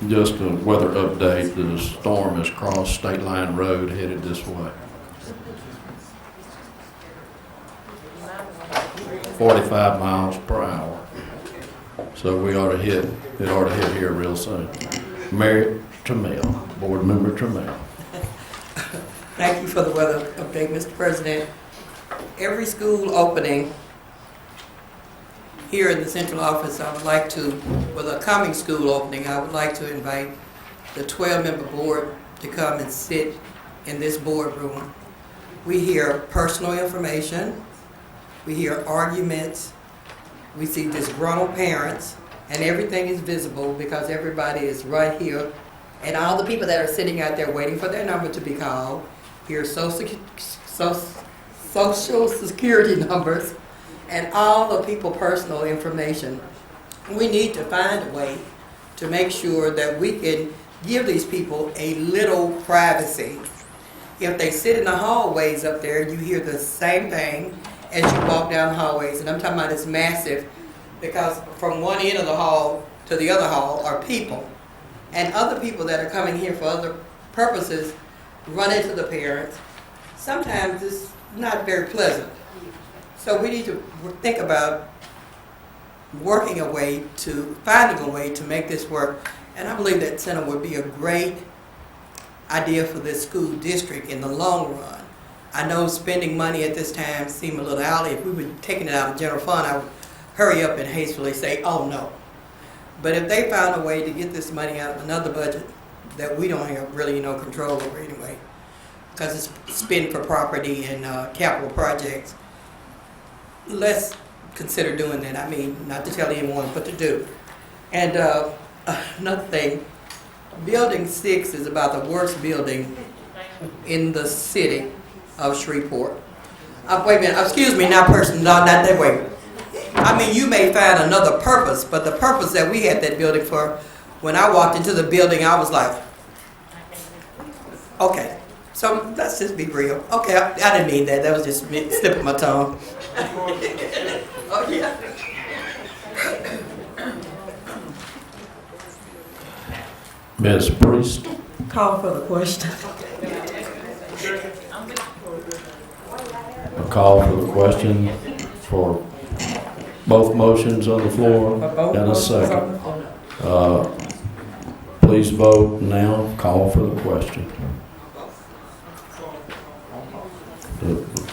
Just a weather update. The storm has crossed State Line Road, headed this way. 45 miles per hour. So it ought to hit here real soon. Mary Trammell, Board Member Trammell. Thank you for the weather update, Mr. President. Every school opening here in the central office, I would like to, with a coming school opening, I would like to invite the 12-member board to come and sit in this boardroom. We hear personal information. We hear arguments, we see disgruntled parents, and everything is visible because everybody is right here. And all the people that are sitting out there waiting for their number to be called, hear social security numbers, and all the people's personal information. We need to find a way to make sure that we can give these people a little privacy. If they sit in the hallways up there, you hear the same thing as you walk down the hallways, and I'm talking about it's massive because from one end of the hall to the other hall are people. And other people that are coming here for other purposes run into the parents. Sometimes it's not very pleasant. So we need to think about finding a way to make this work. And I believe that center would be a great idea for this school district in the long run. I know spending money at this time seemed a little alley. If we were taking it out of general fund, I would hurry up and hastily say, oh no. But if they found a way to get this money out of another budget that we don't have really no control over anyway, because it's spent for property and capital projects, let's consider doing that. I mean, not to tell anyone what to do. And another thing, Building 6 is about the worst building in the city of Shreveport. Wait a minute, excuse me, not that way. I mean, you may find another purpose, but the purpose that we had that building for, when I walked into the building, I was like, okay, so let's just be real. Okay, I didn't mean that. That was just me slipping my tongue. Oh, yeah. Ms. Priest? Call for the question. A call for the question for both motions on the floor and a second. Please vote now. Call for the question.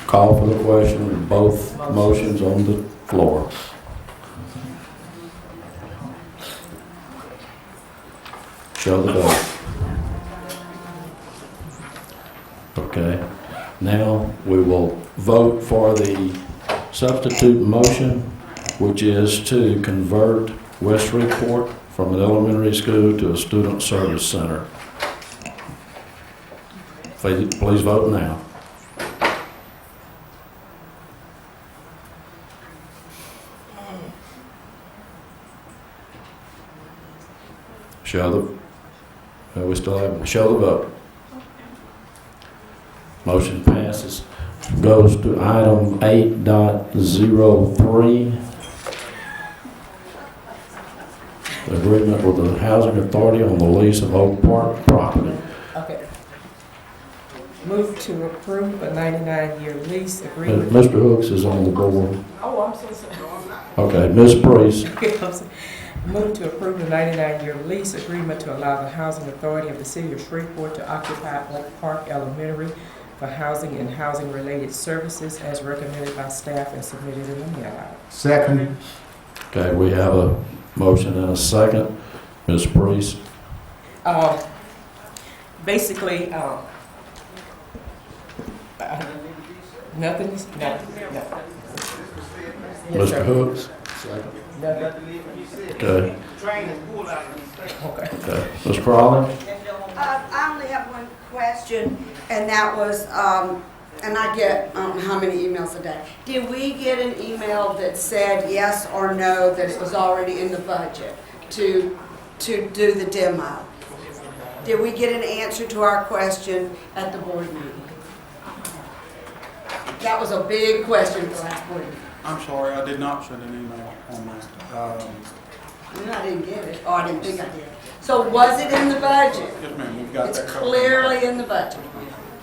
Call for the question, both motions on the floor. Show the vote. Okay. Now we will vote for the substitute motion, which is to convert West Shreveport from an elementary school to a student service center. Please vote now. Show the vote. Motion passes. Goes to item 8.03. The agreement with the Housing Authority on the lease of Oak Park property. Okay. Move to approve a 99-year lease agreement. Mr. Hooks is on the board. Oh, I'm so sorry. Okay, Ms. Priest. Move to approve a 99-year lease agreement to allow the Housing Authority of the City of Shreveport to occupy Oak Park Elementary for housing and housing-related services as recommended by staff and submitted in the mail. Second. Okay, we have a motion and a second. Ms. Priest. Basically, nothing. Mr. Hooks. Okay. Okay. Ms. Crawley? I only have one question, and that was, and I get how many emails a day. Did we get an email that said yes or no that it was already in the budget to do the demo? Did we get an answer to our question at the board meeting? That was a big question for last board meeting. I'm sorry, I did not send an email on that. I didn't get it. Oh, I didn't think I did. So was it in the budget? Yes, ma'am, we've got It's that covered. clearly in the budget.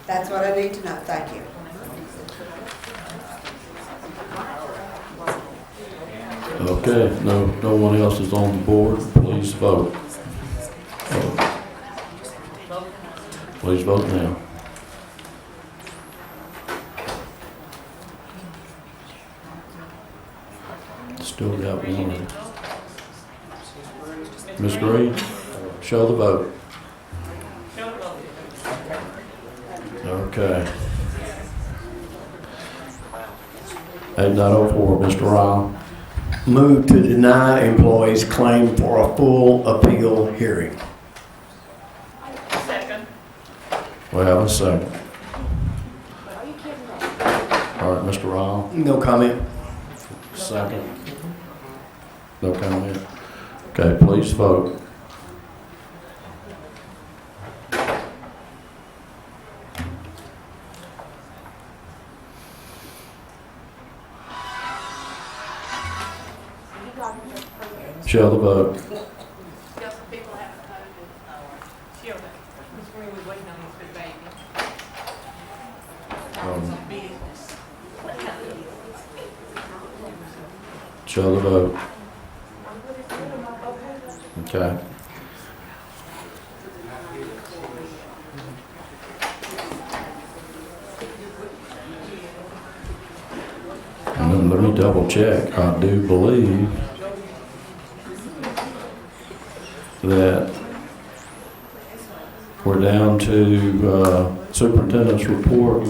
That's what I need to know. Thank you. Okay, no one else is on the board. Please vote. Please vote now. Still got one. Ms. Green, show the vote. Okay. 8.04, Mr. Ryle. Move to deny employees' claim for a full appeal hearing. Second. We have a second. All right, Mr. Ryle. No comment. Second. No comment. Okay, please vote. Show the vote. Show the vote. Okay. Let me double check. I do believe that we're down to superintendent's report.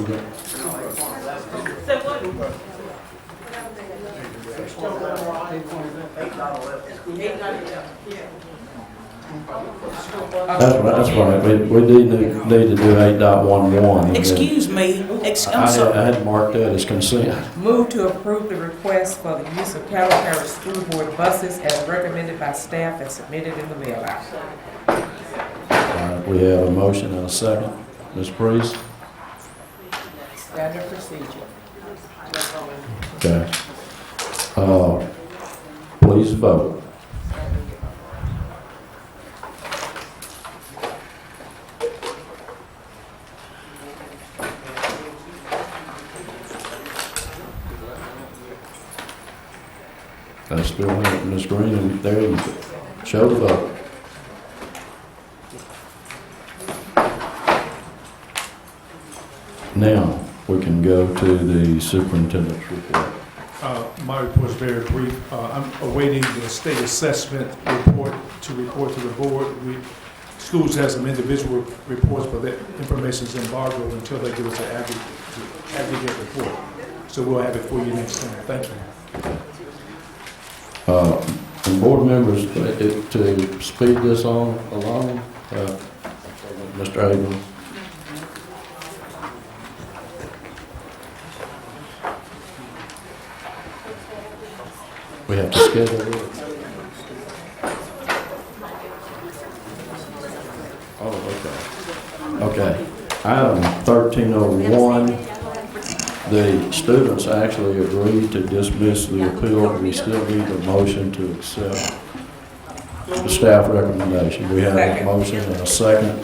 That's right. We need to do 8.11. Excuse me, I'm sorry. I had marked that as consent. Move to approve the request for the use of Caddo Parish School Board buses as recommended by staff and submitted in the mail out. We have a motion and a second. Ms. Priest? Standard procedure. Okay. Please vote. I still have Ms. Green, and there you go. Show the vote. Now, we can go to the superintendent's report. My report is very brief. I'm awaiting the state assessment report to the board. Schools have some individual reports, but that information is embargoed until they give us an aggregate report. So we'll have it for you next time. Thank you. And board members, to speed this on along, Mr. Abrams. We have to schedule it. Oh, okay. Okay. Item 1301. The students actually agreed to dismiss the appeal. We still need a motion to accept the staff recommendation. We have a motion and a second.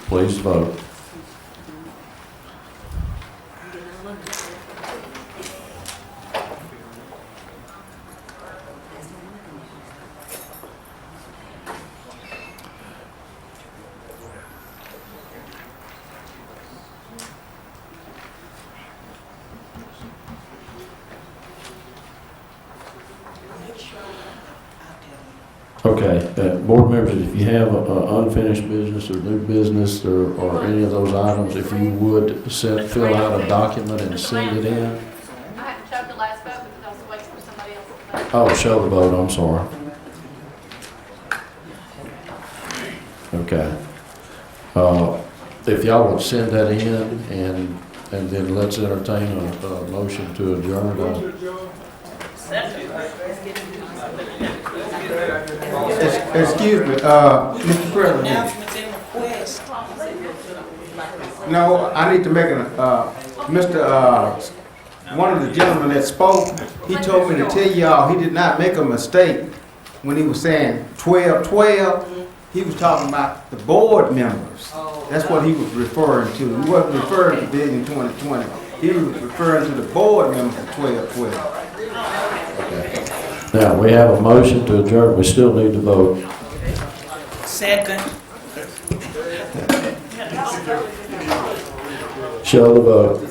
Please vote. Okay, board members, if you have unfinished business or new business or any of those items, if you would fill out a document and send it in. I hadn't showed the last vote because I was waiting for somebody else to vote. Oh, show the vote, I'm sorry. Okay. If y'all would send that in and then let's entertain a motion to adjourn. Excuse me, Mr. President. No, I need to make one of the gentlemen that spoke, he told me to tell y'all he did not make a mistake when he was saying 12-12. He was talking about the board members. That's what he was referring to. He wasn't referring to Vision 2020. He was referring to the board members of 12-12. Now, we have a motion to adjourn. We still need to vote. Second. Show the vote.